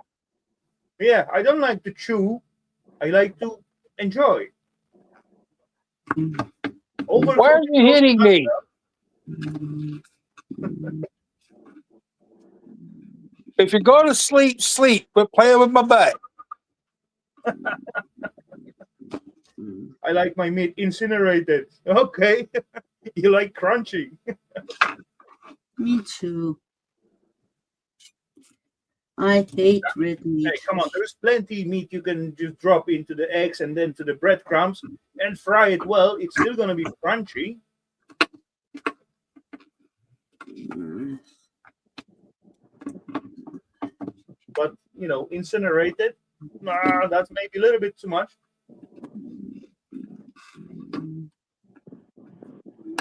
Yeah, I don't like to chew. I like to enjoy. Why are you hitting me? If you're going to sleep, sleep. Quit playing with my butt. I like my meat incinerated. Okay. You like crunchy. Me too. I hate red meat. Hey, come on. There's plenty of meat you can just drop into the eggs and then to the breadcrumbs and fry it well. It's still going to be crunchy. But, you know, incinerated, that's maybe a little bit too much.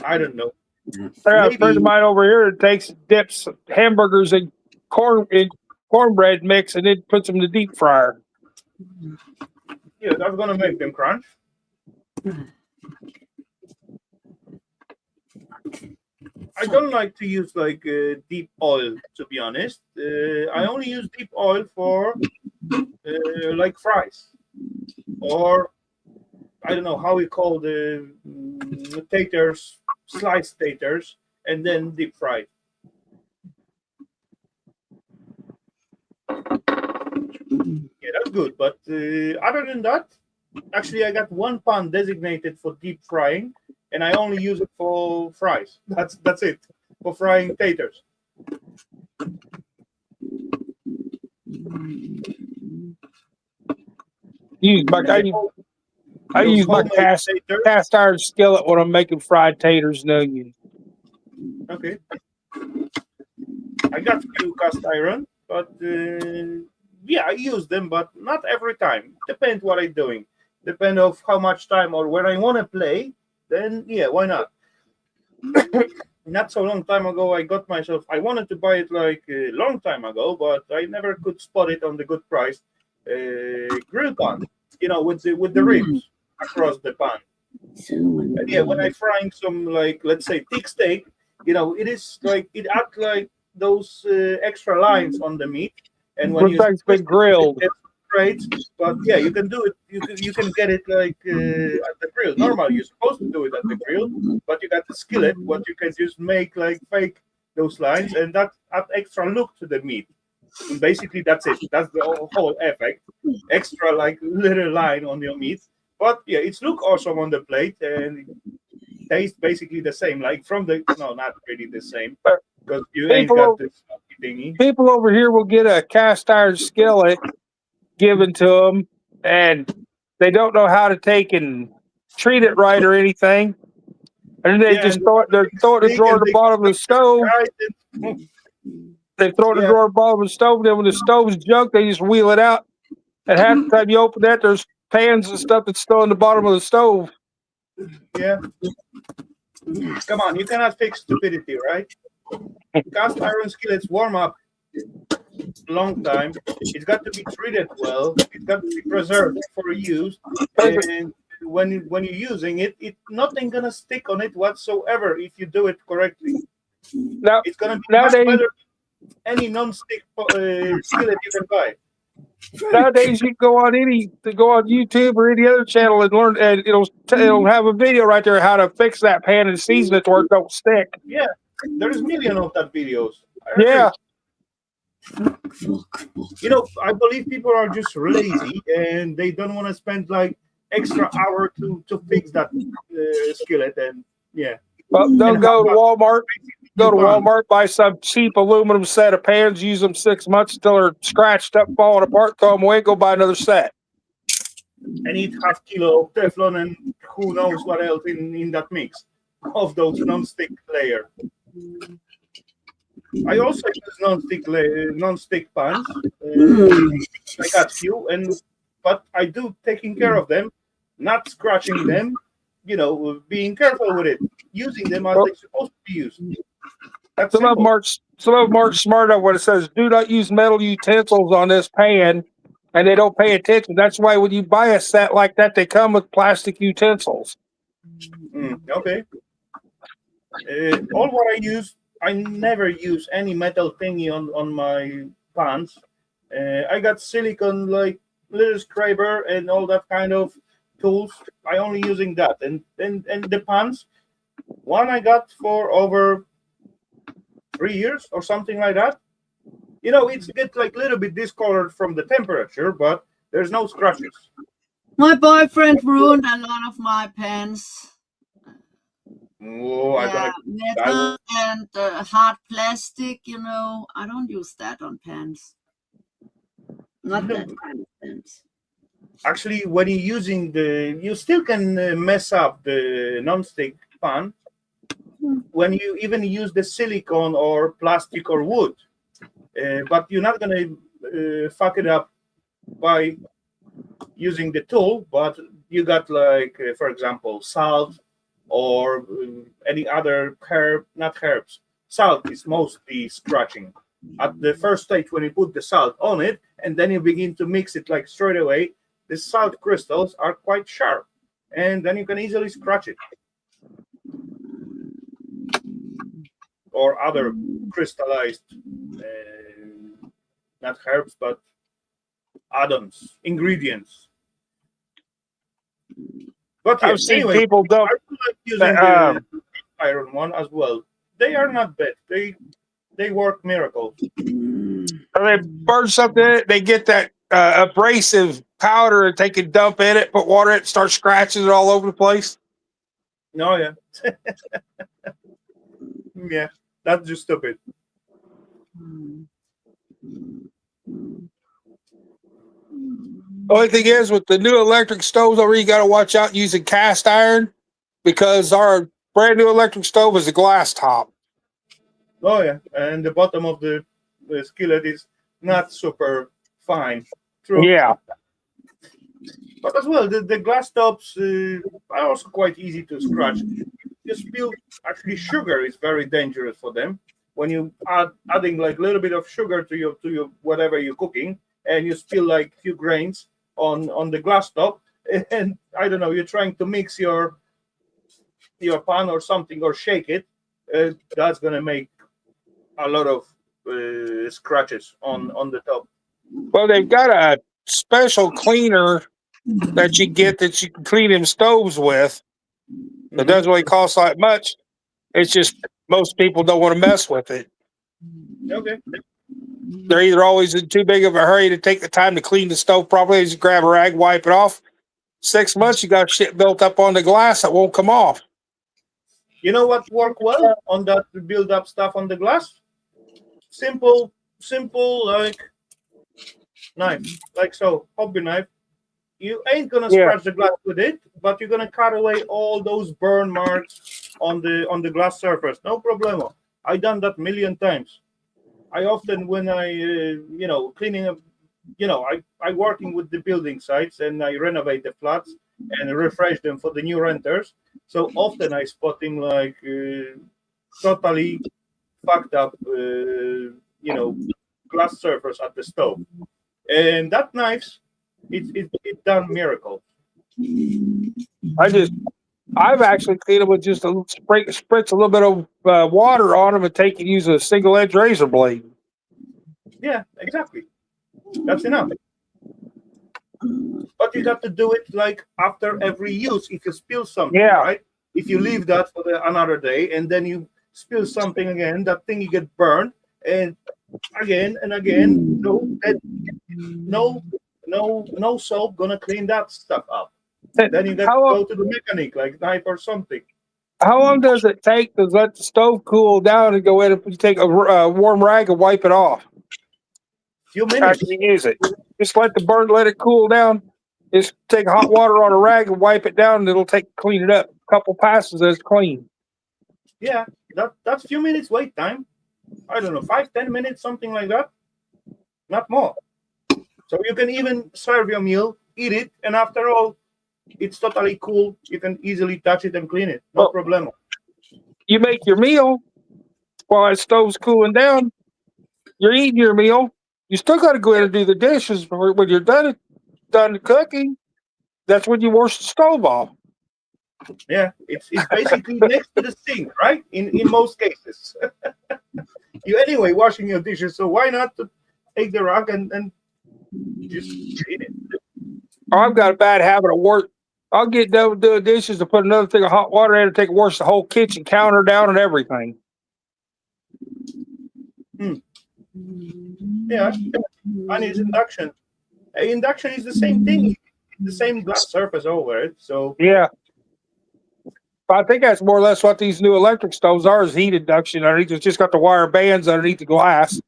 I don't know. I got a Maybe. friend of mine over here that dips hamburgers in cornbread mix and then puts them in the deep fryer. Yeah, that's gonna make them crunch. I don't like to use like deep oil, to be honest. I only use deep oil for like fries, or I don't know how we call the taters, sliced taters, and then deep fried. Yeah, that's good. But other than that, actually, I got one pan designated for deep frying, and I only use it for fries. That's it, for frying taters. I Those use my homemade cast taters. iron skillet when I'm making fried taters and onions. Okay, I got few cast iron, but yeah, I use them, but not every time. Depend what I'm doing. Depend of how much time or when I want to play. Then yeah, why not? Not so long time ago, I got myself. I wanted to buy it like a long time ago, but I never could spot it on the good price. Grill pan, with the ribs across the pan. And yeah, when I frying some like let's say thick steak, it is like it act like those extra lines on the meat, and when Looks you like it's twist been grilled. it great. But yeah, you can do it. You can get it like at the grill. Normally, you're supposed to do it at the grill, but you got the skillet. What you can just make like fake those lines, and that add extra look to the meat. And basically, that's it. That's the whole effect. Extra like little line on your meat. But yeah, it's look awesome on the plate and taste basically the same. Like from the no, not really the same because you ain't got People, this thingy. people over here will get a cast iron skillet given to them, and they don't know how to take and treat it right or anything, and they Yeah, just and throw it in the big drawer and at the they bottom of the stove. right and, They throw it in the yeah, drawer at the bottom of the stove. Then when the stove's junk, they just wheel it out. And half the time you open that, there's pans and stuff that's still in the bottom of the stove. yeah. Come on, you cannot fix stupidity, right? Cast iron skillets warm up long time. It's got to be treated well. It's got to be preserved before use. And when you're using it, nothing gonna stick on it whatsoever if you do it correctly. Now, It's gonna be much nowadays, better than any non-stick skillet you can buy. nowadays you can go on YouTube or any other channel and learn, and it'll have a video right there how to fix that pan and season it to where it don't stick. Yeah, there's million of that videos. I agree. Yeah, I believe people are just lazy and they don't want to spend like extra hour to fix that skillet and yeah. well, they'll And how go to about Walmart. Go new to pan? Walmart, buy some cheap aluminum set of pans, use them 6 months till they're scratched up, falling apart, throw them away, go buy another set. And eat half kilo of Teflon and who knows what else in that mix of those non-stick layer. I also use non-stick pans. I got few, but I do taking care of them, not scratching them. Being careful with it, using them as Well, they're supposed to be used. That's some of them simple. aren't smart enough when it says do not use metal utensils on this pan, and they don't pay attention. That's why when you buy a set like that, they come with plastic utensils. Okay. All what I use, I never use any metal thingy on my pans. I got silicone like little scraper and all that kind of tools. I only using that and the pans. One I got for over 3 years or something like that. It's get like a little bit discolored from the temperature, but there's no scratches. My boyfriend ruined a lot of my pants. Oh, Yeah, metal and hard plastic. I don't use that on pants. Not that kind of pants. Actually, when you're using you still can mess up the non-stick pan when you even use the silicone or plastic or wood, but you're not gonna fuck it up by using the tool. But you got like, for example, salt or any other herb, not herbs. Salt is mostly scratching. At the first stage, when you put the salt on it, and then you begin to mix it like straight away, the salt crystals are quite sharp, and then you can easily scratch it. Or other crystallized, not herbs, but addons, ingredients. But I've yes, seen anyway, people dump. I do like using the iron one as well. They are not bad. They work miracles. They burn something in it, they get that abrasive powder and take a dump in it, put water in it, start scratching it all over the place. No, yeah. Yeah, that's just stupid. Only thing is, with the new electric stoves over, you got to watch out using cast iron because our brand new electric stove is a glass top. Oh, yeah. And the bottom of the skillet is not super fine. True. Yeah. But as well, the glass tops are also quite easy to scratch. You spill, actually, sugar is very dangerous for them. When you adding like a little bit of sugar to your whatever you're cooking, and you spill like few grains on the glass top, and I don't know, you're trying to mix your pan or something or shake it, that's gonna make a lot of scratches on the top. Well, they've got a special cleaner that you get that you can clean them stoves with. It doesn't really cost that much. It's just most people don't want to mess with it. Okay. They're either always in too big of a hurry to take the time to clean the stove properly. Just grab a rag, wipe it off. 6 months, you got shit built up on the glass that won't come off. You know what work well on that build up stuff on the glass? Simple like knife, like so, hobby knife. You ain't gonna scratch the glass with it, but you're gonna cut away all those burn marks on the glass surface. No problemo. I done that million times. I often, when I cleaning up, I working with the building sites and I renovate the flats and refresh them for the new renters. So often I spotting like totally fucked up glass surface at the stove, and that knives it done miracles. I've actually cleaned them with just a spritz a little bit of water on them and use a single edge razor blade. Yeah, exactly. That's enough. But you got to do it like after every use. If you spill something, right? If you leave that for another day and then you spill something again, that thing you get burned, and again and again. No soap gonna clean that stuff up. Then you got to go to the mechanic, like knife or something. How long does it take to let the stove cool down and go in and take a warm rag and wipe it off? Few minutes. After you use it, just let it cool down. Just take hot water on a rag and wipe it down, and it'll clean it up. A couple passes, and it's clean. Yeah, that's few minutes wait time. I don't know, 5-10 minutes, something like that. Not more. So you can even serve your meal, eat it, and after all, it's totally cool. You can easily touch it and clean it. No problem. You make your meal while the stove's cooling down. You're eating your meal. You still got to go in and do the dishes. When you're done cooking, that's when you wash the stove off. Yeah, it's basically next to the sink, right? In most cases. You anyway washing your dishes, so why not take the rag and just eat it? I've got a bad habit of work. I'll get done with doing dishes and put another thing of hot water in and wash the whole kitchen counter down and everything. Yeah, and it's induction. Induction is the same thing. The same glass surface over it. So yeah. I think that's more or less what these new electric stoves are, is heat induction underneath. It's just got the wire bands underneath the glass.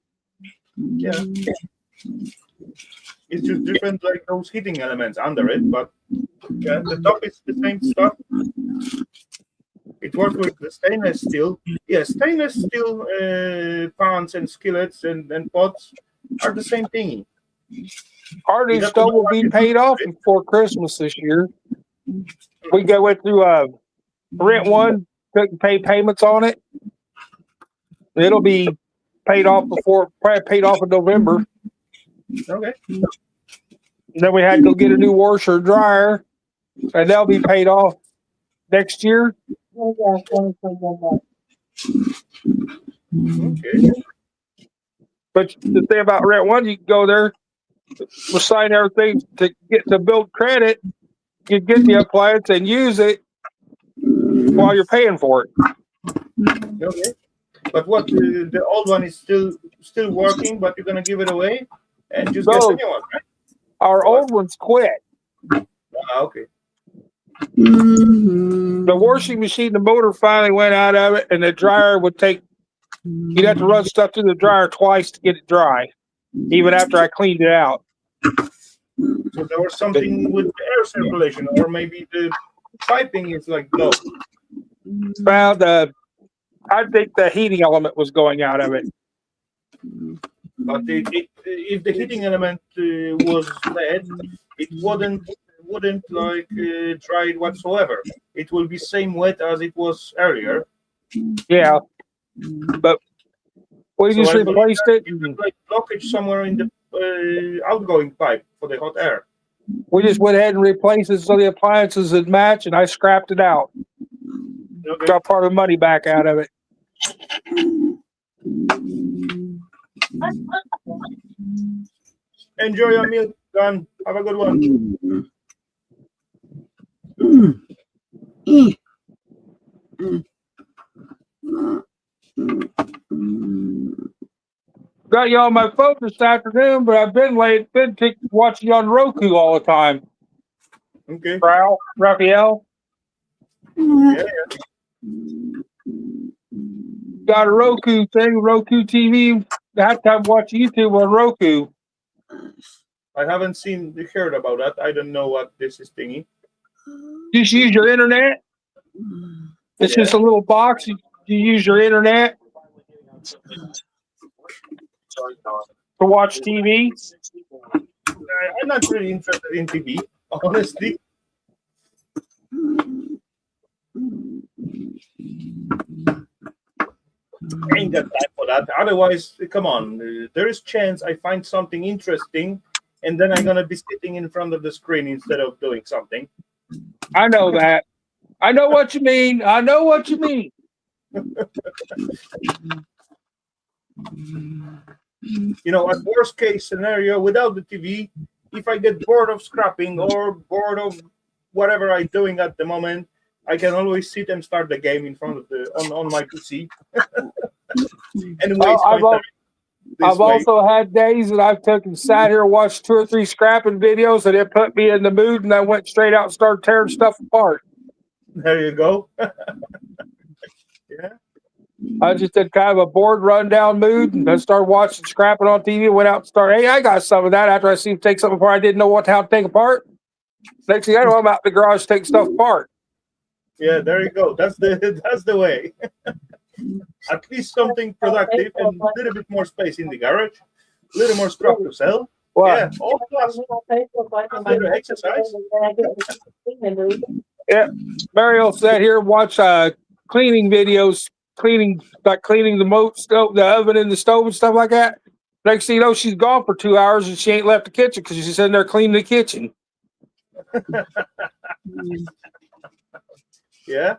Yeah. It's just different, like those heating elements under it, but yeah, the top is the same stuff. It works with the stainless steel. Yeah, stainless steel pans and skillets and pots are the same thing. Our new stove will be paid off before Christmas this year. We went through rent one, couldn't pay payments on it. It'll be paid off probably paid off in November. Okay. Then we had to go get a new washer and dryer, and they'll be paid off next year. Okay. But the thing about rent one, you can go there, we'll sign everything to get to build credit. You get the appliance and use it while you're paying for it. Okay. But what the old one is still working, but you're gonna give it away and just get the new one, right? Our old one's quit. Okay. The washing machine, the motor finally went out of it, and the dryer would take. You'd have to run stuff through the dryer twice to get it dry, even after I cleaned it out. So there was something with the air circulation, or maybe the piping is like low. Found I think the heating element was going out of it. But if the heating element was bad, it wouldn't like dry whatsoever. It will be same wet as it was earlier. Yeah, but we just I believe replaced that it. it was like blockage somewhere in the outgoing pipe for the hot air. We just went ahead and replaced it so the appliances would match, and I scrapped it out. Okay. Got part of the money back out of it. Enjoy your meal, Gun. Have a good one. Got you on my phone this afternoon, but I've been watching you on Roku all the time. Okay. Rafal. Yeah. Got a Roku thing, Roku TV. That time watch YouTube on Roku. I haven't heard about that. I don't know what this is thingy. Just use your internet. It's just a little box. You use your internet to watch TV. I'm not really interested in TV, honestly. I ain't got time for that. Otherwise, come on. There is chance I find something interesting, and then I'm gonna be sitting in front of the screen instead of doing something. I know that. I know what you mean. I know what you mean. You know, at worst case scenario, without the TV, if I get bored of scrapping or bored of whatever I'm doing at the moment, I can always sit and start the game in front of on my PC and waste my time. I've also had days that I've taken sat here and watched 2 or 3 scrapping videos, and it put me in the mood, and I went straight out and started tearing stuff apart. There you go. Yeah. I just did kind of a bored rundown mood, and I started watching scrapping on TV. Went out and started. Hey, I got some of that after I see him take something apart. I didn't know how to take apart. Next thing I know, I'm out in the garage taking stuff apart. Yeah, there you go. That's the way. At least something productive and a little bit more space in the garage, a little more stuff to sell. What? Yeah, all plus a little exercise. Yeah, Mario sat here and watched cleaning videos, cleaning the oven and the stove and stuff like that. Next thing you know, she's gone for 2 hours and she ain't left the kitchen because she's in there cleaning the kitchen. Yeah.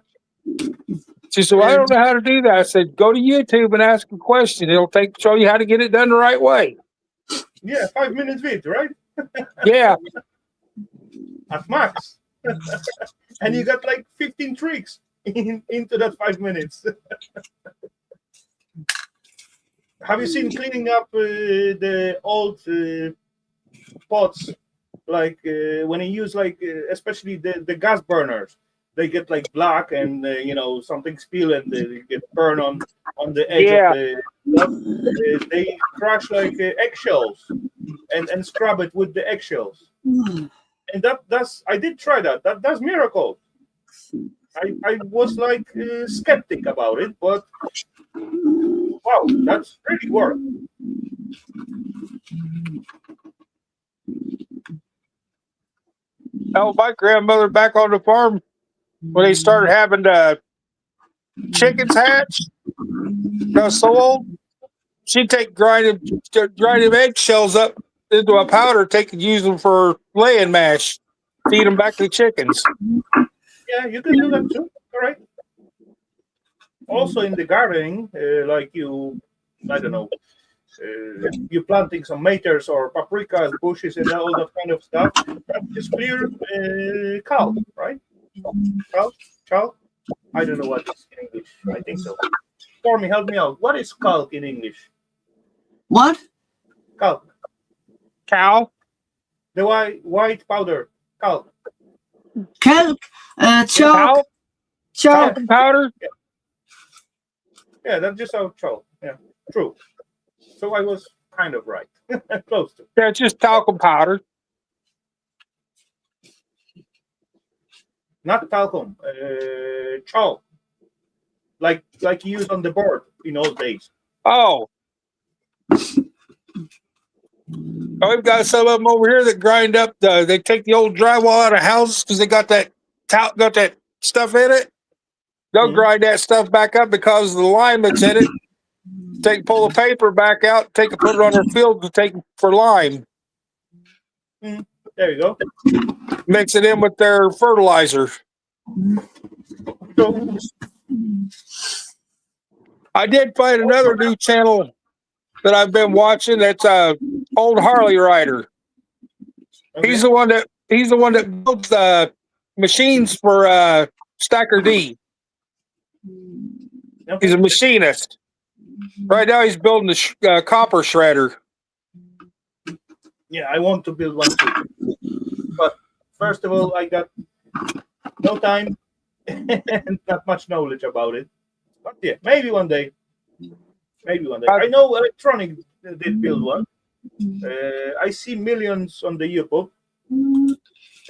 She said, well, I don't know how to do that. I said, go to YouTube and ask a question. It'll show you how to get it done the right way. Yeah, 5 minutes vid, right? Yeah. At max. And you got like 15 tricks into that 5 minutes. Have you seen cleaning up the old pots? Like when you use especially the gas burners. They get like black and something spill and they get burned on the edge of the. They crush like eggshells and scrub it with the eggshells. And that's I did try that. That's miracle. I was like skeptic about it, but wow, that's really work. Oh, my grandmother back on the farm when they started having the chickens hatch, got so old, she'd take grinded eggshells up into a powder, take and use them for laying mash, feed them back to the chickens. Yeah, you can do that too. All right. Also in the gardening, like you, I don't know, you're planting some maters or paprikas, bushes, and all that kind of stuff. That is clear cow, right? Cow. I don't know what it's in English. I think so. Stormy, help me out. What is calc in English? What? Calc. Cow? The white powder. Calc. Kelp? Chalk? Cow? Chalk? Talcum powder? Yeah, that's just how chalk. Yeah, true. So I was kind of right. Close to. Yeah, it's just talcum powder. Not talcum. Chalk. Like you use on the board in old days. Oh. We've got some of them over here that grind up. They take the old drywall out of houses because they got that stuff in it. They'll grind that stuff back up because of the lime that's in it. Pull the paper back out, put it on their field to take for lime. There you go. Mix it in with their fertilizer. So, I did find another new channel that I've been watching. That's old Harley rider. okay. He's the one that builds the machines for Stacker D. Okay. He's a machinist. Right now, he's building the copper shredder. Yeah, I want to build one too. But first of all, I got no time and not much knowledge about it. But yeah, maybe one day. I know Electronic did build one. I see millions on the YouTube.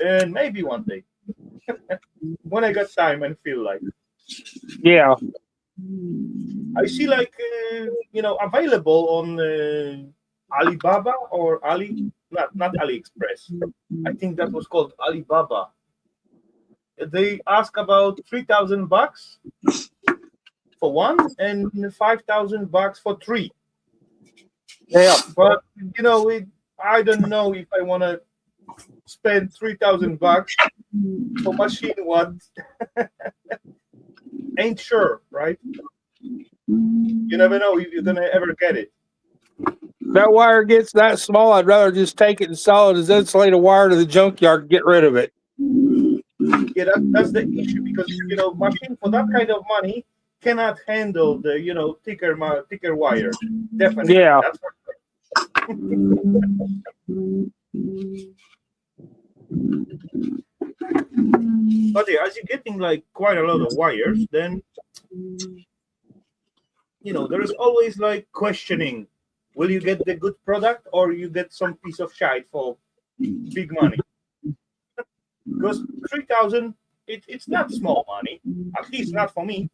And maybe one day. When I got time and feel like. Yeah. I see available on Alibaba or not AliExpress. I think that was called Alibaba. They ask about $3,000 for one and $5,000 for three. Yeah. But I don't know if I want to spend $3,000 for machine one. Ain't sure, right? You never know if you're gonna ever get it. That wire gets that small, I'd rather just take it and sell it as insulated wire to the junkyard and get rid of it. Yeah, that's the issue because machine for that kind of money cannot handle the thicker wire. Definitely. Yeah. That's for But yeah, as you're getting quite a lot of wires, then there is always questioning: will you get the good product or you get some piece of shite for big money? Because 3,000, it's not small money, at least not for me.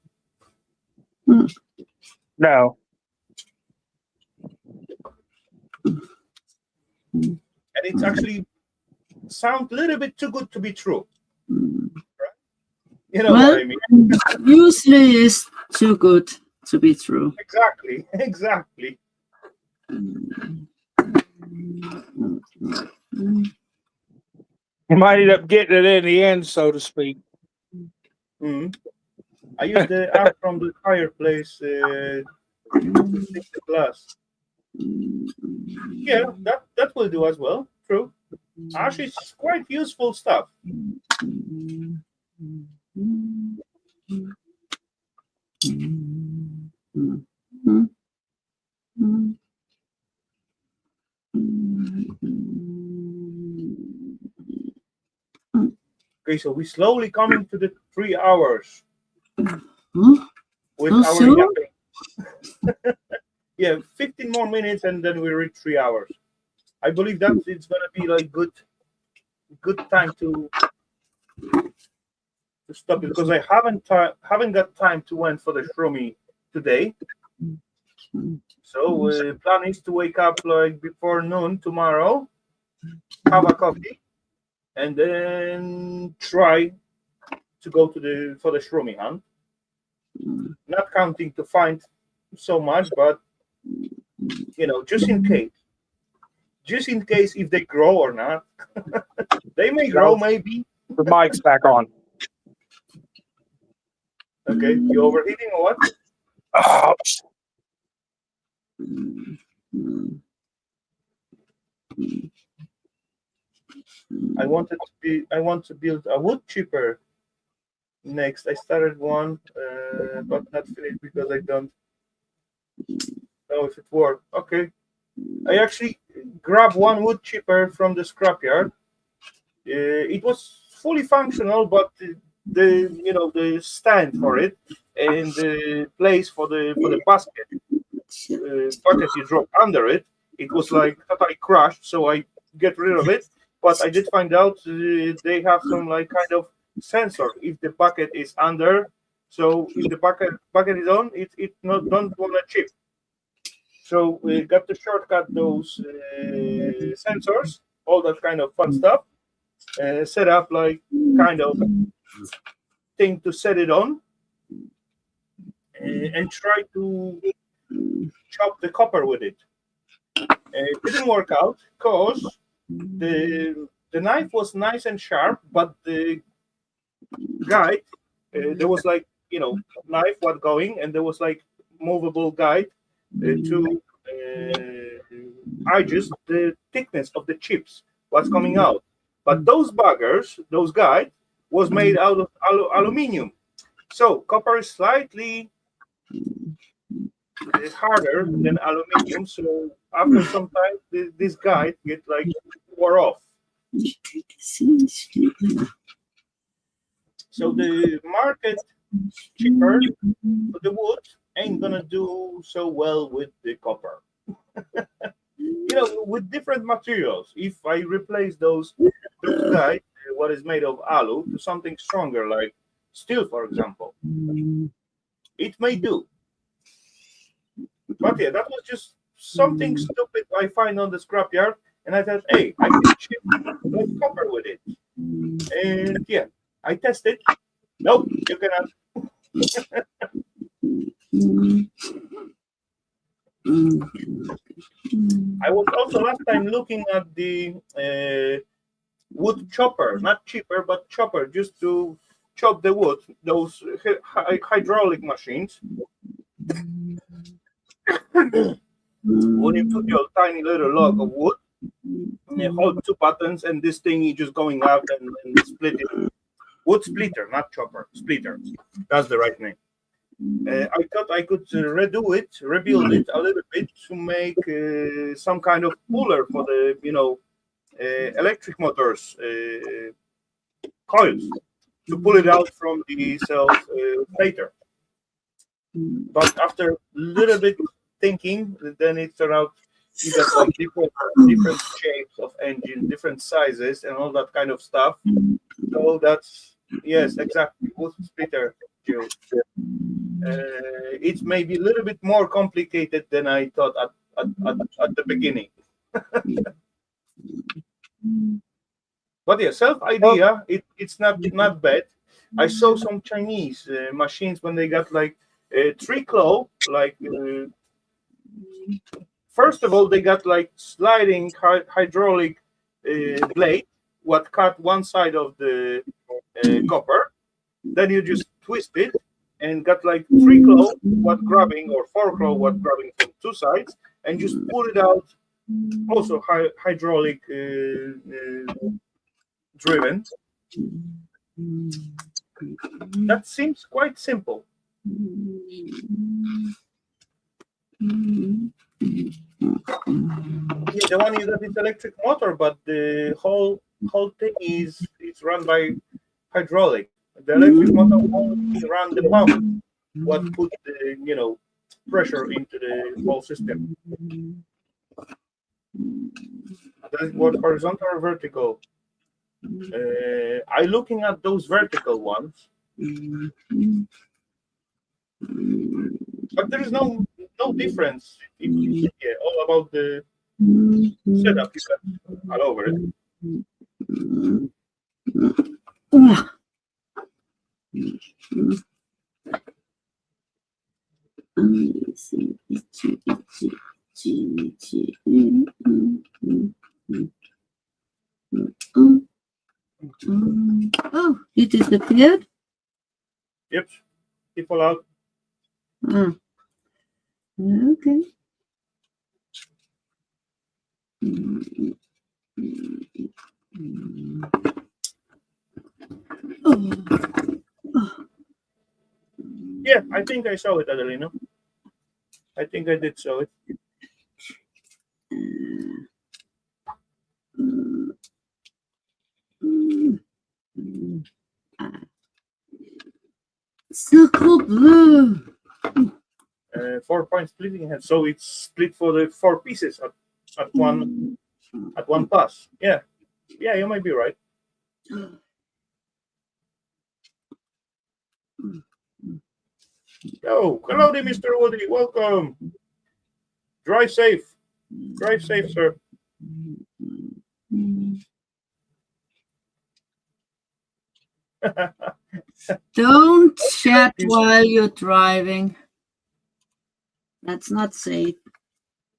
No. And it's actually sound a little bit too good to be true. Right? You know what I mean? Usually it's too good to be true. Exactly. You might end up getting it in the end, so to speak. I use the app from the fireplace to stick the glass. Yeah, that will do as well. True. Actually, it's quite useful stuff. Okay, so we're slowly coming to the 3 hours with our yapping. Yeah, 15 more minutes and then we reach 3 hours. I believe that it's gonna be good time to stop it because I haven't got time to went for the shroomy today. So plan is to wake up before noon tomorrow, have a coffee, and then try to go to for the shroomy hunt. Not counting to find so much, but just in case. Just in case if they grow or not. They may grow, maybe. The mic's back on. Okay, you overheating or what? Oh, I want to build a wood chipper next. I started one, but not finished because I don't know if it worked. Okay, I actually grabbed one wood chipper from the scrapyard. It was fully functional, but the stand for it and the place for the basket bucket you drop under it, it was like totally crushed. So I get rid of it. But I did find out they have some like kind of sensor if the bucket is under. So if the bucket is on, it not don't want to chip. So we got to shortcut those sensors, all that kind of fun stuff. Set up like kind of thing to set it on, and try to chop the copper with it. It didn't work out because the knife was nice and sharp, but the guide there was like knife was going, and there was like movable guide to adjust the thickness of the chips, what's coming out. But those buggers, those guide, was made out of aluminium. So copper is slightly harder than aluminium. So after some time, this guide get like wore off. So the market cheaper, but the wood ain't gonna do so well with the copper. With different materials. If I replace those guys, what is made of alu, to something stronger like steel, for example, it may do. But yeah, that was just something stupid I find on the scrapyard, and I thought, hey, I can chip like copper with it. And yeah, I tested. Nope, you cannot. I was also last time looking at the wood chopper, not chipper, but chopper, just to chop the wood, those hydraulic machines. When you put your tiny little log of wood, you hold two buttons, and this thing is just going out and split it. Wood splitter, not chopper, splitter. That's the right name. I thought I could rebuild it a little bit to make some kind of puller for the electric motors coils to pull it out from the self later. But after a little bit thinking, then it turned out you got like different shapes of engine, different sizes, and all that kind of stuff. So that's yes, exactly, wood splitter, Jill. It may be a little bit more complicated than I thought at the beginning. But yeah, self idea, it's not bad. I saw some Chinese machines when they got like 3 claw, like first of all they got like sliding hydraulic blade, what cut one side of the copper. Then you just twist it and got like 3 claw, what grabbing, or 4 claw, what grabbing from 2 sides, and just pull it out. Also hydraulic driven. That seems quite simple. Yeah, the one is that it's electric motor, but the whole thing is run by hydraulic. The electric motor only run the pump, what put the pressure into the whole system. Does it work horizontal or vertical? I looking at those vertical ones, but there is no difference. All about the setup you got all over it. Oh, it disappeared. Yep. People out. Ah. Okay. Yeah, I think I saw it, Adelino. I think I did saw it. Circle blue. 4 points splitting ahead, so it's split for the 4 pieces at one pass. Yeah, you might be right. Oh, hello there, Mr. Woody. Welcome. Drive safe. Drive safe, sir. Don't chat while you're driving. That's not safe.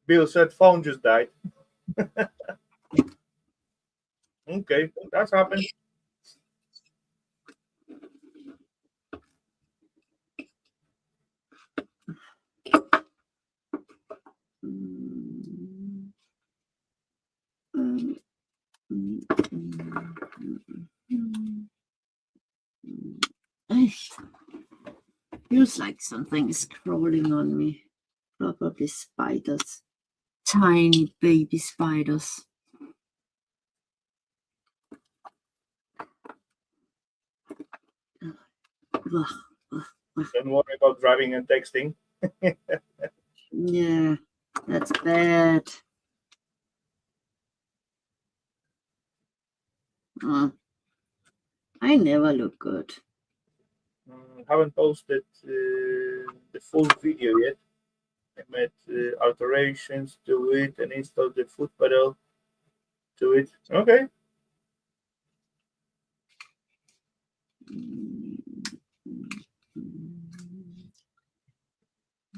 Bill said phone just died. Okay, that's happened. Feels like something is crawling on me. Probably spiders. Tiny baby spiders. Don't worry about driving and texting. Yeah, that's bad. I never look good. Haven't posted the full video yet. I made alterations to it and installed the foot pedal to it. Okay.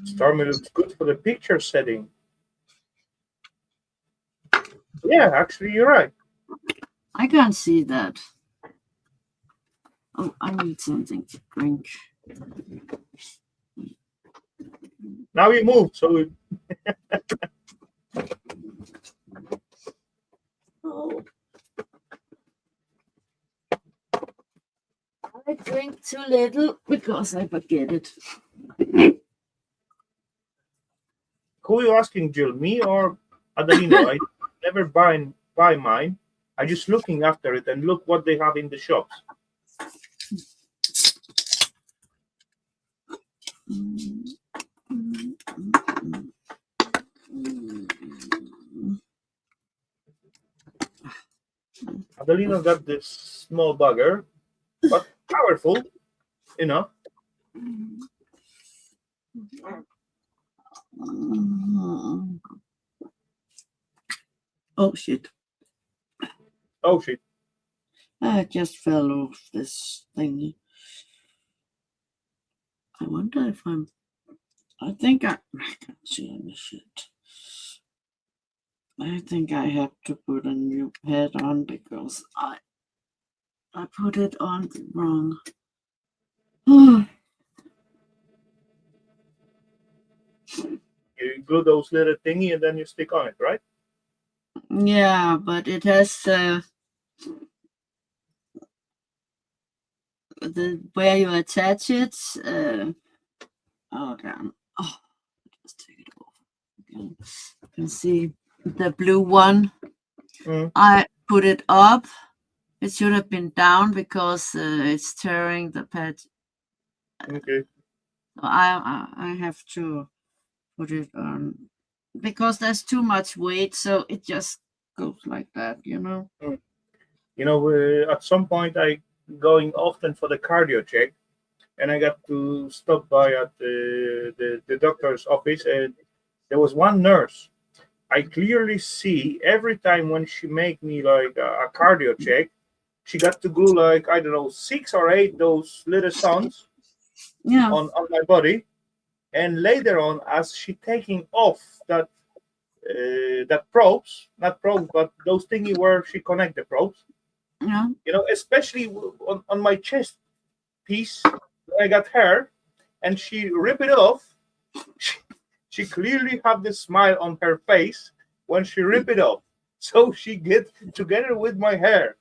Stormy looks good for the picture setting. Yeah, actually, you're right. I can't see that. Oh, I need something to drink. Now you moved, so Oh. I drink too little because I forget it. who are you asking, Jill? Me or Adelino? I never buy mine. I just looking after it and look what they have in the shops. Adelino got this small bugger, but powerful, you know. Oh shit. Oh shit. I just fell off this thingy. I wonder if I think I can't see any shit. I think I have to put a new pad on because I put it on wrong. You glue those little thingy and then you stick on it, right? Yeah, but it has the where you attach it. Oh damn! Oh, just take it off. You can see the blue one. I put it up. It should have been down because it's tearing the pad. Okay. So I have to put it on because there's too much weight, so it just goes like that, you know. You know, at some point I going often for the cardio check, and I got to stop by at the doctor's office, and there was one nurse. I clearly see every time when she make me like a cardio check, she got to glue like, I don't know, 6 or 8 those little suns Yeah. on my body. And later on, as she taking off that probes, not probes, but those thingy where she connect the probes, Yeah. especially on my chest piece, I got hair, and she rip it off. She clearly have the smile on her face when she rip it off. So she get together with my hair,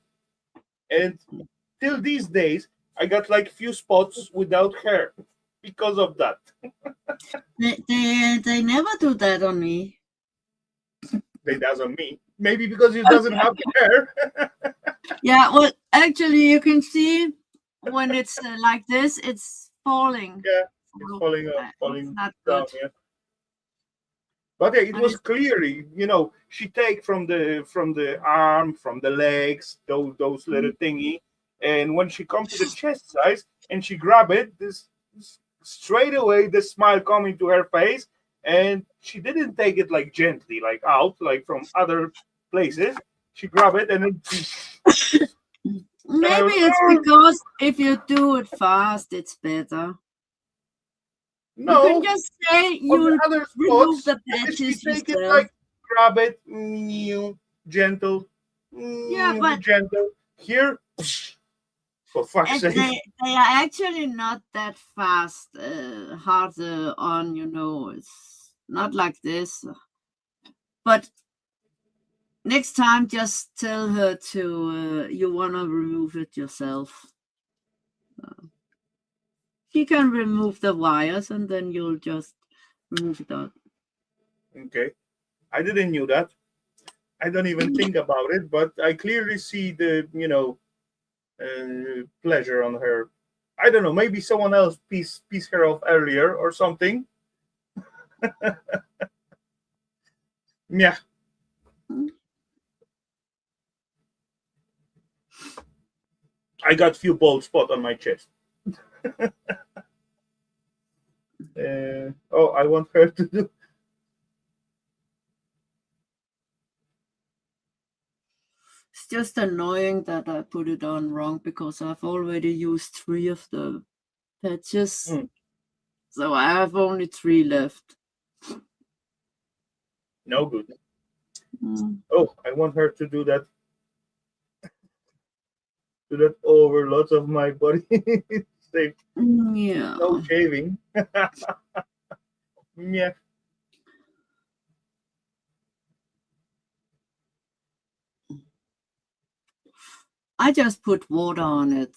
and till these days, I got like few spots without hair because of that. They never do that on me. They doesn't me. Maybe because it doesn't have hair. Yeah, well, actually, you can see when it's like this, it's falling. Yeah, it's So, falling it's falling not down. good. Yeah. But yeah, it But was clearly, she take from the arm, from the legs, those little thingy, and when she come to the chest size and she grab it, this straight away the smile come into her face, and she didn't take it like gently, like out, like from other places. She grab it and then maybe was, it's because if you do it fast, it's better. You can no, just say on the you'll other remove spots, the she patches take it yourself. like grab it, gentle, Yeah, but gentle. Here, for fuck's and sake. they are actually not that fast, harder on, it's not like this. But next time, just tell her to, you want to remove it yourself. She can remove the wires and then you'll just remove it out. Okay, I didn't knew that. I don't even think about it, but I clearly see the pleasure on her. I don't know. Maybe someone else piece her off earlier or something. Yeah. I got few bald spot on my chest. I want her to do. It's just annoying that I put it on wrong because I've already used 3 of the patches. So I have only 3 left. No good. Oh, I want her to do that. Do that over lots of my body. Safe. Yeah. No shaving. Yeah. I just put water on it.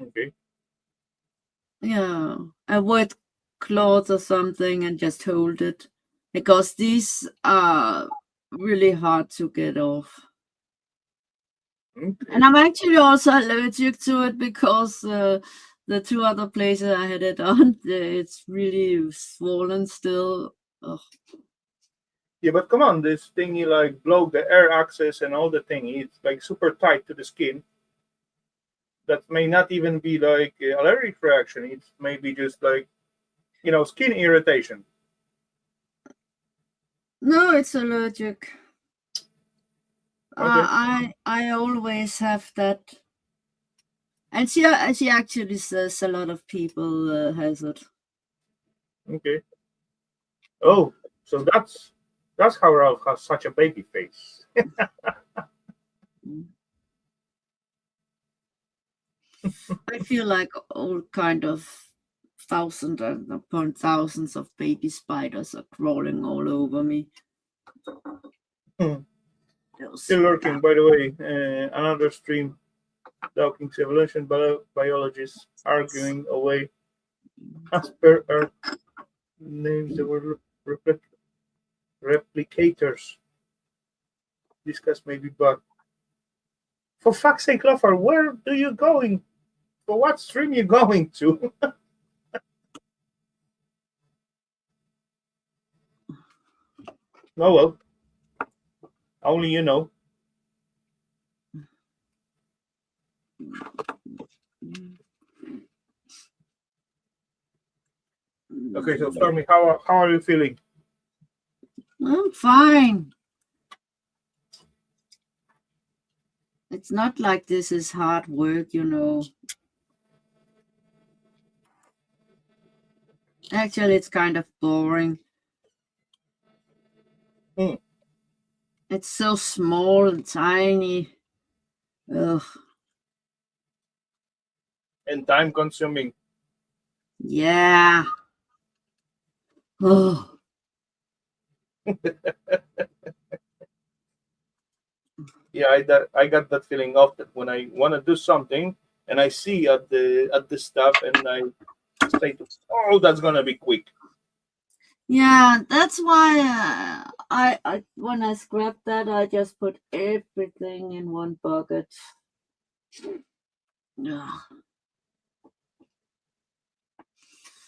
Okay. Yeah. A wet cloth or something and just hold it. Because these are really hard to get off. Okay. And I'm actually also allergic to it because the 2 other places I had it on, it's really swollen still. Ugh. Yeah, but come on, this thingy like block the air access and all the thingy. It's like super tight to the skin. That may not even be like allergic reaction. It's maybe just like skin irritation. No, it's allergic. Okay. I always have that. And she actually says a lot of people has it. Okay. Oh, so that's how Ralph has such a baby face. I feel like all kind of thousands and upon thousands of baby spiders are crawling all over me. Still lurking, by the way. Another stream. Dawkins evolution biologists arguing away as per our names that were replicators. Discuss maybe bug. For fuck's sake, Lover, where do you going? For what stream you going to? Oh well. Only you know. Okay, so Stormy, how are you feeling? I'm fine. It's not like this is hard work, you know. Actually, it's kind of boring. Hmm. It's so small and tiny. Ugh. And time consuming. Yeah. Oh. Yeah, I got that feeling often when I want to do something and I see at the stuff and I say, "Oh, that's gonna be quick." Yeah, that's why I when I scrapped that, I just put everything in one bucket. Yeah.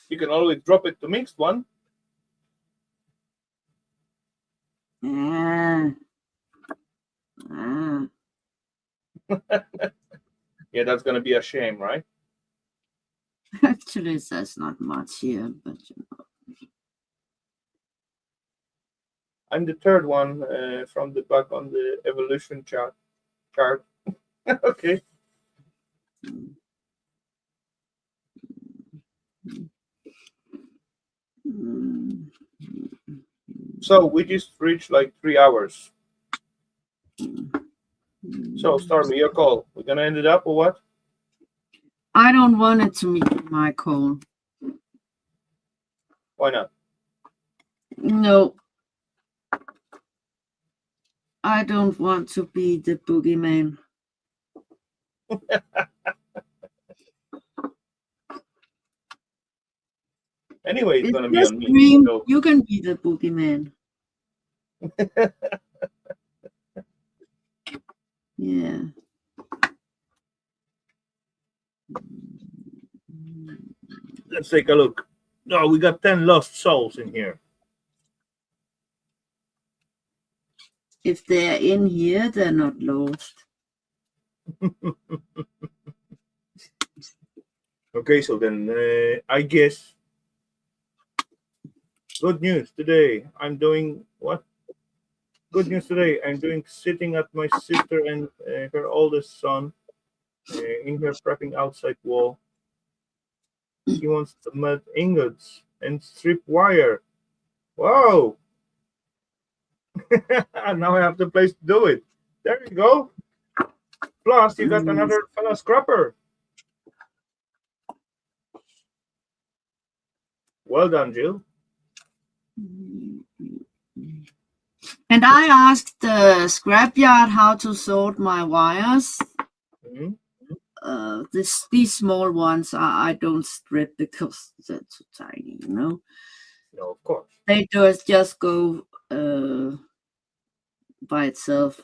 You can always drop it to mixed one. Yeah. Ah. Yeah, that's gonna be a shame, right? Actually, there's not much here, but I'm the third one from the back on the evolution chart. Okay. Mm. So we just reached like 3 hours. So Stormy, your call. We're gonna end it up or what? I don't want it to be my call. Why not? No, I don't want to be the boogeyman. Anyway, it's It's gonna be just on me. dream. So You can be the boogeyman. Yeah. let's take a look. No, we got 10 lost souls in here. If they're in here, they're not lost. Okay, so then I guess good news today. I'm doing what? Good news today. I'm doing sitting at my sister and her oldest son in her prepping outside wall. He wants to melt ingots and strip wire. Wow! Now I have the place to do it. There you go. Plus, you got another fellow scrapper. Well done, Jill. And I asked the scrapyard how to sort my wires. Mhm. These small ones I don't strip because they're too tiny, you know. No, of course. They just go by itself.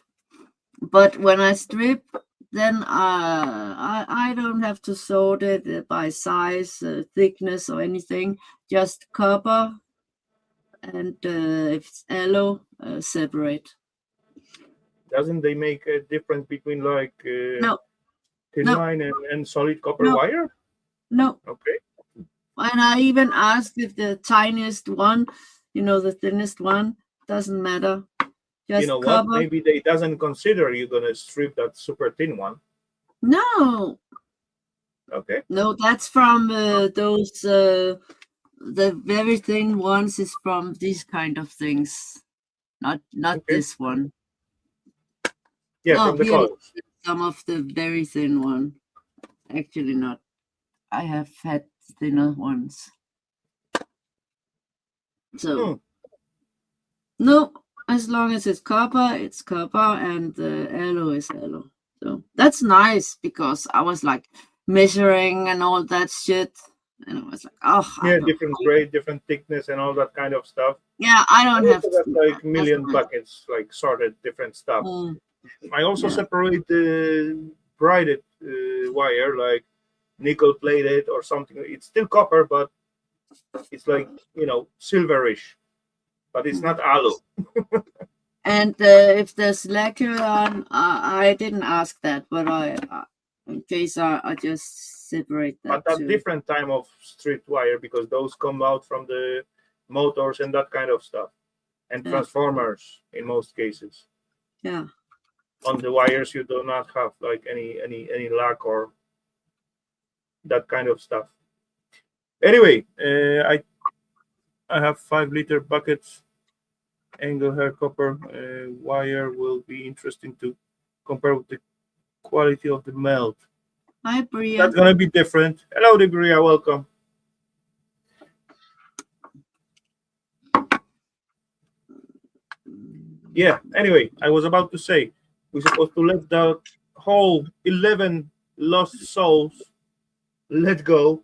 But when I strip, then I don't have to sort it by size, thickness, or anything. Just copper and if it's yellow, separate. Doesn't they make a difference between like No, thin no, line and solid copper no, wire? no. Okay. And I even asked if the tiniest one, you know, the thinnest one, doesn't matter. You Just know what? copper. Maybe they doesn't consider you gonna strip that super thin one. No, Okay. no, that's from those. The very thin ones is from these kind of things, not Okay. this one. Yeah, No, from the here colors. some of the very thin one. Actually, not. I have had thinner ones. So no, as long as it's copper, and yellow is yellow. So that's nice because I was like measuring and all that shit, and I was like, oh, I Yeah, don't. different grade, different thickness, and all that kind of stuff. Yeah, I I don't have also to got do like that. million Doesn't buckets, like sorted different stuff. matter. I also Yeah. separate the braided wire, like nickel plated or something. It's still copper, but it's like silverish, but it's not alu. And if there's lacquer on, I didn't ask that, but in case I just separate that But a too. different type of strip wire because those come out from the motors and that kind of stuff, and Yeah. transformers in most cases. Yeah. on the wires you do not have like any lack or that kind of stuff. Anyway, I have 5-liter buckets, angle hair copper wire will be interesting to compare with the quality of the melt. Hi, Bria. That's gonna be different. Hello, Bria. Welcome. Yeah. Anyway, I was about to say we're supposed to let the whole 11 lost souls let go,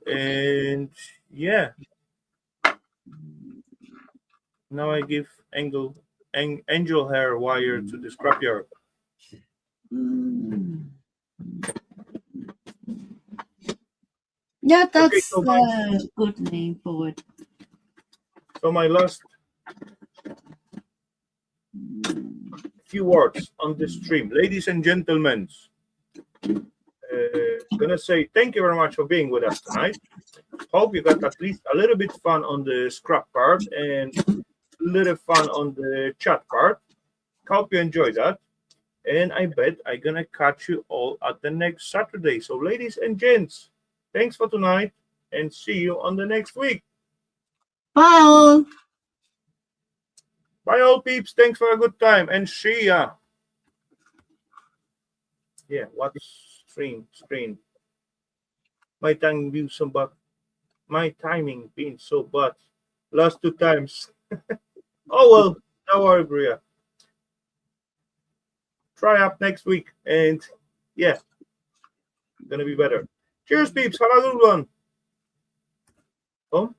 and yeah. Now I give angel hair wire to the scrapyard. Yeah, that's Okay, so a good name for it. So my last few words on this stream, ladies and gentlemen, gonna say thank you very much for being with us tonight. Hope you got at least a little bit fun on the scrap part and a little fun on the chat part. Hope you enjoyed that. And I bet I'm gonna catch you all at the next Saturday. So ladies and gents, thanks for tonight and see you on the next week. Bye all. Bye all peeps, thanks for a good time and see ya. Yeah, what screen. My timing being so bad. My timing being so bad. Last 2 times. Oh well, no worry, Bria. Try up next week and yeah, gonna be better. Cheers, peeps. Have a good one. Oh.